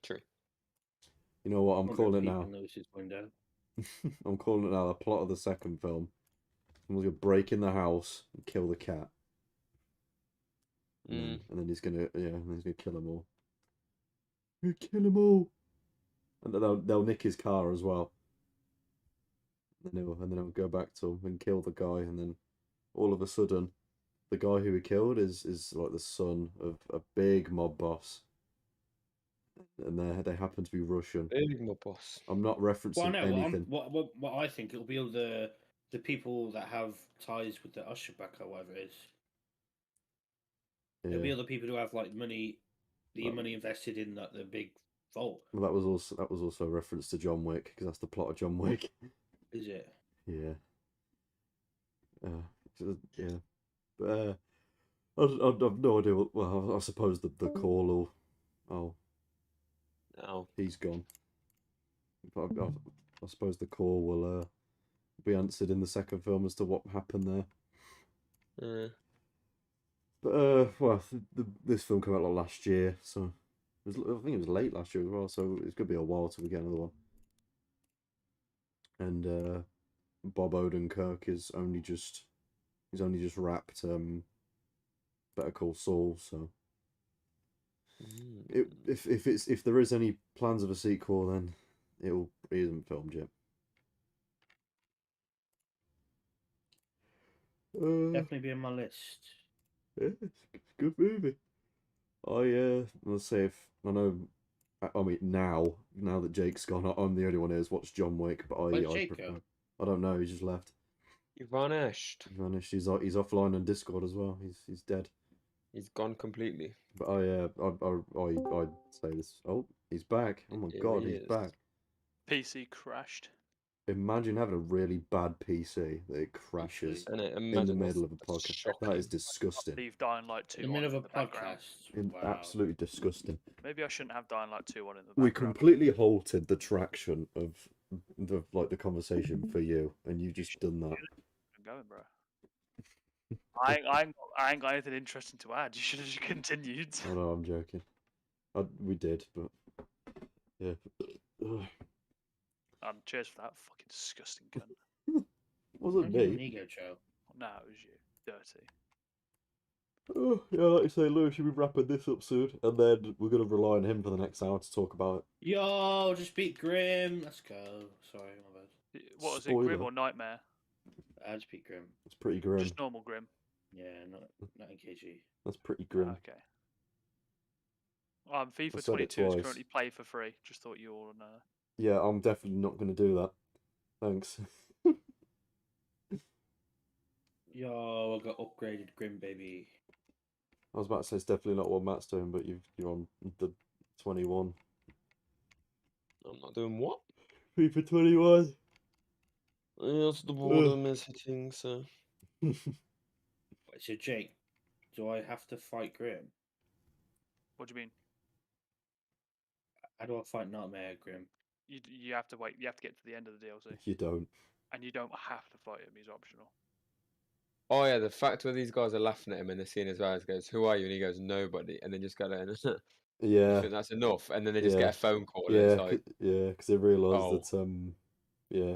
True. You know what? I'm calling it now. Lewis's window. I'm calling it now. The plot of the second film. Someone's gonna break in the house and kill the cat. And then he's gonna kill them all. He'll kill them all. And they'll nick his car as well. And then he'll go back to him and kill the guy, and then all of a sudden, the guy who he killed is like the son of a big mob boss. And they happen to be Russian. Big mob boss. I'm not referencing Well, no, anything. what I think it'll be all the people that have ties with the Ushabaka or whatever it is. Yeah. There'll be other people who have like money, money invested in like the big vault. Well, that was also a reference to John Wick, because that's the plot of John Wick. Is it? Yeah. Yeah. But I've no idea. Well, I suppose the call will. Oh. Oh. He's gone. But I suppose the call will be answered in the second film as to what happened there. But well, this film came out like last year, so I think it was late last year as well. So it's gonna be a while till we get another one. And Bob Odenkirk is only just wrapped Better Call Saul. So if there is any plans of a sequel, then it isn't filmed yet. Definitely be on my list. Yeah, it's a good movie. Let's say I mean now that Jake's gone, I'm the only one who's watched John Wick. But Where'd Jake go? I don't know. He just left. He vanished. He's offline on Discord as well. He's dead. He's gone completely. But I'd say this. Oh, he's back! Oh my God, he's back! PC crashed. Imagine having a really bad PC that it crashes in the middle of a podcast. Shocking. That is disgusting. Leave Dying Light 2 In the middle of a background. podcast. Wow. Absolutely disgusting. Maybe I shouldn't have Dying Light 2 on in the background. We completely halted the traction of the conversation for you, and you've just done that. I'm going, bro. I ain't got anything interesting to add. You should have just continued. Oh no, I'm joking. We did, but yeah. Cheers for that fucking disgusting cunt. Wasn't Don't give me. an ego, Joe. No, it was you. Dirty. Oh, yeah, like you say, Lewis should be wrapping this up soon, and then we're gonna rely on him for the next hour to talk about it. Yo, just beat Grim. Let's go. Sorry, my bad. What was it, Spoiler. Grim or Nightmare? I just beat Grim. It's pretty grim. Just normal Grim. Yeah, not in KG. That's pretty grim. Okay. FIFA I said it 22 is twice. currently play for free. Just thought you all know. Yeah, I'm definitely not gonna do that. Thanks. Yo, I got upgraded Grim, baby. I was about to say it's definitely not what Matt's doing, but you're on the 21. I'm not doing what? FIFA 21. That's the boredom is hitting, so. Wait, so Jake, do I have to fight Grim? What do you mean? How do I fight Nightmare Grim? You have to wait. You have to get to the end of the DLC. You don't. And you don't have to fight him. He's optional. Oh yeah, the fact where these guys are laughing at him in the scene as well. He goes, "Who are you?" And he goes, "Nobody." And then just go there. Yeah. That's enough. And then they just Yeah. get a phone call. Yeah, And it's like, because they realise Oh. that yeah.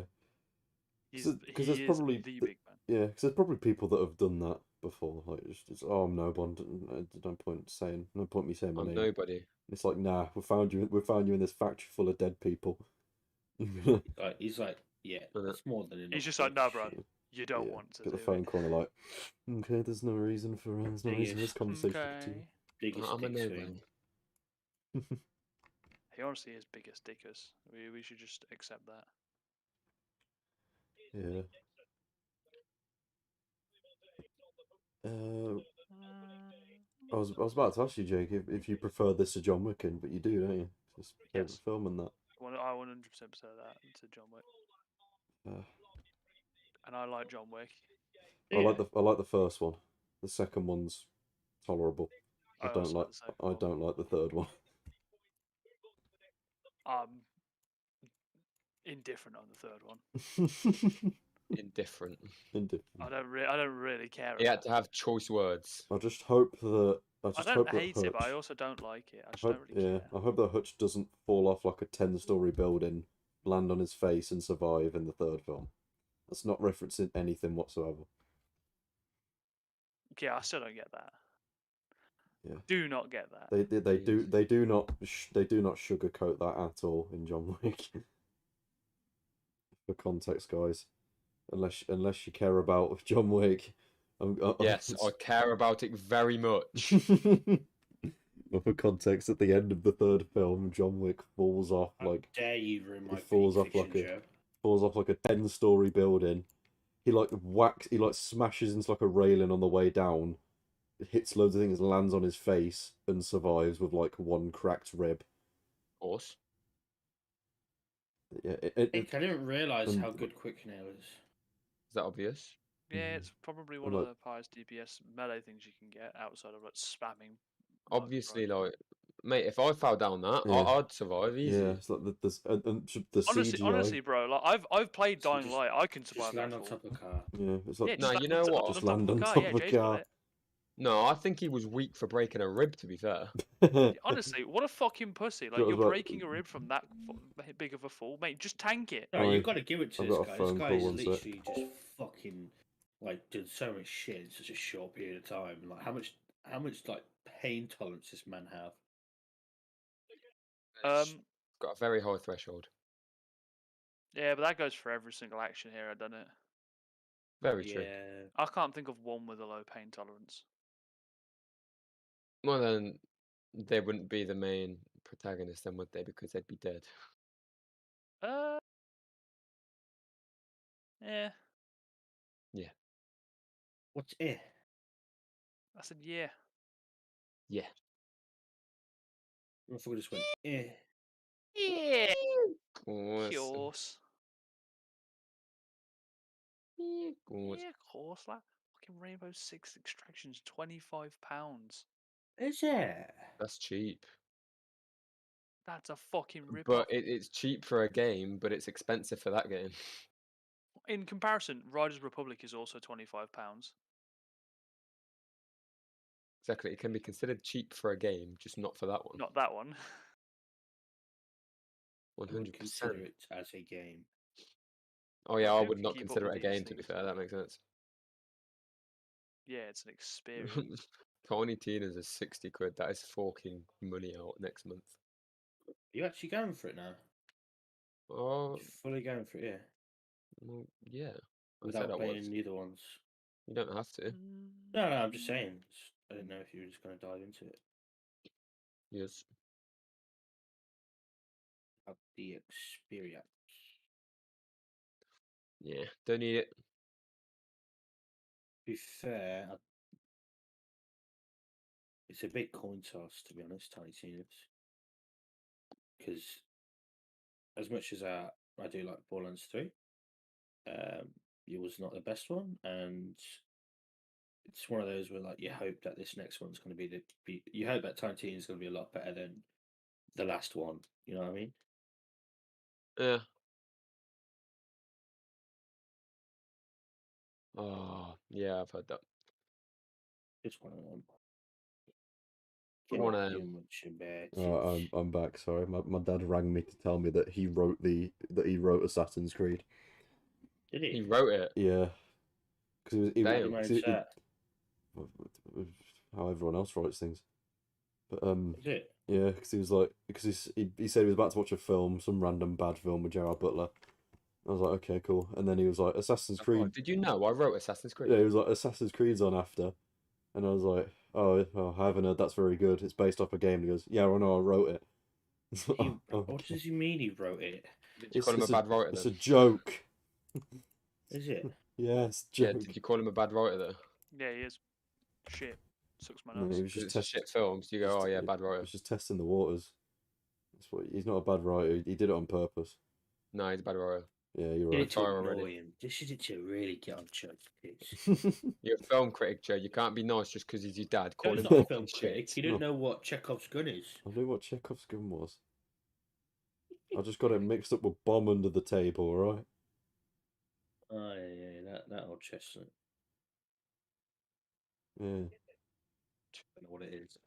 He's there's probably the big man. Yeah, because there's probably people that have done that before. Like, it's I'm no one. No point me saying my I'm name. nobody. It's like, nah, we found you in this factory full of dead people. He's like, yeah, that's more than enough. He's just like, no, bro, you don't want to. Get the do phone it. call and like, okay, there's no reason for this conversation to Okay. continue. Biggest I'm a dick nobody. swing. He honestly is biggest dickers. We should just accept that. Yeah. I was about to ask you, Jake, if you prefer this to John Wick, but you do, don't you? It's your favourite Yes. film and that. I 100% prefer that to John Wick. And I like John Wick. I like the first one. The second one's tolerable. I also don't like the second I one. don't like the third one. I'm indifferent on the third one. Indifferent. I don't really care. He had about to have choice words. I just hope that I don't hate it, but I also don't like it. I just don't really care. I hope that Hutch doesn't fall off like a 10-story building, land on his face, and survive in the third film. That's not referencing anything whatsoever. Yeah, I still don't get that. Yeah. Do not get that. They do not sugarcoat that at all in John Wick. For context, guys, unless you care about John Wick. Yes, I care about it very much. Well, for context, at the end of the third film, John Wick falls off like. How dare you ruin my falls off fiction, like falls off like a 10-story building. He smashes into like a railing on the way down, hits loads of things, lands on his face, and survives with like one cracked rib. Of course. Yeah, I didn't realise how good Quick Nail is. Is that obvious? Yeah, it's probably one of the highest DPS melee things you can get outside of like spamming. Obviously, like, mate, if I fell down that, I'd survive easy. Yeah, it's like the honestly, bro, like I've played Dying Light. I can survive. Just land on top of a car. Yeah, it's like no, you know what? Just land on top of a car. No, I think he was weak for breaking a rib. To be fair. Honestly, what a fucking pussy! Like you're breaking a rib from that big of a fall, mate. Just tank it. No, you've got to give it to this guy. This guy is literally just fucking like did so much shit in such a short period of time. Like how much like pain tolerance this man have? Got a very high threshold. Yeah, but that goes for every single action hero, doesn't it? Very true. I can't think of one with a low pain tolerance. Well, then they wouldn't be the main protagonist, then, would they? Because they'd be dead. Yeah. Yeah. What's it? I said yeah. Yeah. I thought we just went Yeah. Of course. Yeah, of course. Like fucking Rainbow Six Extraction's £25. Is it? That's cheap. That's a fucking rip. But it's cheap for a game, but it's expensive for that game. In comparison, Riders Republic is also £25. Exactly. It can be considered cheap for a game, just not for that one. Not that one. 100%. Consider it as a game. Oh yeah, I would not consider it a game. To be fair, that makes sense. Yeah, it's an experience. Tiny Tina's is 60 quid. That is fucking money out next month. Are you actually going for it now? Oh, you're fully going for it, yeah. Well, yeah. Without playing the other ones. You don't have to. No, I'm just saying. I didn't know if you were just going to dive into it. Yes. Have the experience. Yeah, don't need it. To be fair, it's a big coin toss, to be honest, Tiny Tina's. Because as much as I do like Borderlands 3, it was not the best one, and it's one of those where like you hope that this next one's going to be you hope that Tiny Tina is going to be a lot better than the last one. You know what I mean? Yeah. Oh, yeah, I've heard that. It's one of them. One of them. I'm back. Sorry, my dad rang me to tell me that he wrote Assassin's Creed. Did he? He wrote it. Yeah, because how everyone else writes things. But Is it? Yeah, because he was like, he said he was about to watch a film, some random bad film with Gerard Butler. I was like, okay, cool. And then he was like, Assassin's Creed. Oh, did you know I wrote Assassin's Creed? Yeah, he was like, Assassin's Creed's on after. And I was like, oh, I haven't heard that's very good. It's based off a game. And he goes, yeah, I know, I wrote it. What does he mean he wrote it? Did you call him a bad writer? It's a joke. Is it? Yeah, it's a joke. Yeah, did you call him a bad writer though? Yeah, he is. Shit. Sucks my No, nuts. he was just testing shit films. You go, oh yeah, bad writer. He was just testing the waters. He's not a bad writer. He did it on purpose. No, he's a bad writer. Yeah, you're right. This is it to really get on Chuck. You're a film critic, Joe. You can't be nice just because he's your dad. Call him not a film critic. You didn't know what Chekhov's gun is. I knew what Chekhov's gun was. I just got it mixed up with Bomb Under the Table, alright? Oh yeah, that old chestnut. Yeah. I don't know what it is.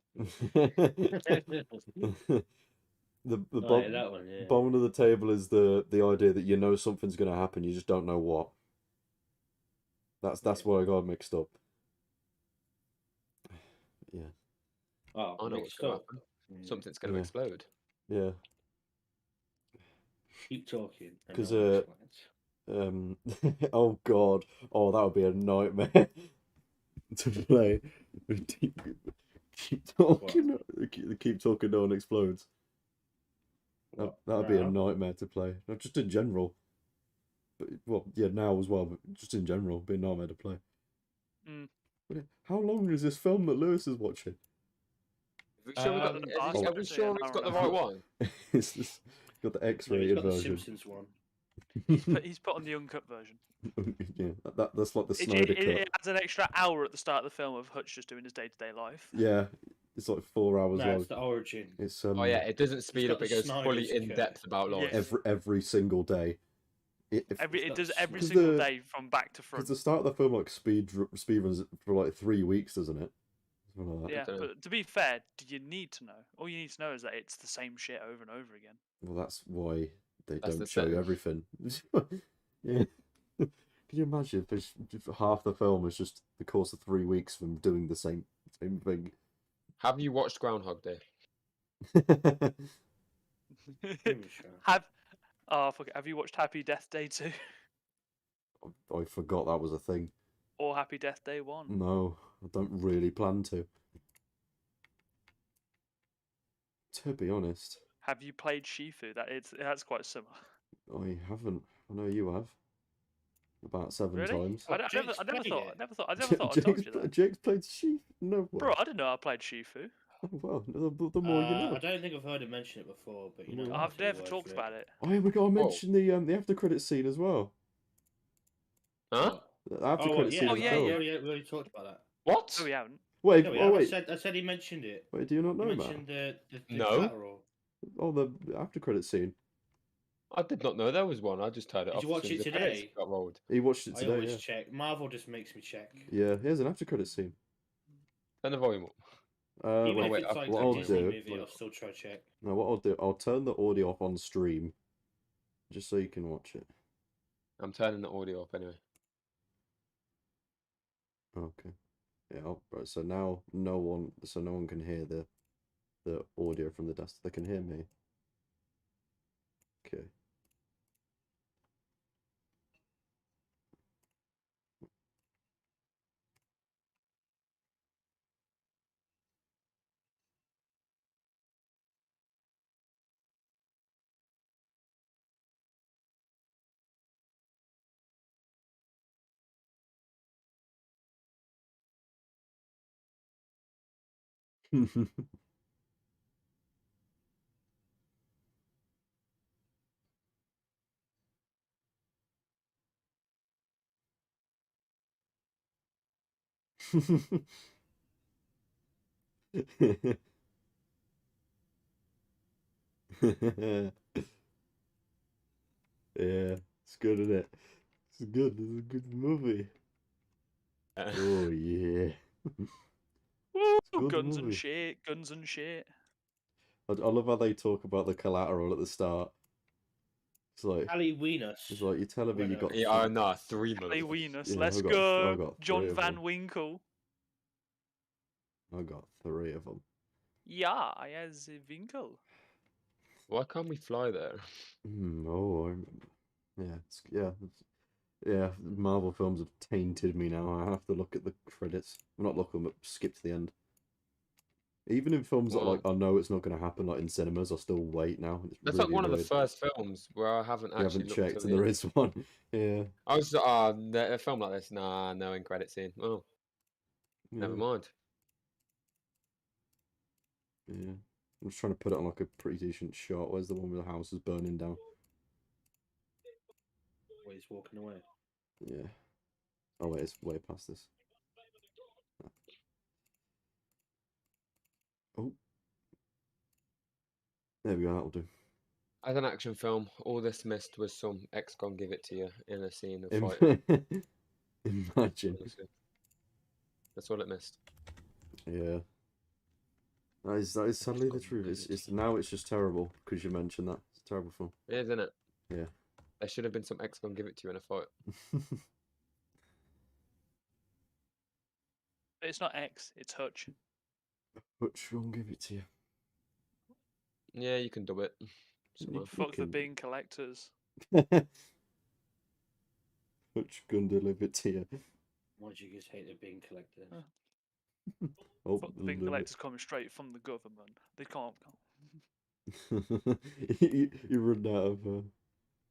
the Oh, yeah, that one, yeah. Bomb Under the Table is the idea that you know something's gonna happen, you just don't know what. That's Yeah. where I got mixed up. Yeah. Oh, I know what's mixed going to up. happen. Something's going to Yeah. explode. Yeah. Keep talking. And 'Cause, no one explains. Oh god. Oh, that would be a nightmare to play. Keep talking. Keep talking. No one explodes. That would be a Now? nightmare to play. Not just in general. But well, yeah, now as well. But just in general, it'd be a nightmare to play. Mm. But how long is this film that Lewis is watching? Are we sure we got Um, the, I are we say sure an he's hour got the and a right half. one? It's just got the No, he's X-rated got the version. Simpsons one. He's put on the uncut version. Yeah, that's like the It, Snyder it, cut. it adds an extra hour at the start of the film of Hutch just doing his day-to-day life. Yeah, it's like 4 hours No, long. it's the origin. It's Oh yeah, it doesn't speed got up. the It goes fully Snyder's in cut. depth about life. Yes. every single day. It got does every Because single the- day from back to front. Because the start of the film like speed runs for like 3 weeks, doesn't it? Something like that. Yeah, dunno. but to be fair, do you need to know? All you need to know is that it's the same shit over and over again. Well, that's why they That's don't the show you thing. everything. Yeah. Can you imagine if half the film is just the course of 3 weeks from doing the same thing? Have you watched Groundhog Day? Have you watched Happy Death Day 2 I forgot that was a thing. or Happy Death Day 1? No, I don't really plan to. To be honest, Have you played Shifu? That's quite similar. I haven't. I know you have. About 7 Really? times. I Jake's never played thought. it. I never thought I told you that. Jake's played Sheep? No way. Bro, I didn't know I played Shifu. Oh, well, the more you know. I don't think I've heard him mention it before, but you know, Well, I'll I've take your never word talked for about it. Oh, we got to mention the after credit scene as well. Huh? The after credit scene Oh, of the yeah, film. yeah. We already talked about that. What? No, we haven't. Wait, No, we oh have. wait, I said he mentioned it. wait. Do you not He know, mentioned Matt? the No. collateral. Oh, the after credit scene. I did not know there was one. I just heard it Did off you as watch soon as it the credits today? got rolled. He watched it I today. always Yeah. check. Marvel just makes me check. Yeah. Here's an after credit scene. Turn the volume up. Even Well, if wait, it's like what a I'll Disney do- movie, I'll still try to check. no, what I'll do, I'll turn the audio off on stream, just so you can watch it. I'm turning the audio up anyway. Okay. Yeah. Right. So now no one can hear the audio from the desktop. They can hear me. Okay. Yeah, it's good, isn't it? It's good. It's a good movie. Oh yeah. Woo, good guns movie. and shit, guns and shit. I love how they talk about the collateral at the start. It's like Ali Weenus. it's like you're telling me you got Yeah, oh, no, 3 Hey, motherfuckers. Weenus, Yeah, let's I got go. 3 John of Van them. Winkle. I got 3 of them. Yeah, I has a Winkle. Why can't we fly there? Oh, I remember. Yeah. Marvel films have tainted me now. I have to look at the credits. Well, not look them, but skip to the end. Even in films that Well- like I know it's not going to happen, like in cinemas, I still wait now. It's That's really like one of the weird. first films where I haven't You actually haven't looked checked, till and the there end. is one. Yeah. I was a film like this. Nah, no end credit scene. Oh, never Yeah. mind. Yeah. I'm just trying to put it on like a pretty decent shot. Where's the one where the house is burning down? Where he's walking away. Yeah. Oh wait, it's way past this. Oh. There we go, that'll do. As an action film, all this missed was some ex-con give it to you in a scene of Im- fighting. Imagine. Honestly. That's all it missed. Yeah. That is sadly the Ex-con truth. give It's, it to it's you. now it's just terrible because you mentioned that. It's a terrible film. It is, isn't it? Yeah. There should have been some ex-con give it to you in a fight. It's not X, it's Hutch. Which one give it to you? Yeah, you can do it. Somehow. Fuck the can- bean collectors. Which gun deliver it to you? Why do you just hate the bean collector? Oh, Fuck the bean deliver it. collectors coming straight from the government. They can't. you run out of.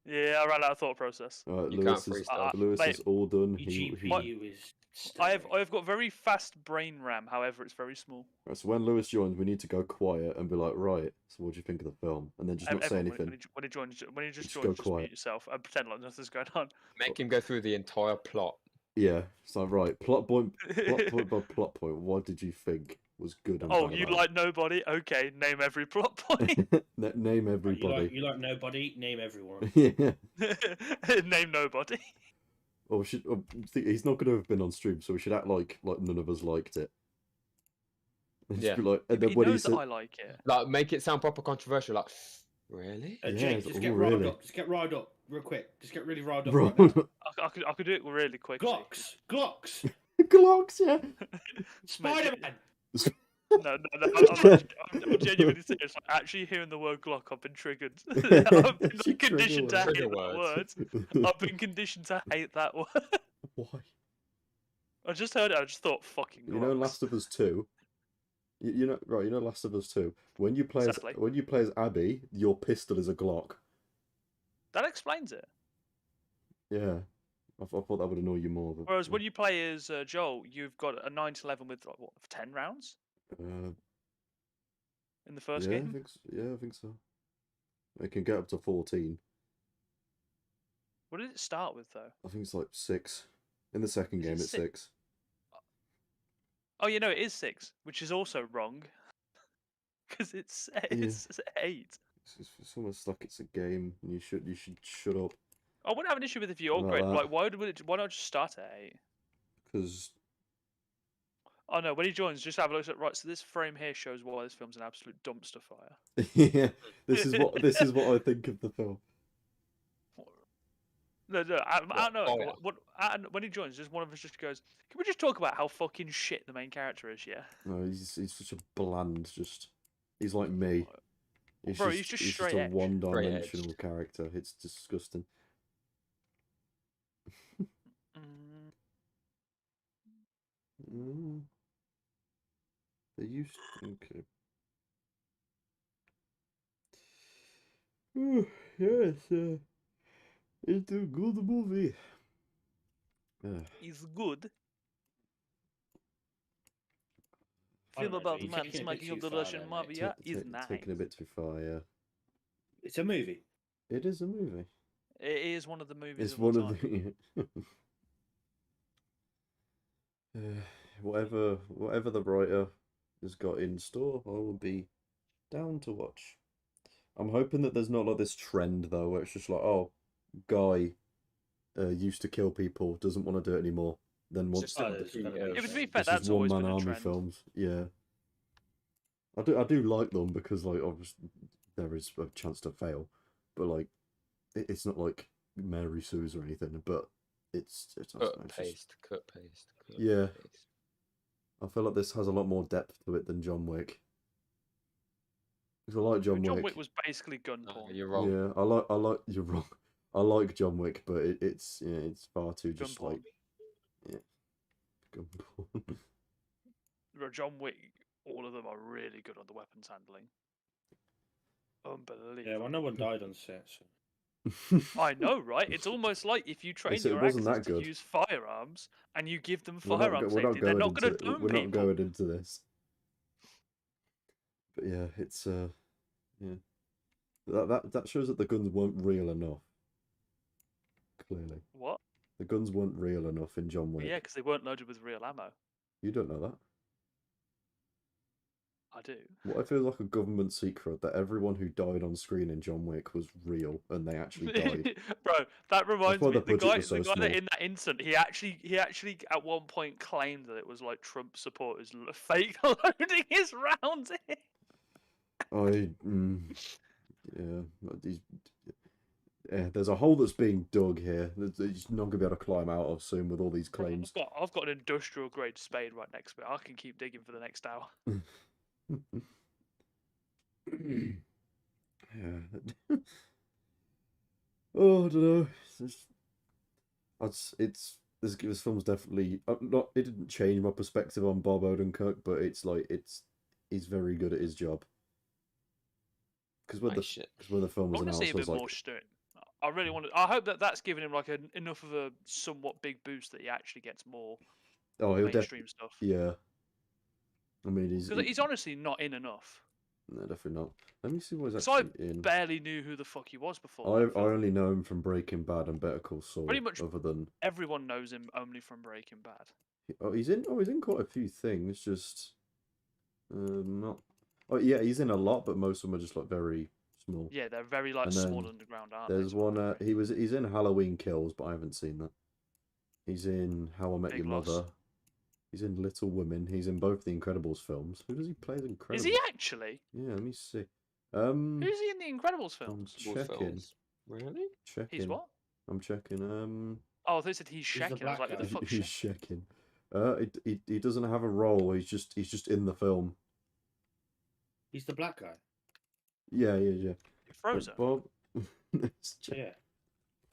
Yeah, I ran out of thought process. Alright, You Lewis can't is freestyle. Lewis Mate, is all done. Your He GPU is. I've got very fast brain RAM, however, it's very small. Right, so when Lewis joins, we need to go quiet and be like, right. So what do you think of the film? And then just not say Everyone, anything. when he joins, when he just Just go joins, just quiet. mute yourself and pretend like nothing's going on. Make him go through the entire plot. Yeah. So right, plot point by plot point. What did you think was good and Oh, bad you about like nobody? Okay, name every plot point. it? Name everybody. You like nobody, name everyone. Yeah. Name nobody. Or we should. He's not going to have been on stream, so we should act like none of us liked it. And just Yeah. be like, and He then when he knows that said, I like it. Like, make it sound proper controversial. Like, really? Yeah, Jake, it's just all get riled really- up. Just get riled up real quick. Just get really riled up. Bro, Right now. I could do it really quickly. Glocks, Glocks, yeah. Spider-Man. No, I'm genuinely serious. Like, actually hearing the word Glock, I've been triggered. I've been It's a conditioned to trigger hate word. that word. I've been conditioned to hate that word. Why? I just heard it. I just thought, fucking. You know, Glocks. Last of Us 2. You know, right? You know, Last of Us 2. When you play Sadly. as Abby, your pistol is a Glock. That explains it. Yeah, I thought that would annoy you more. But, Whereas when you play as Joel, you've got a 9-11 with like, what, 10 rounds uh, in the first yeah, game. I think so. It can get up to 14. What did it start with though? I think it's like 6. In the second Is it game, it's 6? 6. Oh, you know, it is 6, which is also wrong. Because it's 8. It's almost like it's a game, and you should shut up. I wouldn't have an issue with if you upgrade. that. Like, why not just start at 8? Because Oh no, when he joins, just have a look at right. So this frame here shows why this film's an absolute dumpster fire. yeah, this is what I think of the film. No, I don't know. Oh. When he joins, just one of us just goes, "Can we just talk about how fucking shit the main character is?" Yeah. No, he's such a bland. He's like me. Bro, he's just straight a edge. one-dimensional character. It's disgusting. Mm, Mm. They used okay. Yes, it's a good movie. he's good. I don't Film know, about you're man taking it a bit smacking up too the far Russian there, mate. mafia is nice. Taking a bit too far, yeah. It's a movie. It is a movie. It is one of the movies It's of all one of time. the whatever the writer has got in store, I will be down to watch. I'm hoping that there's not like this trend though, where it's just like, oh, guy used to kill people, doesn't want to do it anymore, then wants Just to. a there's repeat gotta be of- a It would be trend. fair. This is That's always been one-man a army trend. films. Yeah, I do like them because like obviously there is a chance to fail, but like it's not like Mary Sue's or anything. But it's I don't know, Cut, it's just- paste, cut, paste. Cut, Yeah. paste. I feel like this has a lot more depth to it than John Wick. Because I like John John Wick. Wick was basically gun No, porn. you're wrong. Yeah, I like. You're wrong. I like John Wick, but it's far too Gun just porn. like gun porn. Bro, John Wick, all of them are really good on the weapons handling. Unbelievable. Yeah, well, no one died on set. So. I know, right? It's almost like if you train said it your wasn't actors that to good. use firearms and you give them We're not firearm we're not safety, they're not going to into doom we're not people. going into this. But yeah, it's yeah. That shows that the guns weren't real enough. Clearly, What? the guns weren't real enough in John Well, Wick. yeah, because they weren't loaded with real ammo. You don't know that. I do. What if it was like a government secret that everyone who died on screen in John Wick was real and they actually died? Bro, that reminds why me. the The budget guy, was so the guy small. that in that incident, he actually at one point claimed that it was like Trump supporters fake loading his rounds in. Yeah, there's a hole that's being dug here. He's not gonna be able to climb out of soon with all these Bro, claims. I've got an industrial grade spade right next to me. I can keep digging for the next hour. Yeah. Oh, I don't know. This film's definitely not. It didn't change my perspective on Bob Odenkirk, but it's like he's very good at his job. Because when the film I was want to see announced, a I was bit like, more story. I really want to. I hope that that's given him like enough of a somewhat big boost that he actually gets more oh, he'll mainstream stuff. Yeah. I mean, Because he's honestly not in enough. No, definitely not. Let me see what he's Because actually I in. barely knew who the fuck he was before. I only know him from Breaking Bad and Better Call Saul. Pretty much other than everyone knows him only from Breaking Bad. he's in quite a few things. Just not. Oh yeah, he's in a lot, but most of them are just like very small. Yeah, they're very like small underground, aren't there's they? one. He's in Halloween Kills, but I haven't seen that. He's in How I Met Big Your Loss. Mother. He's in Little Women. He's in both the Incredibles films. Who does he play as Incredibles? Is he actually? Yeah, let me see. Who's he in the Incredibles films? I'm checking. Really? Checking. He's what? I'm checking. Oh, they said he's the checking. I was like, black who the guy. fuck? He's checking. He doesn't have a role. He's just in the film. He's the black guy. Yeah. Frozen. Bob. Let's check. Yeah.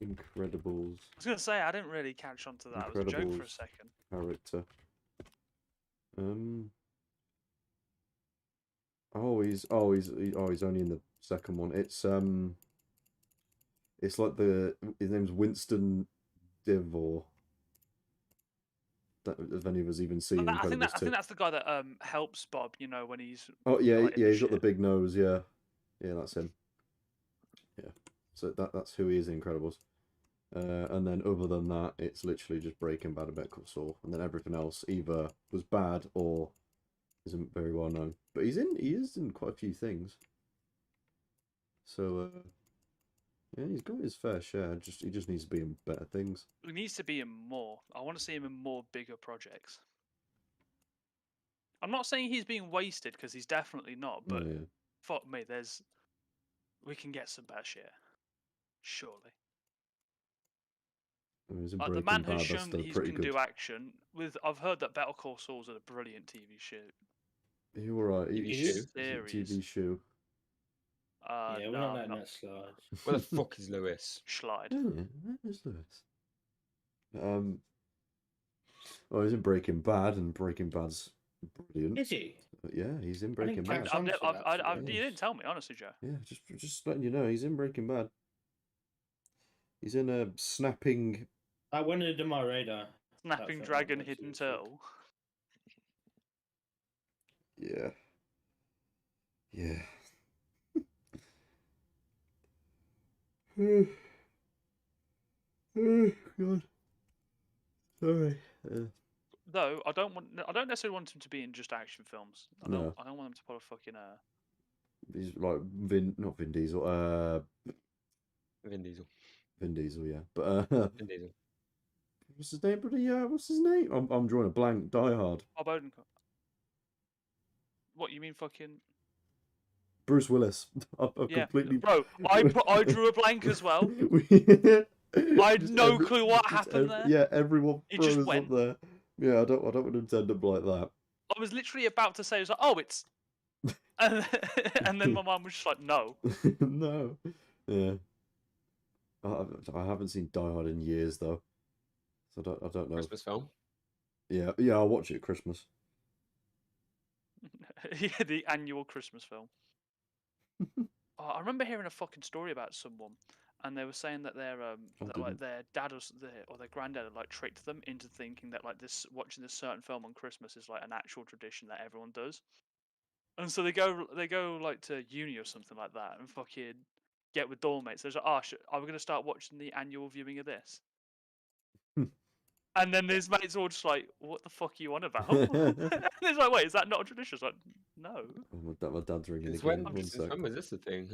Incredibles I was gonna say I didn't really catch on to that. It was a joke for a Incredibles. second. Character. He's only in the second one. It's like his name's Winston Devor. If any of us even seen I think Incredibles 2. I think that's the guy that helps Bob. You know when he's. Oh yeah, like, in the he's got the shit. big nose. Yeah, that's him. Yeah, so that's who he is in Incredibles. And then other than that, it's literally just Breaking Bad and Better Call Saul, and then everything else either was bad or isn't very well known. But he is in quite a few things. So yeah, he's got his fair share. He just needs to be in better things. He needs to be in more. I want to see him in more bigger projects. I'm not saying he's being wasted because he's definitely not. But Yeah. fuck me, we can get some better shit. Surely. I mean, he's in The Breaking man Bad, has that's shown still that he pretty can good. do action. I've heard that Better Call Saul's a brilliant TV show. You alright? TV show. Yeah, we're no, not I'm letting not. that slide. Where the fuck is Lewis? Slide. Yeah, where's Lewis? Oh, he's in Breaking Bad, and Breaking Bad's brilliant. Is he? Yeah, he's in Breaking catch Bad. on to that, You didn't tell me, honestly, Joe. Yeah, just letting you know, he's in Breaking Bad. He's in a snapping. I went into my radar. Snapping That's Dragon, what Hidden it's Turtle. Yeah. Yeah. Oh God. Sorry. Though I don't necessarily want him to be in just action films. I don't want him to put a fucking He's like not Vin Diesel. Vin Diesel. Vin Diesel, yeah. But Vin Diesel. what's his name? What's his name? I'm drawing a blank. Die Hard. Bob Odenkirk. What you mean, fucking Bruce Willis. I'm yeah, completely. bro. I drew a blank as well. I had no clue what happened there. Yeah, everyone It just froze went. up there. Yeah, I don't want him to end up like that. I was literally about to say, I was like, oh, it's, and then my mum was just like, no. No. Yeah. I haven't seen Die Hard in years though, so I don't know. Christmas film. Yeah, I'll watch it at Christmas. Yeah, the annual Christmas film. I remember hearing a fucking story about someone, and they were saying that their their dad or their granddad had like tricked them into thinking that like watching this certain film on Christmas is like an actual tradition that everyone does, and so they go like to uni or something like that and fucking get with dorm mates. They're like, oh, are we gonna start watching the annual viewing of this? And then his mates all just like, "What the fuck are you on about?" And he's like, "Wait, is that not a tradition?" It's like, "No." Oh, my dad's ringing Since again. when? One Since sec. when was this a thing?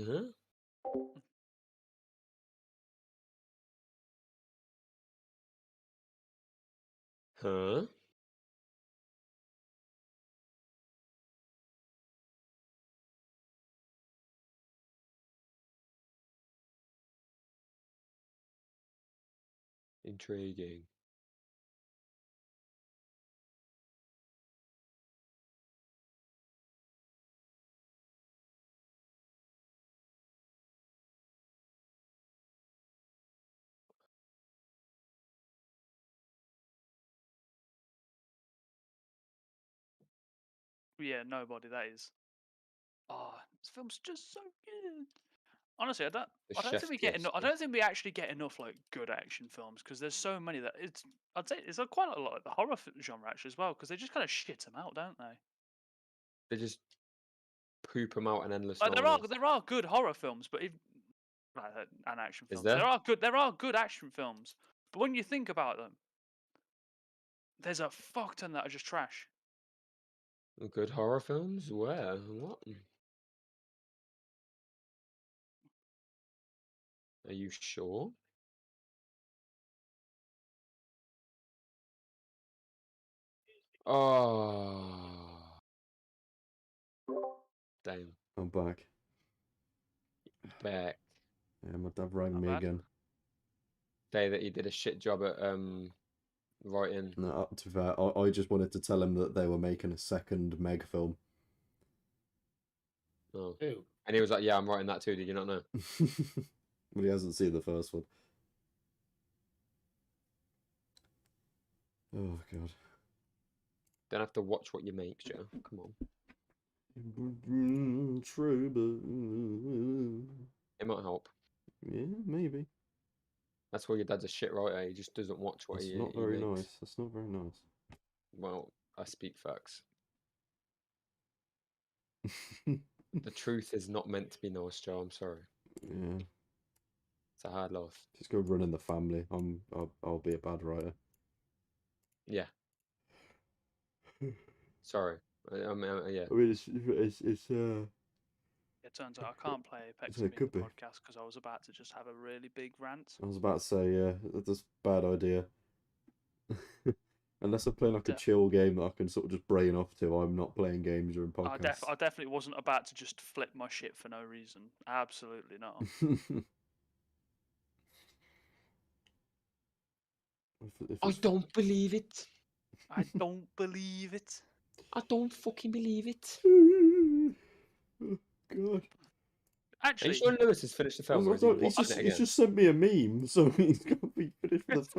Huh? Intriguing. Yeah, nobody. That is. Oh, this film's just so good. Honestly, The I don't think we get chef's enough. I kiss. don't think we actually get enough like good action films because there's so many that it's. I'd say it's quite a lot of the horror genre actually as well because they just kind of shit them out, don't they? They just poop them out in endless Like numbers. there are good horror films, but and action Is films. there? There are good action films, but when you think about them, there's a fuck ton that are just trash. Good horror films? Where? What? Are you sure? Oh, damn. I'm back. Back. Yeah, my dad rang Not me bad. again. Say that he did a shit job at writing. No, up to that, I just wanted to tell him that they were making a second Meg film. Oh. Who? And he was like, "Yeah, I'm writing that too. Did you not know?" But he hasn't seen the first one. Oh god. Don't have to watch what you make, Joe. Come on. True, but It might help. yeah, maybe. That's why your dad's a shit writer. He just doesn't watch what That's he not very makes. nice. That's not very nice. Well, I speak facts. The truth is not meant to be nice, Joe. I'm sorry. Yeah. It's a hard life. Just go run in the family. I'll be a bad writer. Yeah. Sorry. I mean, yeah. I mean, it's It turns out I can't play Apex So it in could the be. podcast because I was about to just have a really big rant. I was about to say, yeah, that's a bad idea. Unless I'm playing like a Def- chill game that I can sort of just brain off to, I'm not playing games during podcasts. I definitely wasn't about to just flip my shit for no reason. Absolutely not. I don't believe it. I don't believe it. I don't fucking believe it. Oh, God. Are you Actually, sure Lewis has finished the film? Or is he watching it He's again? just sent me a meme, so he's got to be finished.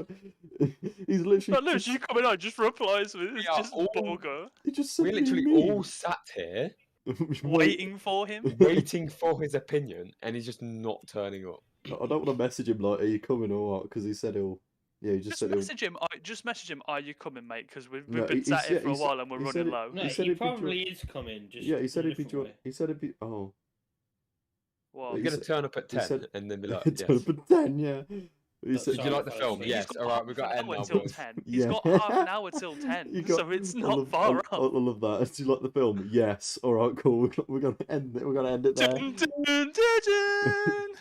He's literally. but Lewis, you coming on just replies with it's are just all- Borgo He just We sent me literally a meme. all sat here waiting for him. waiting for his opinion, and he's just not turning up. I don't want to message him like, "Are you coming or what?" Because he said he'll. Yeah, he just said he'll. Just message him. Are you coming, mate? Because we've No, been he sat here said- for a he said- while and we're he said running it- low. No, He said he he'd be probably is coming. Just Yeah, he said in a he'd be. different way. He said he'd be. Oh. Well, He's He going to said- turn up at he 10 said- and then be like, Turn yes. up at 10, yeah. He said, Did you like the film? He's Yes. got All right, half we've got an to end hour now, until boys. 10. He's Yeah. got half an hour till 10, You got- so it's I not love- far I off. love that. Do you like the film? Yes. All right, cool. We're gonna end it. We're gonna end it there. Dun, dun, dun, dun.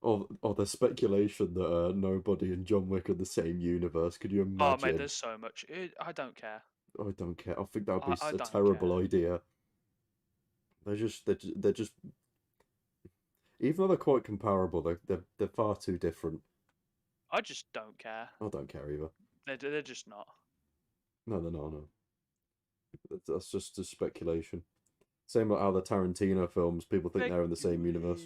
Oh, there's speculation that Nobody and John Wick are the same universe. Could you Oh, imagine? mate, there's so much. I don't care. I don't care. I think that would be I a don't terrible care. idea. They're just. Even though they're quite comparable, they're far too different. I just don't care. I don't care either. They're just not. No, they're not. No. That's just a speculation. Same like how the Tarantino films, people think they're in the same universe.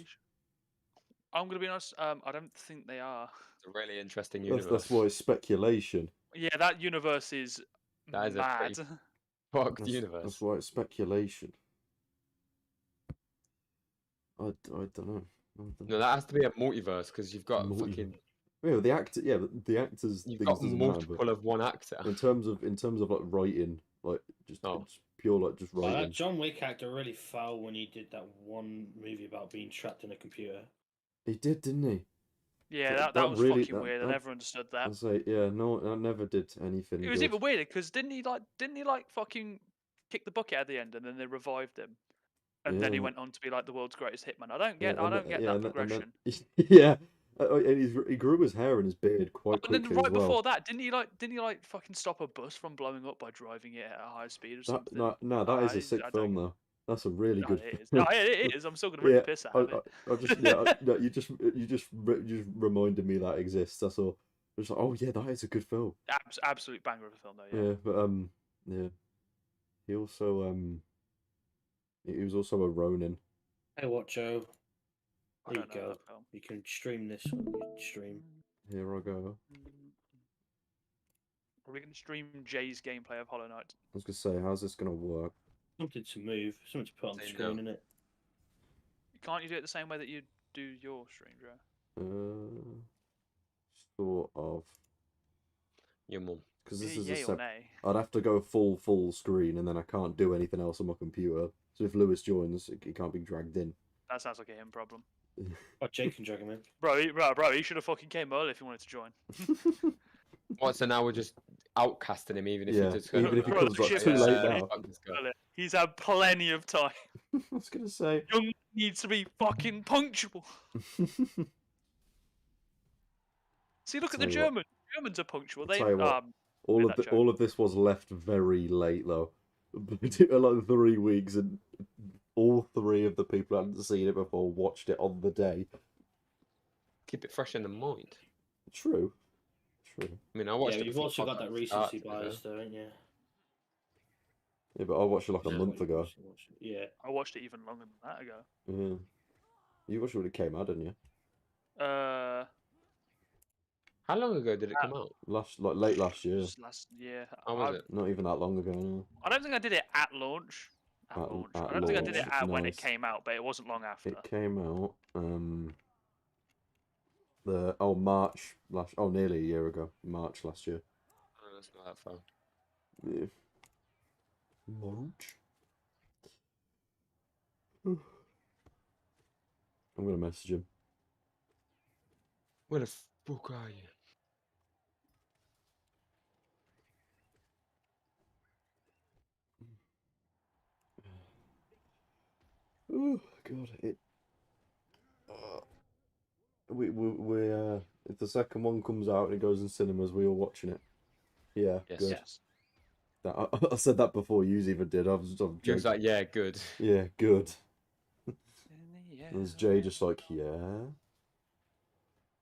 I'm gonna be honest. I don't think they are. It's a really interesting universe. That's why it's speculation. Yeah, that universe is That is a mad. pretty fucked That's universe. why it's speculation. I don't know. No, that has to be a multiverse because you've got Multiverse. fucking. Yeah, the actor. Yeah, the actors. You've things got doesn't multiple matter, of one actor. but in terms of like writing, like just Oh. it's pure like just Well, writing. that John Wick actor really fell when he did that one movie about being trapped in a computer. He did, didn't he? Yeah, That that was really fucking weird. I never understood that. I say, yeah, no, I never did anything It was good. even weirder because didn't he like fucking kick the bucket at the end and then they revived him and then he Yeah. went on to be like the world's greatest hitman. I don't get yeah, that progression. yeah, and he grew his hair and his beard quite And then quickly right as well. before that, didn't he like fucking stop a bus from blowing up by driving it at a high speed or something? No, that is a sick I film don't. though. That's a really No, good it is. film. No, it is. I'm still gonna rip Yeah, the piss out of it. I just no, you just reminded me that exists. That's all. I was like, oh yeah, that is a good film. Absolute banger of a film though. Yeah. Yeah, but yeah, he also he was also a Ronin. Hey, what, Joe? I There you don't know go. that film. You can stream this on your stream. Here I go. Are we gonna stream Jay's gameplay of Hollow Knight? I was gonna say, how's this gonna work? Something to move, something to put on the Same screen, now. innit? Can't you do it the same way that you do your stream, Joe? Sort of. Your mum. Because this Yeah, is a yay or set. nay? I'd have to go full screen, and then I can't do anything else on my computer. So if Lewis joins, he can't be dragged in. That sounds like a him problem. Oh, Jake can drag him in. Bro, he should have fucking came early if he wanted to join. What? So now we're just outcasting him, even if Yeah, he just even if he Bro, comes like shit, too late yeah. now. Fuck this guy. He's had plenty of time. I was gonna say. Young needs to be fucking punctual. See, look at the Tell you what. Germans. Germans are punctual. They Tell you what, that joke. all of this was left very late though. It took like 3 weeks, and all 3 of the people who hadn't seen it before watched it on the day. Keep it fresh in the mind. True. I mean, I watched Yeah, it. you've before also got that podcast recency started, bias, though, ain't you? Yeah, but I watched it like a Yeah, month ago. Yeah. I watched it even longer than that ago. Yeah. You watched it when it came out, didn't you? How long ago did it come out? Late last year. Just last year. How was it? Not even that long ago. No. I don't think I did it at launch. At launch. at I don't think I did it launch, when it nice. came out, but it wasn't long after. It came out March last. Oh, nearly a year ago. March last year. Oh, that's not that far. Yeah. March. I'm gonna message him. Where the fuck are you? Oh God! We if the second one comes out and it goes in cinemas, we all watching it. Yeah, Yes. good. Yes. I said that before you even did. I'm He was joking. like, yeah, good. Yeah, good. Yeah. And there's Jay just like, yeah. A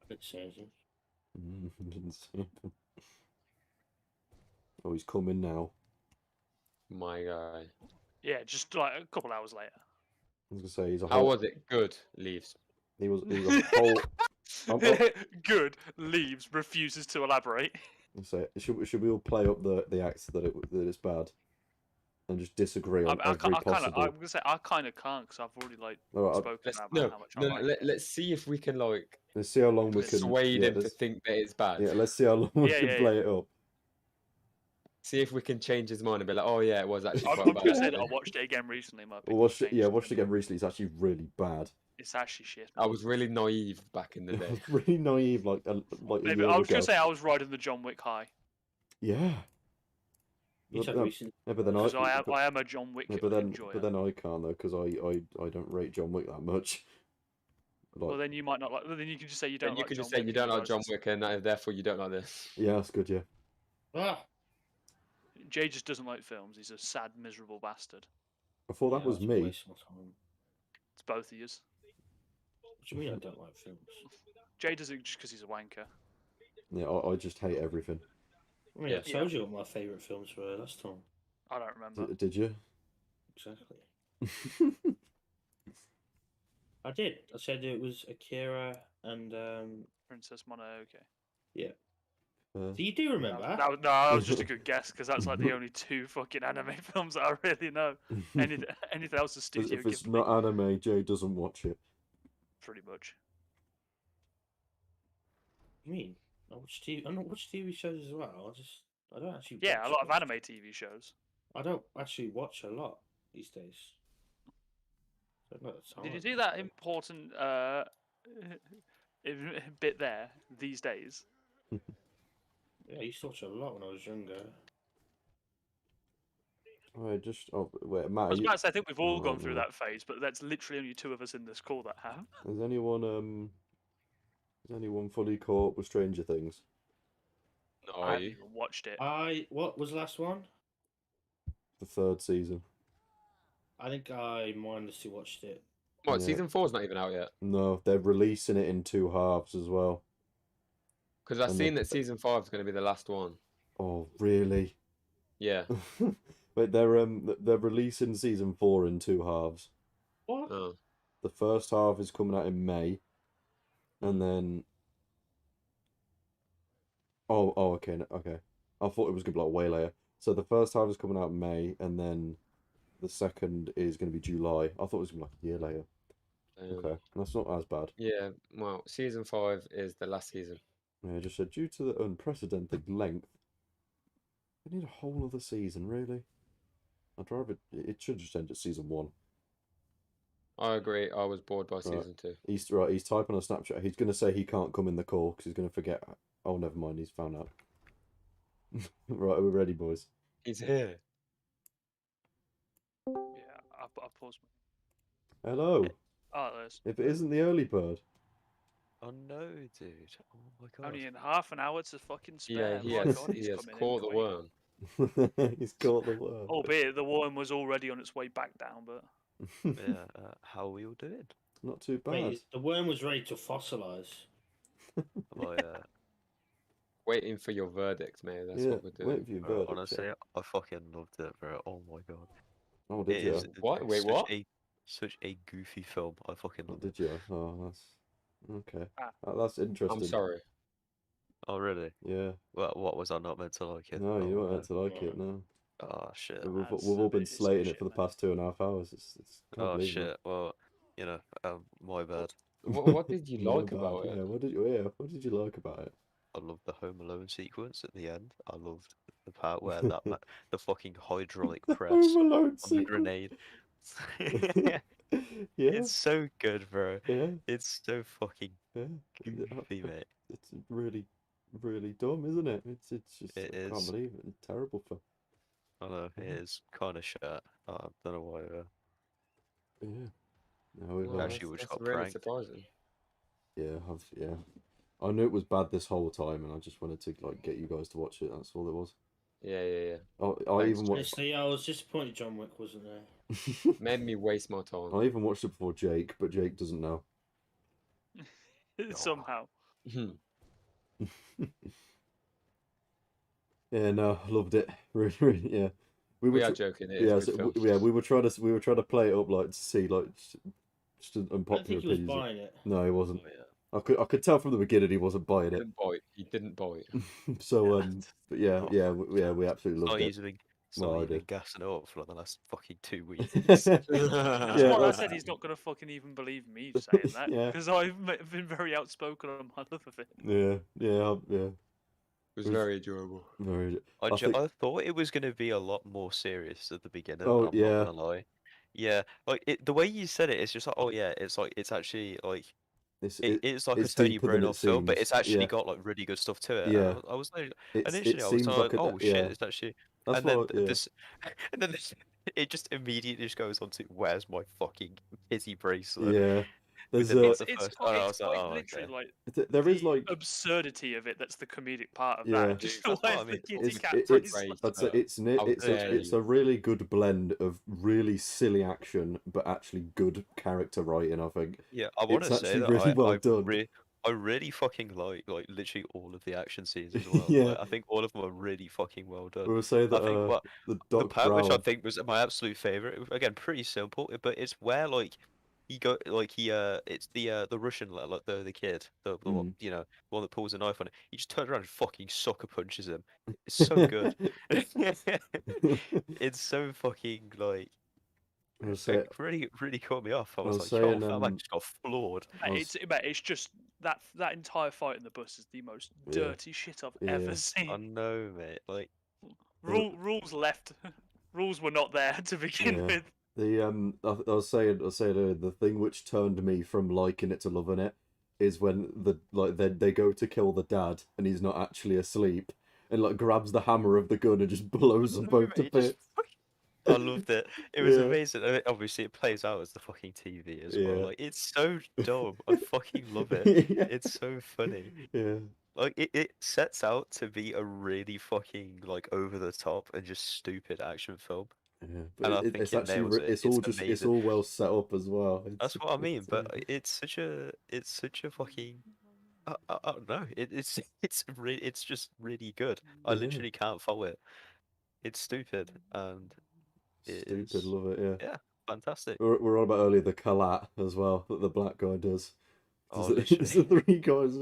bit sassy. Didn't see it. Oh, he's coming now. My guy. Yeah, just like a couple hours later. I was gonna say he's a How whole. was it? Good. Leaves. He was a whole. Good. Leaves. Refuses to elaborate. I'll say, should we all play up the acts that it's bad, and just disagree on every possible? I'm gonna say I kind of can't because I've already like All right, spoken Let's, about no, how much I no, like it. let's see if we can like let's see how long we can persuade yeah, him to let's- think that it's bad. Yeah, let's see how long we Yeah, can yeah, play it up. See if we can change his mind and be like, oh yeah, it was actually I'm quite gonna bad. say that I actually. watched it again recently. My Well, watched it opinion's again recently. It's actually really bad. It's actually shit. I was really naive back in the I day. was really naive, like a Maybe year I was ago. gonna say I was riding the John Wick high Yeah. You said no, recent. yeah, but then because I am a John Wick yeah, enjoyer. but then I can't though because I don't rate John Wick that much. Like, Well, then you might not like. Then you can just say you don't. And you like can John just say Wick you don't like realise John it's- Wick and therefore you don't like this. yeah, that's good. Yeah. Ah! Jay just doesn't like films. He's a sad, miserable bastard. I thought that Yeah, was that's a me. waste of my time. It's both of yous. What do you mean I don't like films? Jay does it just because he's a wanker. Yeah, I just hate everything. I mean, Yeah. I told you what my favourite films were last time. I don't remember. Did you? Exactly. I did. I said it was Akira and Princess Mononoke. So you do remember? That was just a good guess because that's like the only two fucking anime films that I really know. Anything else is Studio if it's Ghibli, not anime, Jay doesn't watch it. pretty much. I mean, I watch TV. I don't watch TV shows as well. I don't actually. Yeah, a watch lot of much. anime TV shows. I don't actually watch a lot these days. I don't know the Did you time. see that important bit there these days. Yeah, I used to watch a lot when I was younger. Wait, wait, Matt. I was about to say, I think we've all Oh, gone through no. that phase, but that's literally only 2 of us in this call that have. Has anyone fully caught up with Stranger Things? No, I are haven't you? even watched it. What was the last one? The 3rd season. I think I mindlessly watched it. What, Yeah. season 4's not even out yet? No, they're releasing it in 2 halves as well. Because I've And seen that season 5 is going to be the last one. Oh, really? Yeah. Wait, they're releasing season 4 in 2 halves. What? Oh. The first half is coming out in May, and then okay, okay. I thought it was gonna be like way later. So the first half is coming out in May, and then the second is gonna be July. I thought it was gonna be like a year later. Okay, that's not as bad. Yeah, well, season 5 is the last season. Yeah, just said due to the unprecedented length, they need a whole other season, really. I'd rather it should just end at season 1. I agree. I was bored by season 2. He's typing on Snapchat. He's gonna say he can't come in the call because he's gonna forget. Oh, never mind. He's found out. Right, are we ready, boys? He's here. Yeah, I'll pause. Hello. Oh, there's If it isn't the early bird. Oh no, dude! Oh my god! only in half an hour to fucking Yeah, spare. he My has, God, he he's has coming in caught the quick. worm. He's caught the worm. Albeit the worm was already on its way back down, but Yeah, how are we all doing? Not too bad. Wait, the worm was ready to fossilise. Well, Waiting for your verdict, mate. That's yeah, what we're doing. wait for your bro, verdict. honestly, yeah. I fucking loved it, bro. Oh my god! Oh, did It you? is What? Wait, such what? such a goofy film. I fucking Oh, love did it. you? Oh, that's okay. Ah. That's interesting. I'm sorry. Oh really? Yeah. Well, what was I not meant to like it? No, you Oh, weren't meant to like it. No. Oh shit. We've That's all a been bit- it's a slating bit it for the shit, mate. past 2.5 hours. It's can't Oh believe it. shit. Well, you know, my bad. What did you My like bad, about Yeah, it? what did you like about it? I loved the Home Alone sequence at the end. I loved the part where the fucking hydraulic The press Home Alone on the sequence. grenade. Yeah. It's so good, bro. Yeah. It's so fucking Yeah. goofy, mate. It's really, really dumb, isn't it? It's just It I can't is. believe it. It's terrible for. I know it Yeah. is kind of shit. I don't know why. Yeah. No, we've Well, Actually, we just that's got really pranked. surprising. yeah. I knew it was bad this whole time, and I just wanted to like get you guys to watch it. That's all it was. Yeah. I Thanks, even watched. Honestly, I was disappointed John Wick wasn't there. Made me waste my time. I even watched it before Jake, but Jake doesn't know. Somehow. Yeah, no, loved it. Really, really, yeah. We are joking. It is Yeah, a good film. yeah. We were trying to play it up like to see like just an I don't unpopular think he was opinions. buying it. No, he wasn't. Oh, yeah. I could tell from the beginning he wasn't buying it. He didn't buy it. So Yeah. but yeah, Oh, we absolutely loved it. Well, I He's been did. gassing it up for like the last fucking 2 weeks. That's Yeah, why I well- said he's not gonna fucking even believe me saying that Yeah. because I've been very outspoken on my love of it. Yeah. It was very enjoyable. Very. I think- thought it was going to be a lot more serious at the beginning. Oh, I'm yeah. not gonna lie. Yeah, like the way you said it, it's just like, oh yeah, it's like it's actually like It's it's like it's a Tony deeper than it Bruno film, but seems. it's actually Yeah. got like really good stuff to it. Yeah. I was like, It initially I was seems like, like oh shit, yeah. it's actually, That's and then what. Yeah. this, and then this, it just immediately just goes on to where's my fucking kitty bracelet? Yeah. There's Within, like, It's, the it's first- quite, I it's was like, quite oh, literally okay. like there is the like absurdity of it that's the comedic part of Yeah. that. Just That's what I like the mean. kitty it's cat it's bracelet. I'd say it's dare a really good blend of really silly action but actually good character writing. I think. Yeah, I want It's to say actually that really well done. I really fucking like literally all of the action scenes as well. Yeah. Like, I think all of them are really fucking well done. We'll say that I think what the the Doc part which I Brown. think was my absolute favorite, again, pretty simple, but it's where like it's the Russian like the kid, the one, you know, the one that pulls a knife on it. He just turns around and fucking sucker punches him. It's so good. It's so fucking like I'll say it really caught me off. I was was like, yo, saying, that man just got floored. Mate, it's just that entire fight in the bus is the most Yeah. dirty shit I've Yeah. ever seen. I know, mate. Like, Rules left. Rules were not there to begin Yeah. with. I was saying the thing which turned me from liking it to loving it is when they go to kill the dad and he's not actually asleep and like grabs the hammer of the gun and just blows them both to bits. I loved it. It was Yeah. amazing. And obviously, it plays out as the fucking TV as well. Yeah. Like, it's so dumb. I fucking love it. Yeah. It's so funny. Yeah. Like, it sets out to be a really fucking, like, over the top and just stupid action film. Yeah, And but I think it's it actually nails it. it's It's all just it's amazing. all well set up as well. That's what I mean. But it's such a fucking. I don't know. It's just really good. I Yeah. literally can't follow it. It's stupid and it Stupid, is love it. Yeah, fantastic. we're on about earlier the collat as well that the black guy does. Oh, It's the three guys.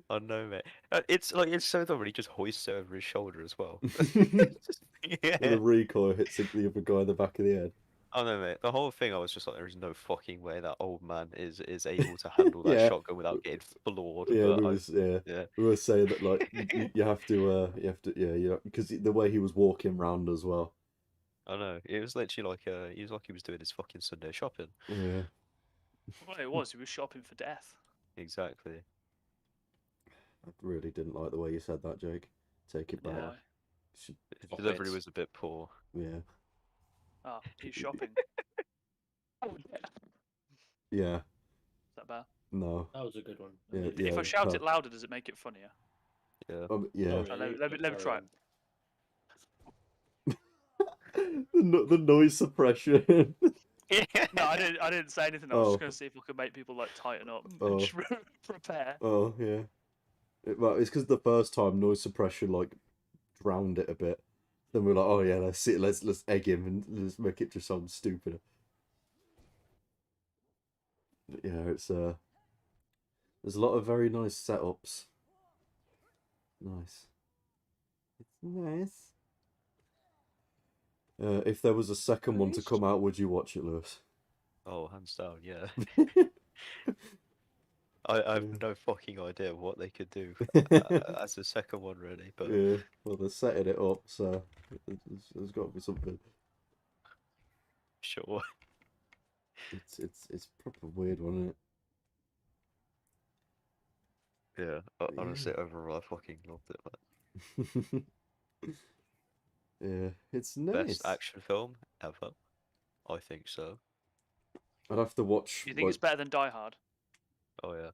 I know, mate. It's so dumb when he just hoists it over his shoulder as well. And the recoil hits the other guy in the back of the head. I know, mate. The whole thing, I was just like, there is no fucking way that old man is able to handle that Yeah. shotgun without getting floored. Yeah, Yeah. we were saying that like you have to because the way he was walking round as well. I know. It was literally like he was doing his fucking Sunday shopping. Yeah, Well, it was. He was shopping for death. Exactly. I really didn't like the way you said that, Jake. Take it back. Yeah. Should- The delivery was a bit poor. Yeah, Ah, he's shopping. Oh, yeah. yeah, Is that bad? no, That was a good one. yeah, If yeah. I shout it louder, does it make it funnier? Yeah. Yeah. Sorry, let me try it. The noise suppression. No, I didn't say anything. I was Oh. just going to see if I could make people like tighten up and Oh. just prepare. Oh yeah. Well, it's because the first time noise suppression like drowned it a bit. Then we're like, oh yeah, let's egg him and let's make it just sound stupider. But yeah, it's there's a lot of very nice setups. Nice. It's nice. If there was a second one to come out, would you watch it, Lewis? Oh, hands down, yeah. I have no fucking idea what they could do as a second one, really. But Yeah, well, they're setting it up, so there's got to be something. sure. It's proper weird one, isn't it? Yeah, honestly, overall, I fucking loved it, man. Yeah, it's nice. Best action film ever. I think so. I'd have to watch. Do you think it's better than Die Hard? Oh yeah.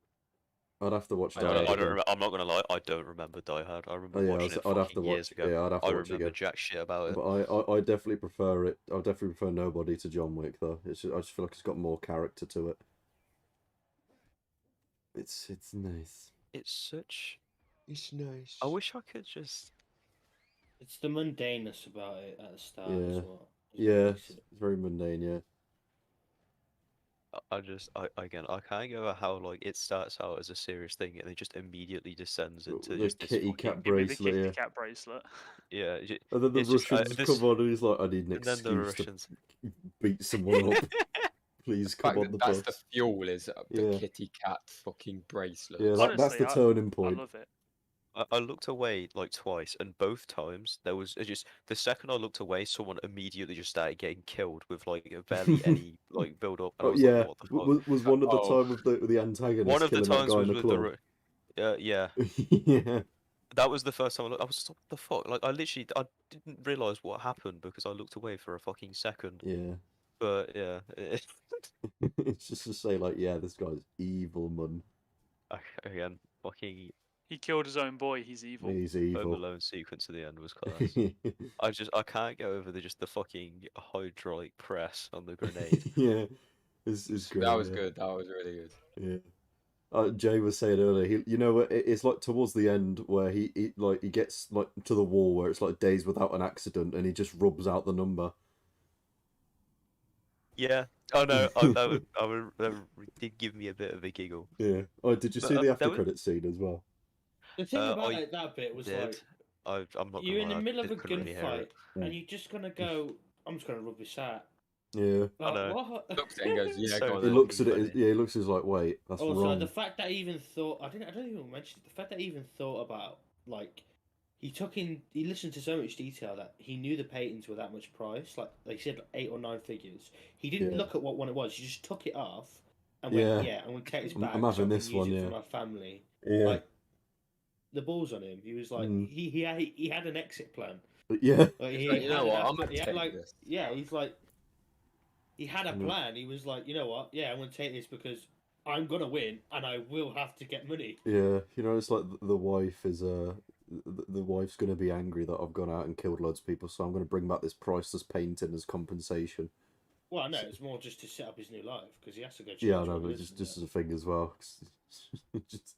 I'd have to watch. I Die don't, Hard I don't again. remember, I'm not gonna lie. I don't remember Die Hard. I remember Oh, yeah, watching it I'd have fucking to years watch. ago. Yeah, I'd have to I watch it remember again. jack shit about it. But I definitely prefer it. I definitely prefer Nobody to John Wick though. I just feel like it's got more character to it. It's nice. It's nice. I wish I could just. It's the mundaneness about it at the start Yeah. as well. Yeah, it's very mundane. Yeah. I can't go over how like it starts out as a serious thing and it just immediately descends into The just this kitty fucking cat Give me the bracelet. kitty Yeah. cat bracelet. yeah. And then the it's just, Russians come on and he's like, I need an and then the excuse to Russians. beat someone up. Please The come fact on that the that's bus. the fuel is the Yeah. kitty cat fucking bracelet. Yeah, that's Honestly, the turning point. I love it. I looked away like twice, and both times there was just the second I looked away, someone immediately just started getting killed with like barely any like build up. And I Oh was yeah, like, what the fuck? was one of the Oh. time of the antagonist One of the killing that times guy was in the with club? yeah, Yeah. that was the first time I looked. I was just like, what the fuck? Like I didn't realize what happened because I looked away for a fucking second. Yeah. But yeah, It's just to say like, yeah, this guy's evil, man. again, fucking He killed his own boy. He's evil. He's Home evil. Alone sequence at the end was class. I can't get over the fucking hydraulic press on the grenade. Yeah. It's great. That was yeah. good. That was really good. Yeah. Jay was saying earlier, it's like towards the end where he gets like to the wall where it's like days without an accident, and he just rubs out the number. Yeah. Oh no, that did give me a bit of a giggle. Yeah. Oh, did you see But, the that after was- credit scene as well? The thing about I that bit was Did like, I'm not you're in gonna the lie, middle of a couldn't really hear gunfight, it. and you're just gonna go, I'm just gonna rub this out. Yeah. I know. What? Looks at it and goes, yeah, So go on He then. looks at it. funny. Yeah, he looks at it like, wait, that's Also, wrong. the fact that I even thought, I don't even mention it, the fact that I even thought about, like, he listened to so much detail that he knew the patents were that much price, like he said 8 or 9 figures. He didn't Yeah. look at what one it was, he just took it off, and went, Yeah. yeah, I'm gonna take this I'm back. having so I can this use one, it yeah. for my family. Yeah. Like the balls on him. He was like, Mm. he had an exit plan. But yeah. Like, He's he like, you know had an what? I'm after, gonna he had take like, this. yeah, he's like, he had a Mm. plan. He was like, you know what? Yeah, I'm gonna take this because I'm gonna win, and I will have to get money. Yeah, you know, it's like the wife is the wife's gonna be angry that I've gone out and killed loads of people, so I'm gonna bring back this priceless painting as compensation. Well, no, it's more just to set up his new life because he has to go. Yeah, I know, but just as a thing as well. Just,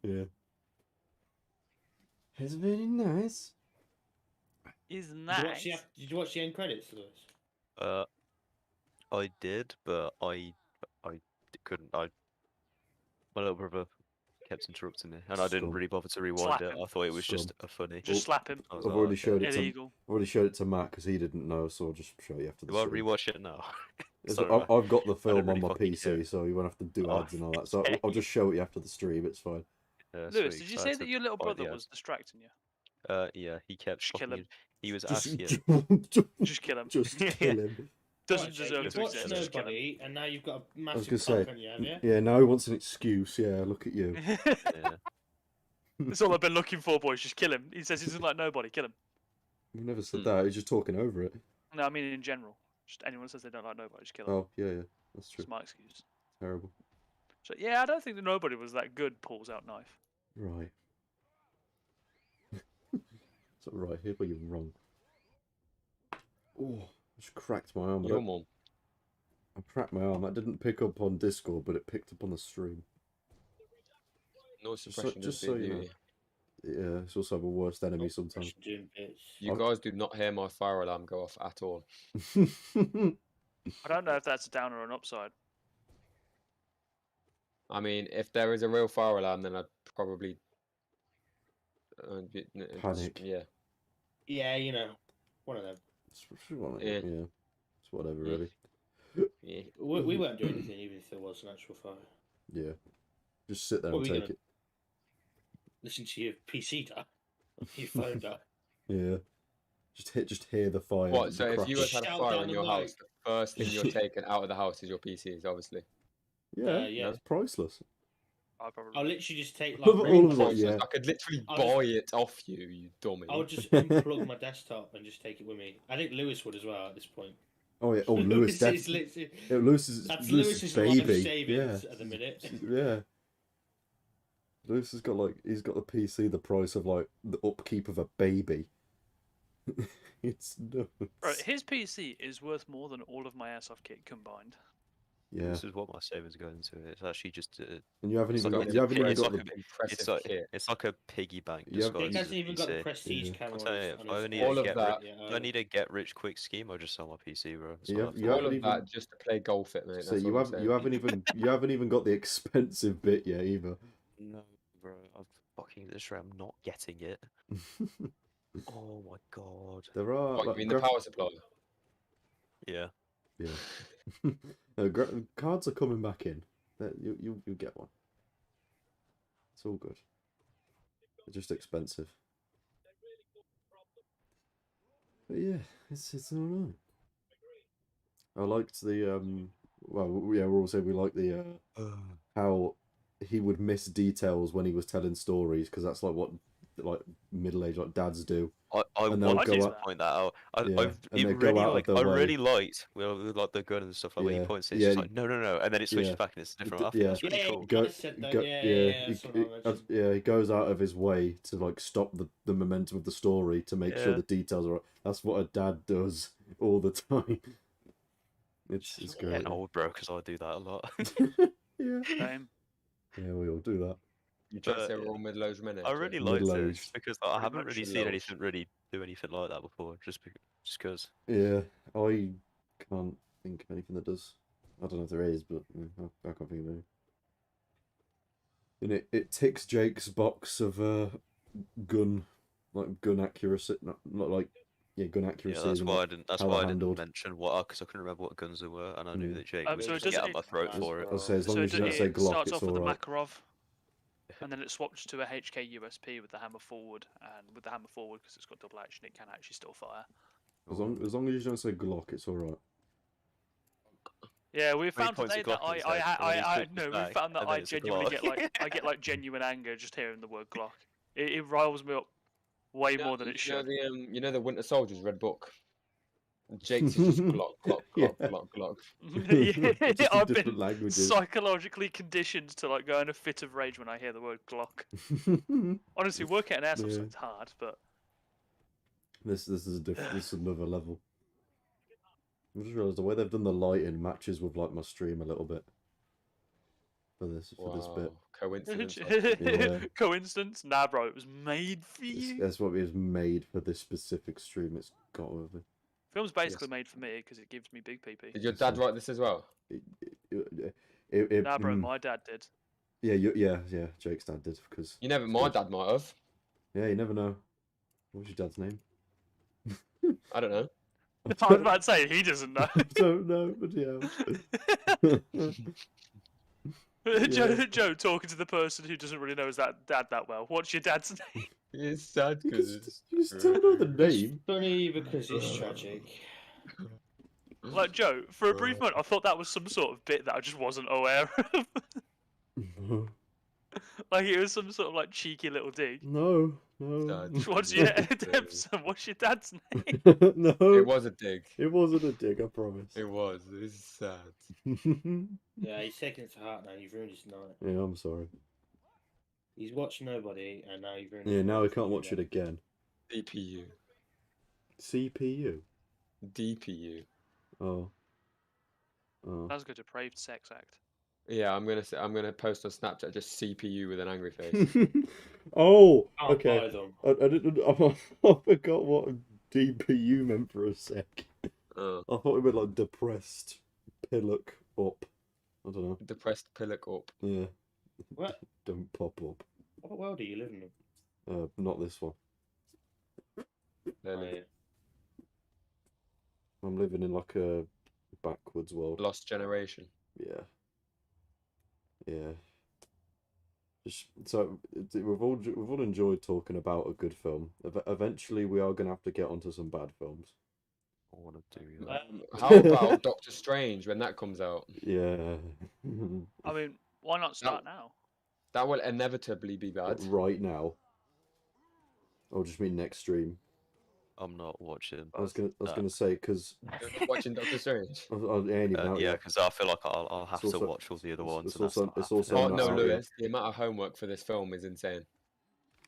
yeah, it's very nice. Is Did nice. you watch the end credits, Lewis? I did, but I couldn't. My little brother kept interrupting me, and I didn't Scum. really bother to rewind Slap it. him. I thought it was just Scum. a funny. Just slap him. I I've was like, already okay. showed it to Illegal. I've already showed it to Matt because he didn't know, so I'll just show you after the Do I stream. rewatch it now? It's- Sorry, I've got the film really on my fucking PC, care. so you won't have to do Oh, ads and all that. So okay. I'll just show it you after the stream. It's fine. Yeah, Lewis, sweet, did you 'cause I say had that to your little fight brother the was distracting you? ads. Yeah, he kept Just kill fucking. him. He was Just, asking. Just kill him. just kill him. Doesn't Right, so deserve you've to watched exist. Just kill him. Nobody, and now you've got a I was massive gonna say, cock on you, have you? yeah. Now he wants an excuse. Yeah, look at you. Yeah. That's all I've been looking for, boys. Just kill him. He says he doesn't like nobody. Kill him. You never said Hmm. that. He's just talking over it. No, I mean in general. Just anyone who says they don't like nobody, just kill him. Oh yeah, that's true. That's my excuse. Terrible. So yeah, I don't think that nobody was that good. Pulls out knife. Right. It's right here, but you're wrong. Oh, I just cracked my arm. Your mum. I cracked my arm. That didn't pick up on Discord, but it picked up on the stream. Noise suppression just doesn't so beat you know. beauty. Yeah, it's also my worst enemy sometimes. Doing bits. You I've- guys do not hear my fire alarm go off at all. I don't know if that's a down or an upside. I mean, if there is a real fire alarm, then I'd probably Panic. Yeah. Yeah, you know, one of them. Yeah. Yeah, it's whatever, Yeah. really. Yeah. We won't do anything even if there was an actual fire. Yeah, just sit there What and are we take gonna- it. Listen to your PC die, your phone die. Yeah, just hear the fire. What? the So if you crackle. had a Shout fire down in the your house, mic. the first thing you're taking out of the house is your PCs, obviously. Yeah, yeah. that's priceless. I probably. I'll literally just take like. All of really us close- like, yeah. I could literally I'll buy it off you, you dummy. I'll just unplug my desktop and just take it with me. I think Lewis would as well at this point. Oh yeah. Oh, Lewis. is That's literally, Lewis's Lewis's life baby. savings Yeah. at the minute. Yeah. Lewis has got he's got the PC the price of like the upkeep of a baby. It's nuts. Bro, his PC is worth more than all of my airsoft kit combined. Yeah, This is what my savings go into. It's actually just. and you haven't It's even like got a- you haven't even it's got like the Impressive kit. It's like a piggy bank You have- disguised He as hasn't a even got the PC. prestige Yeah. camera. I'm telling you, on if I his only All need of to get that- rich, yeah, if I need to get rich quick scheme, I'll just sell my PC, bro. That's You all have- I you thought. All haven't of even- that just to play golf it, mate. so That's you what I'm have saying. you haven't even got the expensive bit yet either. No, bro, I'm fucking literally, I'm not getting it. Oh my god. There are What, you like, mean the power supply? Yeah. Yeah. No, cards are coming back in. You'll get one. It's all good. They're just expensive. But yeah, it's alright. I liked the well yeah, we're all saying we like the how he would miss details when he was telling stories because that's like what like middle-aged like dads do. I And they'll wanted go to up- point that out. Yeah, and they It go really out of like their I way. really liked with like the gun and stuff like when Yeah, he points it, it's yeah, just like no, and then it switches yeah. back and it's different. D- I think yeah. that's really Yeah, cool. Go- kinda said that, yeah, that's what I mentioned. yeah, he goes out of his way to like stop the momentum of the story to make sure Yeah. the details are right. That's what a dad does all the time. It's Just great. getting old, bro, because I do that a lot. Yeah, Same. yeah, we all do that. You trying to But, say we're all middle-aged men? I really liked it Middle-aged. just because I Pretty haven't much really in seen lows. anything really do anything like that before. Just because. Yeah, I can't think of anything that does. I don't know if there is, but I can't think of any. And it ticks Jake's box of gun accuracy, not like gun accuracy. Yeah, that's and, why I like, didn't. That's how why they're I didn't handled. mention what because I couldn't remember what guns there were, and I knew that Jake So was it just get doesn't- out my throat As- for it. I'll say as long So as you don't say Glock, starts it's off with a alright. Makarov, and then it swaps to a HK USP with the hammer forward, and with the hammer forward because it's got double action, it can actually still fire. As long as you don't say Glock, it's alright. Yeah, we 3 found points today of that Glock in his head, and then he switches no, we back, found that and then I it's a genuinely get Glock. I get like genuine anger just hearing the word Glock. It riles me up way more than it should. You know the Winter Soldier's Red Book. Jake's is just Glock, Glock, Yeah. Glock, Glock, Glock. Yeah, Just in I've different been languages. psychologically conditioned to like go in a fit of rage when I hear the word Glock. Honestly, working at an airsoft Yeah. site's hard, but This is this is another level. I just realised the way they've done the lighting matches with like my stream a little bit. For this bit. Coincidence. Yeah. Coincidence? Nah, bro, it was made for you. That's what it was made for this specific stream. It's got to be. Film's basically made for me because it gives me big PP. Did your dad write this as well? Nah, bro, my dad did. Yeah. Jake's dad did because. You never. My dad might have. Yeah, you never know. What's your dad's name? I don't know. I was about to say he doesn't know. I don't know, but yeah. Joe talking to the person who doesn't really know his dad that well. What's your dad's name? It's sad because You still know the name. Funny because it's tragic. Like Joe, for a brief moment, I thought that was some sort of bit that I just wasn't aware of. Like it was some sort of like cheeky little dig. No. What's your what's your dad's name? No. It was a dig. It wasn't a dig, I promise. It was. This is sad. Yeah, he's taking it to heart now. You've ruined his night. Yeah, I'm sorry. He's watched Nobody, and now you've ruined. Yeah, his now night we can't watch it again. DPU. CPU. DPU. Oh. Sounds like a depraved sex act. Yeah, I'm gonna post on Snapchat just CPU with an angry face. Oh, Can't okay. buy them. I didn't. I forgot what DPU meant for a sec. Oh. I thought it meant like depressed pillock up. I don't know. Depressed pillock up. Yeah. What? Don't pop up. What world are you living in? Not this one. Then Oh, yeah. I'm living in like a backwards world. Lost generation. Yeah. So we've all enjoyed talking about a good film. Eventually, we are gonna have to get onto some bad films. I want to do that. How about Doctor Strange when that comes out? Yeah. I mean, why not start now? That will inevitably be bad. Right now. I'll just mean next stream. I'm not watching. I was gonna say because You're not watching Doctor Strange. Yeah, because I feel like I'll have to watch all the other ones. It's and that's also- not it's happening. also Oh not no, out yet. Lewis! The amount of homework for this film is insane.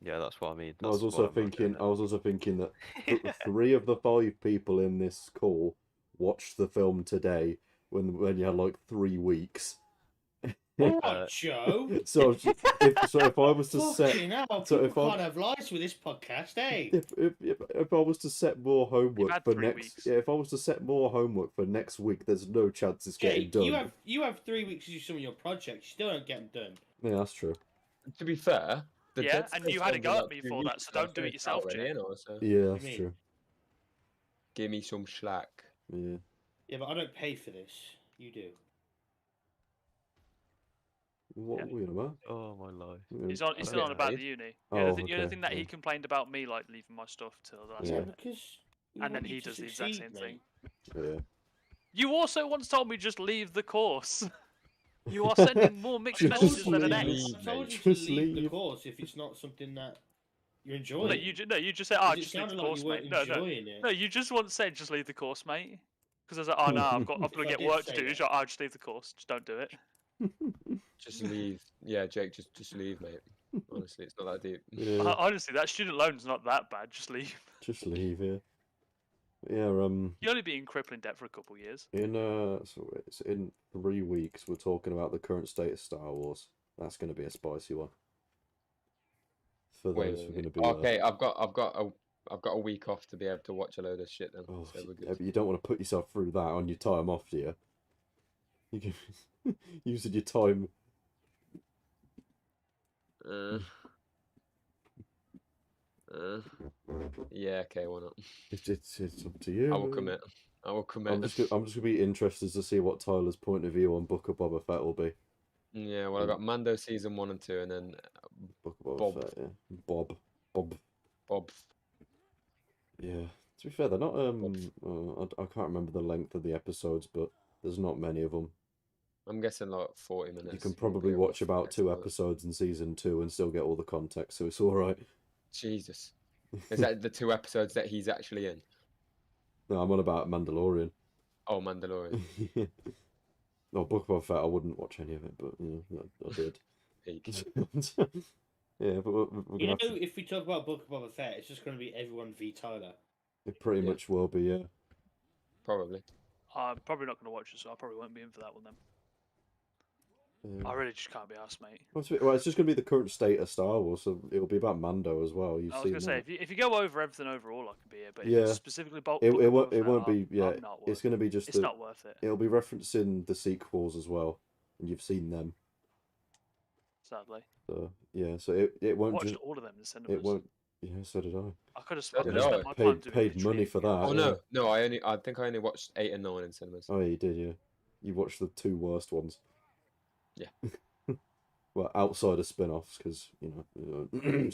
Yeah, that's what I mean. I was That's also why I'm not doing thinking that it. 3 of the 5 people in this call watched the film today when you had like 3 weeks. Oh, Joe. So if I was to set Fucking hell, so people if I- can't have lives with this podcast, eh? if I was to set more homework had for 3 next weeks. if I was to set more homework for next week, there's no chance it's getting Jake, done. you have 3 weeks to do some of your projects. You still don't get them done. Yeah, that's true. To be fair, the Yeah, Dead and Space you had a film's go at about me 2 for that, weeks so and I've don't do it finished yourself, already, Jake. you know, so Yeah, that's mean? true. give me some slack. Yeah. Yeah, but I don't pay for this. You do. What Yeah. are we on about? Oh my life. He's I still on get about paid. the uni. Oh, The only okay, thing that he yeah. complained about me like leaving my stuff till the last Yeah. Yeah, minute. because. we And then want you he to does the exact succeed, same thing. mate. Yeah. You also once told me just leave the course. You are sending more mixed Just messages than an leave. X. I told you Just to leave the leave. course if it's not something that you're No, enjoying. you just said, oh, Because it just leave the sounded like course, you weren't mate. No, enjoying it. no, you just once said just leave the course, mate. Because I was like, oh no, I've got If to I get did work to say do. that. He's like, oh, just leave the course. Just don't do it. Just leave. Yeah, Jake, just leave, mate. Honestly, it's not that deep. Yeah. Honestly, that student loan's not that bad. Just leave. Just leave. Yeah. Yeah. You'll only be in crippling debt for a couple of years. So it's in 3 weeks. We're talking about the current state of Star Wars. That's going to be a spicy one. For Wait, those who are going to be. okay, I've got a week off to be able to watch a load of shit then. Oh, So we're yeah, good. but you don't want to put yourself through that on your time off, do you? You can using your time. Yeah, okay, why not? It's up to you. I will commit. I will commit. I'm just gonna be interested to see what Tyler's point of view on Book of Boba Fett will be. Yeah, well, I got Mando season 1 and 2, and then Book of Boba Bob. Fett, yeah. Bob. Bob. Yeah. To be fair, they're not. I can't remember the length of the episodes, but There's not many of them. I'm guessing like 40 minutes. You can You'll probably be able watch to about get 2 spoilers. episodes in season 2 and still get all the context, so it's all right. Jesus. Is that the 2 episodes that he's actually in? No, I'm on about Mandalorian. Oh, Mandalorian. No, Book of Boba Fett, I wouldn't watch any of it, but I did. Peak. Yeah, but we're You gonna know, have to. if we talk about Book of Boba Fett, it's just going to be everyone v Tyler. It pretty Yeah. much will be, yeah. Probably. I'm probably not going to watch it, so I probably won't be in for that one then. I really just can't be asked, mate. Well, it's just gonna be the current state of Star Wars, so it'll be about Mando as well. You've I was seen going to say, that. if you go over everything overall, I can be here. But if Yeah. it's specifically Book It of won't Boba Fett, be I'm not it's gonna be just It's not worth it, it'll be referencing the sequels as well, and you've seen them. sadly. So yeah, so it I won't watched just all of them in the cinemas. it won't. Yeah, so did I. I could have So did spent I. my time doing Paid literally money for that. Oh yeah. no, I think I only watched 8 and 9 in cinemas. Oh, yeah, you did, yeah. You watched the 2 worst ones. Yeah. Well, outside of spin-offs, because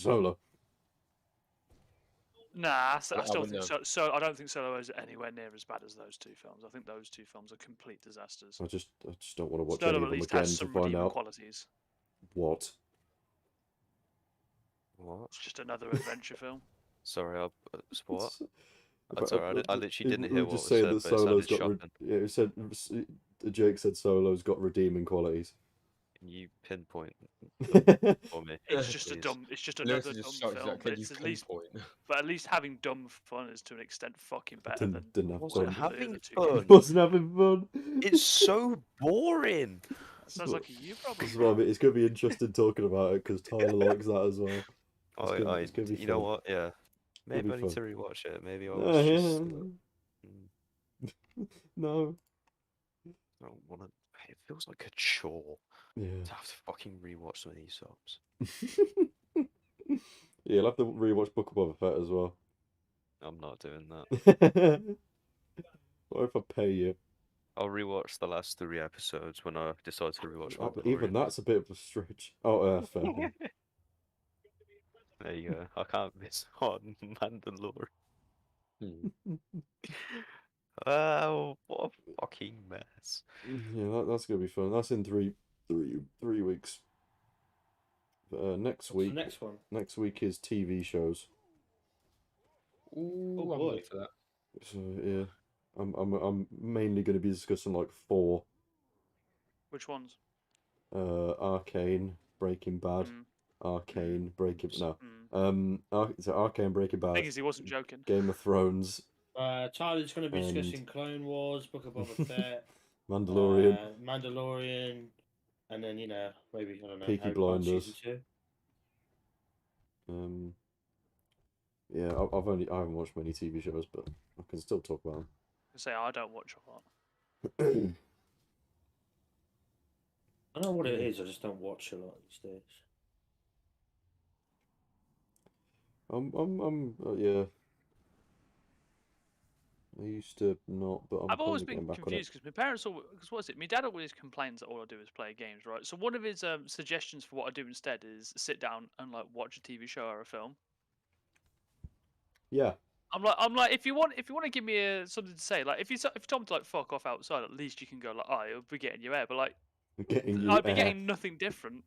Solo. Nah, I I still wouldn't think know. so. I don't think Solo is anywhere near as bad as those 2 films. I think those 2 films are complete disasters. I just don't want to watch Solo any at of them least again has to some find redeeming out qualities. what. What? It's just another adventure film. Sorry, what? But, Sorry, I literally didn't hear we what just was say said, that but it Solo's sounded got. shocking. Yeah, it said Jake said Solo's got redeeming qualities. Can you pinpoint Yeah, for me? It's just a please? dumb. It's just Lewis another is just dumb shocked. He's film. like, But can you it's at least, pinpoint? but at least having dumb fun is to an extent fucking better than didn't have Wasn't fun. whatever the having other 2 fun. Wasn't having fun. It's so boring. That sounds like a you problem. This is why it's going to be interesting talking about it because Tyler likes that as well. It's gonna be You know fun. what? Yeah, maybe be I need to fun. rewatch it. Maybe I No, was yeah. just. No. I don't want to. It feels like a chore Yeah. to have to fucking rewatch some of these films. Yeah, I'll have to rewatch Book of Boba Fett as well. I'm not doing that. What if I pay you? I'll rewatch the last 3 episodes when I decide to rewatch Even Mandalorian. that's a bit of a stretch. Oh, fair. There you go. I can't miss on Mandalorian. Oh, what a fucking mess. Yeah, that's gonna be fun. That's in three weeks. Next What's week. the next one? Next week is TV shows. Ooh, Oh, I'm boy. up for that. So yeah, I'm mainly going to be discussing like 4. Which ones? Arcane, Breaking Bad, Mm. Arcane, Breaking Mm. so Arcane, Breaking Thing Bad, is, he wasn't joking. Game of Thrones, Tyler's going to be And- discussing Clone Wars, Book of Boba Fett, Mandalorian. Mandalorian, and then maybe I don't know. Peaky Harry Potter Blinders. season 2. Yeah, I haven't watched many TV shows, but I can still talk about I say I don't watch a lot. them. I don't know what it is. I just don't watch a lot these days. Yeah. I used to not, but I've always probably been getting back on it. confused because my parents always, because what's it? My dad always complains that all I do is play games, right? So one of his suggestions for what I do instead is sit down and like watch a TV show or a film. Yeah. I'm like, if you want to give me something to say, like if you told me to like fuck off outside, at least you can go like, oh, it'll be getting you air, but like, I'd be getting nothing different.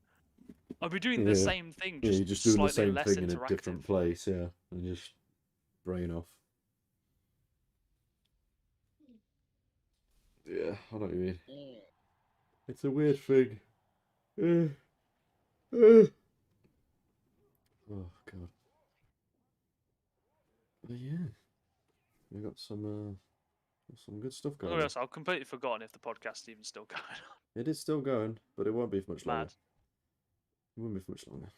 I'd be doing the Yeah. same thing, Yeah, just you're just doing the slightly same less thing in a interactive. different place, yeah, and just brain off. Yeah, I know what you mean. It's a weird thing. Oh god. But yeah, we got some good stuff I'll be going on. honest, I've completely forgotten if the podcast's even still going on. It is still going, but it won't be for much longer. Mad. It won't be for much longer.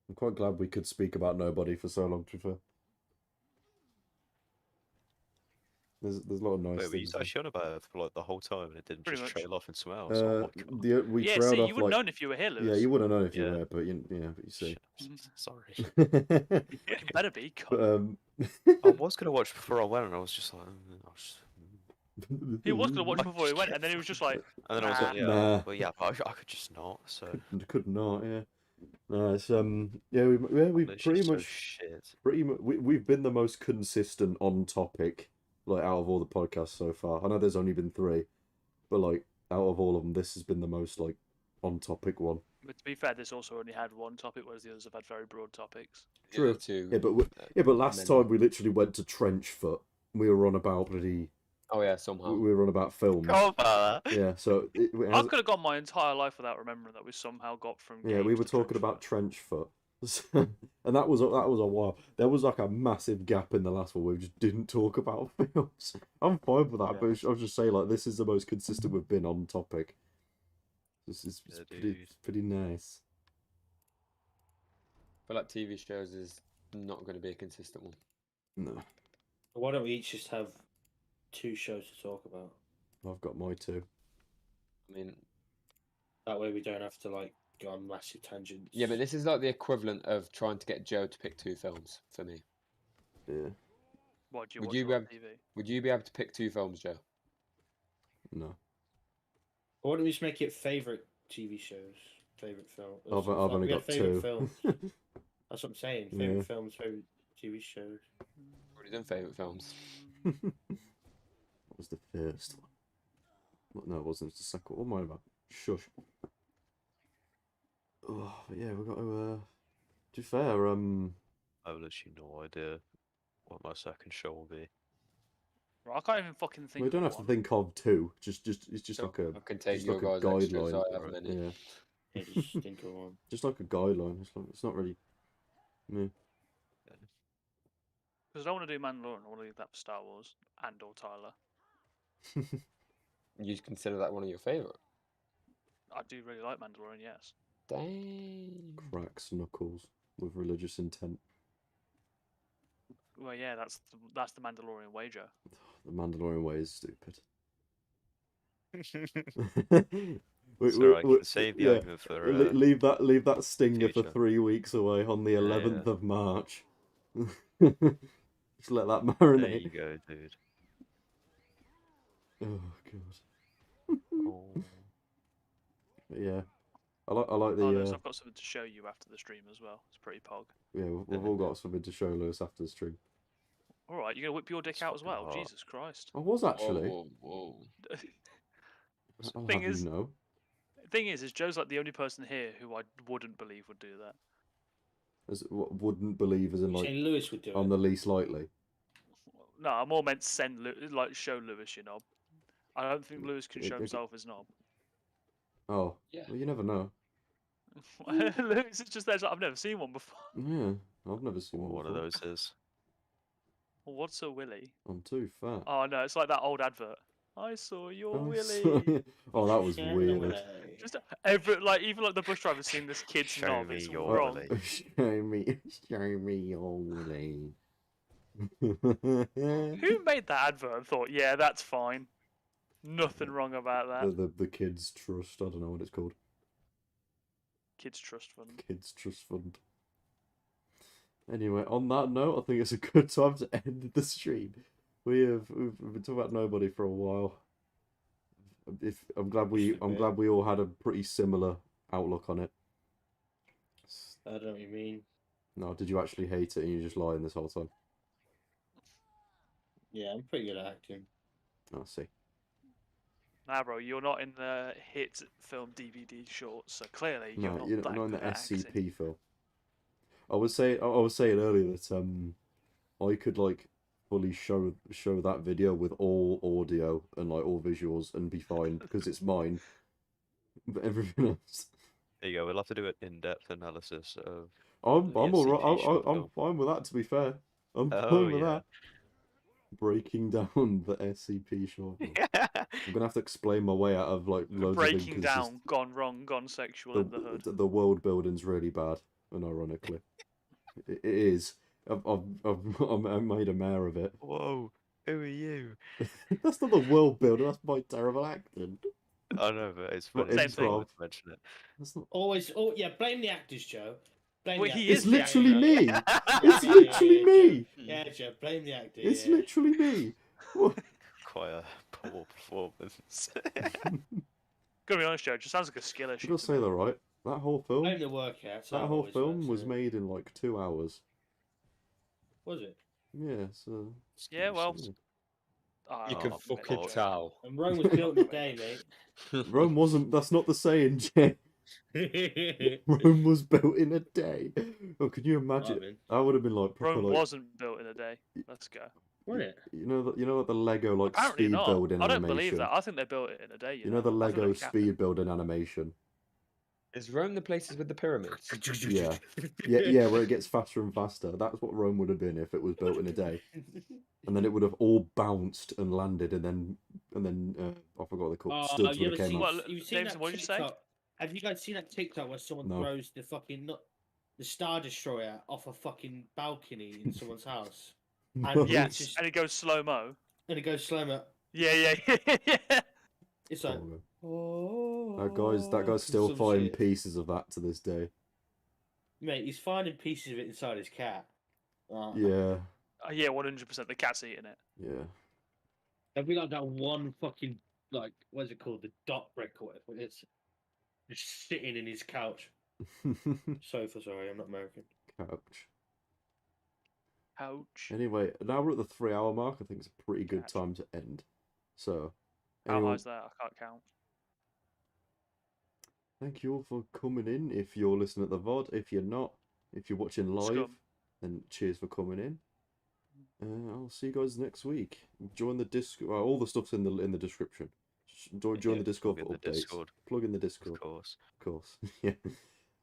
I'm quite glad we could speak about nobody for so long, to be fair. There's a lot of nice Wait, were you things. actually on about it for like the whole time and it didn't Pretty just much. trail off into somewhere else? Oh my god. We Yeah, trailed see, off you wouldn't like known if you were here, Lewis. yeah, you would have known if you Yeah. were there, but but you see. Sorry. You better be. But, I was gonna watch before I went, and I was just like, He was gonna watch I before he just went, kept and then he was just like, and then I was like, yeah, Nah. well, yeah, but I could just not. So could not, yeah. No, it's yeah, we literally pretty so much shit. we've been the most consistent on topic Like out of all the podcasts so far. I know there's only been 3, but like out of all of them, this has been the most like on topic one. But to be fair, this also only had one topic, whereas the others have had very broad topics. True. Yeah, but last time we literally went to Trenchfoot. We were on about bloody. Oh yeah, somehow. We were on about films. Oh, about that. Yeah, so I could have gone my entire life without remembering that we somehow got from. Yeah, we were talking about Trenchfoot, and that was a while. There was like a massive gap in the last one where we just didn't talk about films. I'm fine with that, but I was just saying like this is the most consistent we've been on topic. This is pretty nice. I feel like TV shows is not going to be a consistent one. No. Why don't we each just have 2 shows to talk about? I've got my 2. I mean, that way we don't have to like go on massive tangents. Yeah, but this is like the equivalent of trying to get Joe to pick 2 films for me. Yeah. What do you watch on TV? Would you be able to pick 2 films, Joe? No. Why don't we just make it favourite TV shows, favourite film? I've only got 2. Films. That's what I'm saying. Favourite films, favourite TV shows. Already done favourite films. What was the first one? No, it wasn't. It was the second. What am I about? Shush. Oh, but yeah, we've got to. To be fair, I have literally no idea what my second show will be. Right, I can't even fucking think. We don't have to think of 2. It's just So like a. I can take just your like a guys' extras, guideline. I have many. Yeah. Yeah, just think of one. Just like a guideline. It's not really. Yeah. Because I don't want to do Mandalorian. I want to leave that for Star Wars and or Tyler. You consider that one of your favourite? I do really like Mandalorian. Yes. Dang. Cracks knuckles with religious intent. Well, yeah, that's the Mandalorian wager. The Mandalorian way is stupid. So I can save the argument for. Leave that stinger for future. 3 weeks away on the 11th Yeah. of March. Just let that marinate. There you go, dude. Oh god. Oh. But yeah, I like the. Oh, no, so I've got something to show you after the stream as well. It's pretty pog. Yeah, we've all got something to show Lewis after the stream. All right, you're gonna whip your dick It's out as well. fucking hot. Jesus Christ. I was actually. Whoa. I'll Thing have is- you know. Thing is Joe's like the only person here who I wouldn't believe would do that. As what wouldn't believe as in You're like saying Lewis would do on it. the least likely. No, I'm more meant show Lewis your knob. I don't think Lewis can show It- himself his knob. Oh, Yeah. well, you never know. Lewis is just there. Like, I've never seen one before. Yeah, I've never seen one. One of before. those is. Well, what's a willy? I'm too fat. Oh no, it's like that old advert. I saw your Oh, willy. sorry. Oh, that was Yeah, weird. no way. Just even like the bus driver seeing this kid's Show knob. me It's your wrong. willy. Show me your willy. Who made that advert and thought, yeah, that's fine. Nothing wrong about that. The kids trust. I don't know what it's called. Kids Trust Fund. Kids Trust Fund. Anyway, on that note, I think it's a good time to end the stream. We've been talking about Nobody for a while. I'm glad we all had a pretty similar outlook on it. I don't know what you mean. No, did you actually hate it and you just lying this whole time? Yeah, I'm pretty good at acting. I see. Nah, bro, you're not in the hit film DVD shorts, so clearly you're No, not you're that not in the good at acting. SCP film. I was saying earlier that I could like fully show that video with all audio and like all visuals and be fine because it's mine. But everything else, There you go. We'll have to do an in-depth analysis of. I'm The all right. SCP short I'm film. fine with that. To be fair, I'm Oh, fine with yeah. that. Breaking down the SCP short film. I'm gonna have to explain my way out of like loads Breaking of down, gone wrong, gone sexual in the hood. the world building's really bad, and ironically, it is. I'm made a mayor of it. Whoa, who are you? That's not the world building. That's my terrible acting. I know, but it's But funny. Same thing. To mention it. That's not. Always, yeah, blame the actors, Joe. Blame Well, the he actors. It's is the literally actor. me. It's Yeah, literally yeah, me. Yeah, Joe, blame the actor. It's yeah. literally me. What? Quite a poor performance. Gotta be honest, Joe, it just sounds like a skill You issue. gotta say that right. That whole film. Blame the workouts. That whole film was made in like 2 hours. Was it? Yeah. So. Yeah, well, yeah. You Oh, can mate, fucking joke. tell. And Rome was built in a day, mate. Rome wasn't. That's not the saying, Jay. Rome was built in a day. Oh, can you imagine? Marvin. I would have been like proper Rome like. wasn't built in a day. Let's go. Wasn't it? You know like the Lego like Apparently speed not. building I don't animation. believe that. I think they built it in a day. You know the I think Lego they're capping. speed building animation. Is Rome the places with the pyramids? Yeah, where it gets faster and faster. That's what Rome would have been if it was built in a day. And then it would have all bounced and landed, and then I forgot what they called studs you would ever have came seen, out. Well, you've seen James, that what did you say? TikTok? Have you guys seen that TikTok where someone No. throws the fucking the Star Destroyer off a fucking balcony in someone's house? No. And Yes, it's just, and it goes slow mo. and it goes slow mo. Yeah. It's like, Oh, oh, that guy's still some finding shit. pieces of that to this day. Mate, he's finding pieces of it inside his cat. Yeah, Yeah, 100%. The cat's eating it. yeah. Have we got that one fucking, like, what's it called? The dot brick or whatever. It's just sitting in his couch. Sofa, sorry, I'm not American. Couch. Ouch. Anyway, now we're at the 3-hour mark. I think it's a pretty good Couch. time to end. So, How anyone, high's that? I can't count. thank you all for coming in. If you're listening at the VOD, if you're not, if you're watching live, Scum. then cheers for coming in. I'll see you guys next week. Join the Discord. Well, all the stuff's in the description. Join the Discord plug for in the updates. Discord. Plug in the Discord. Of course. Of course. Yeah.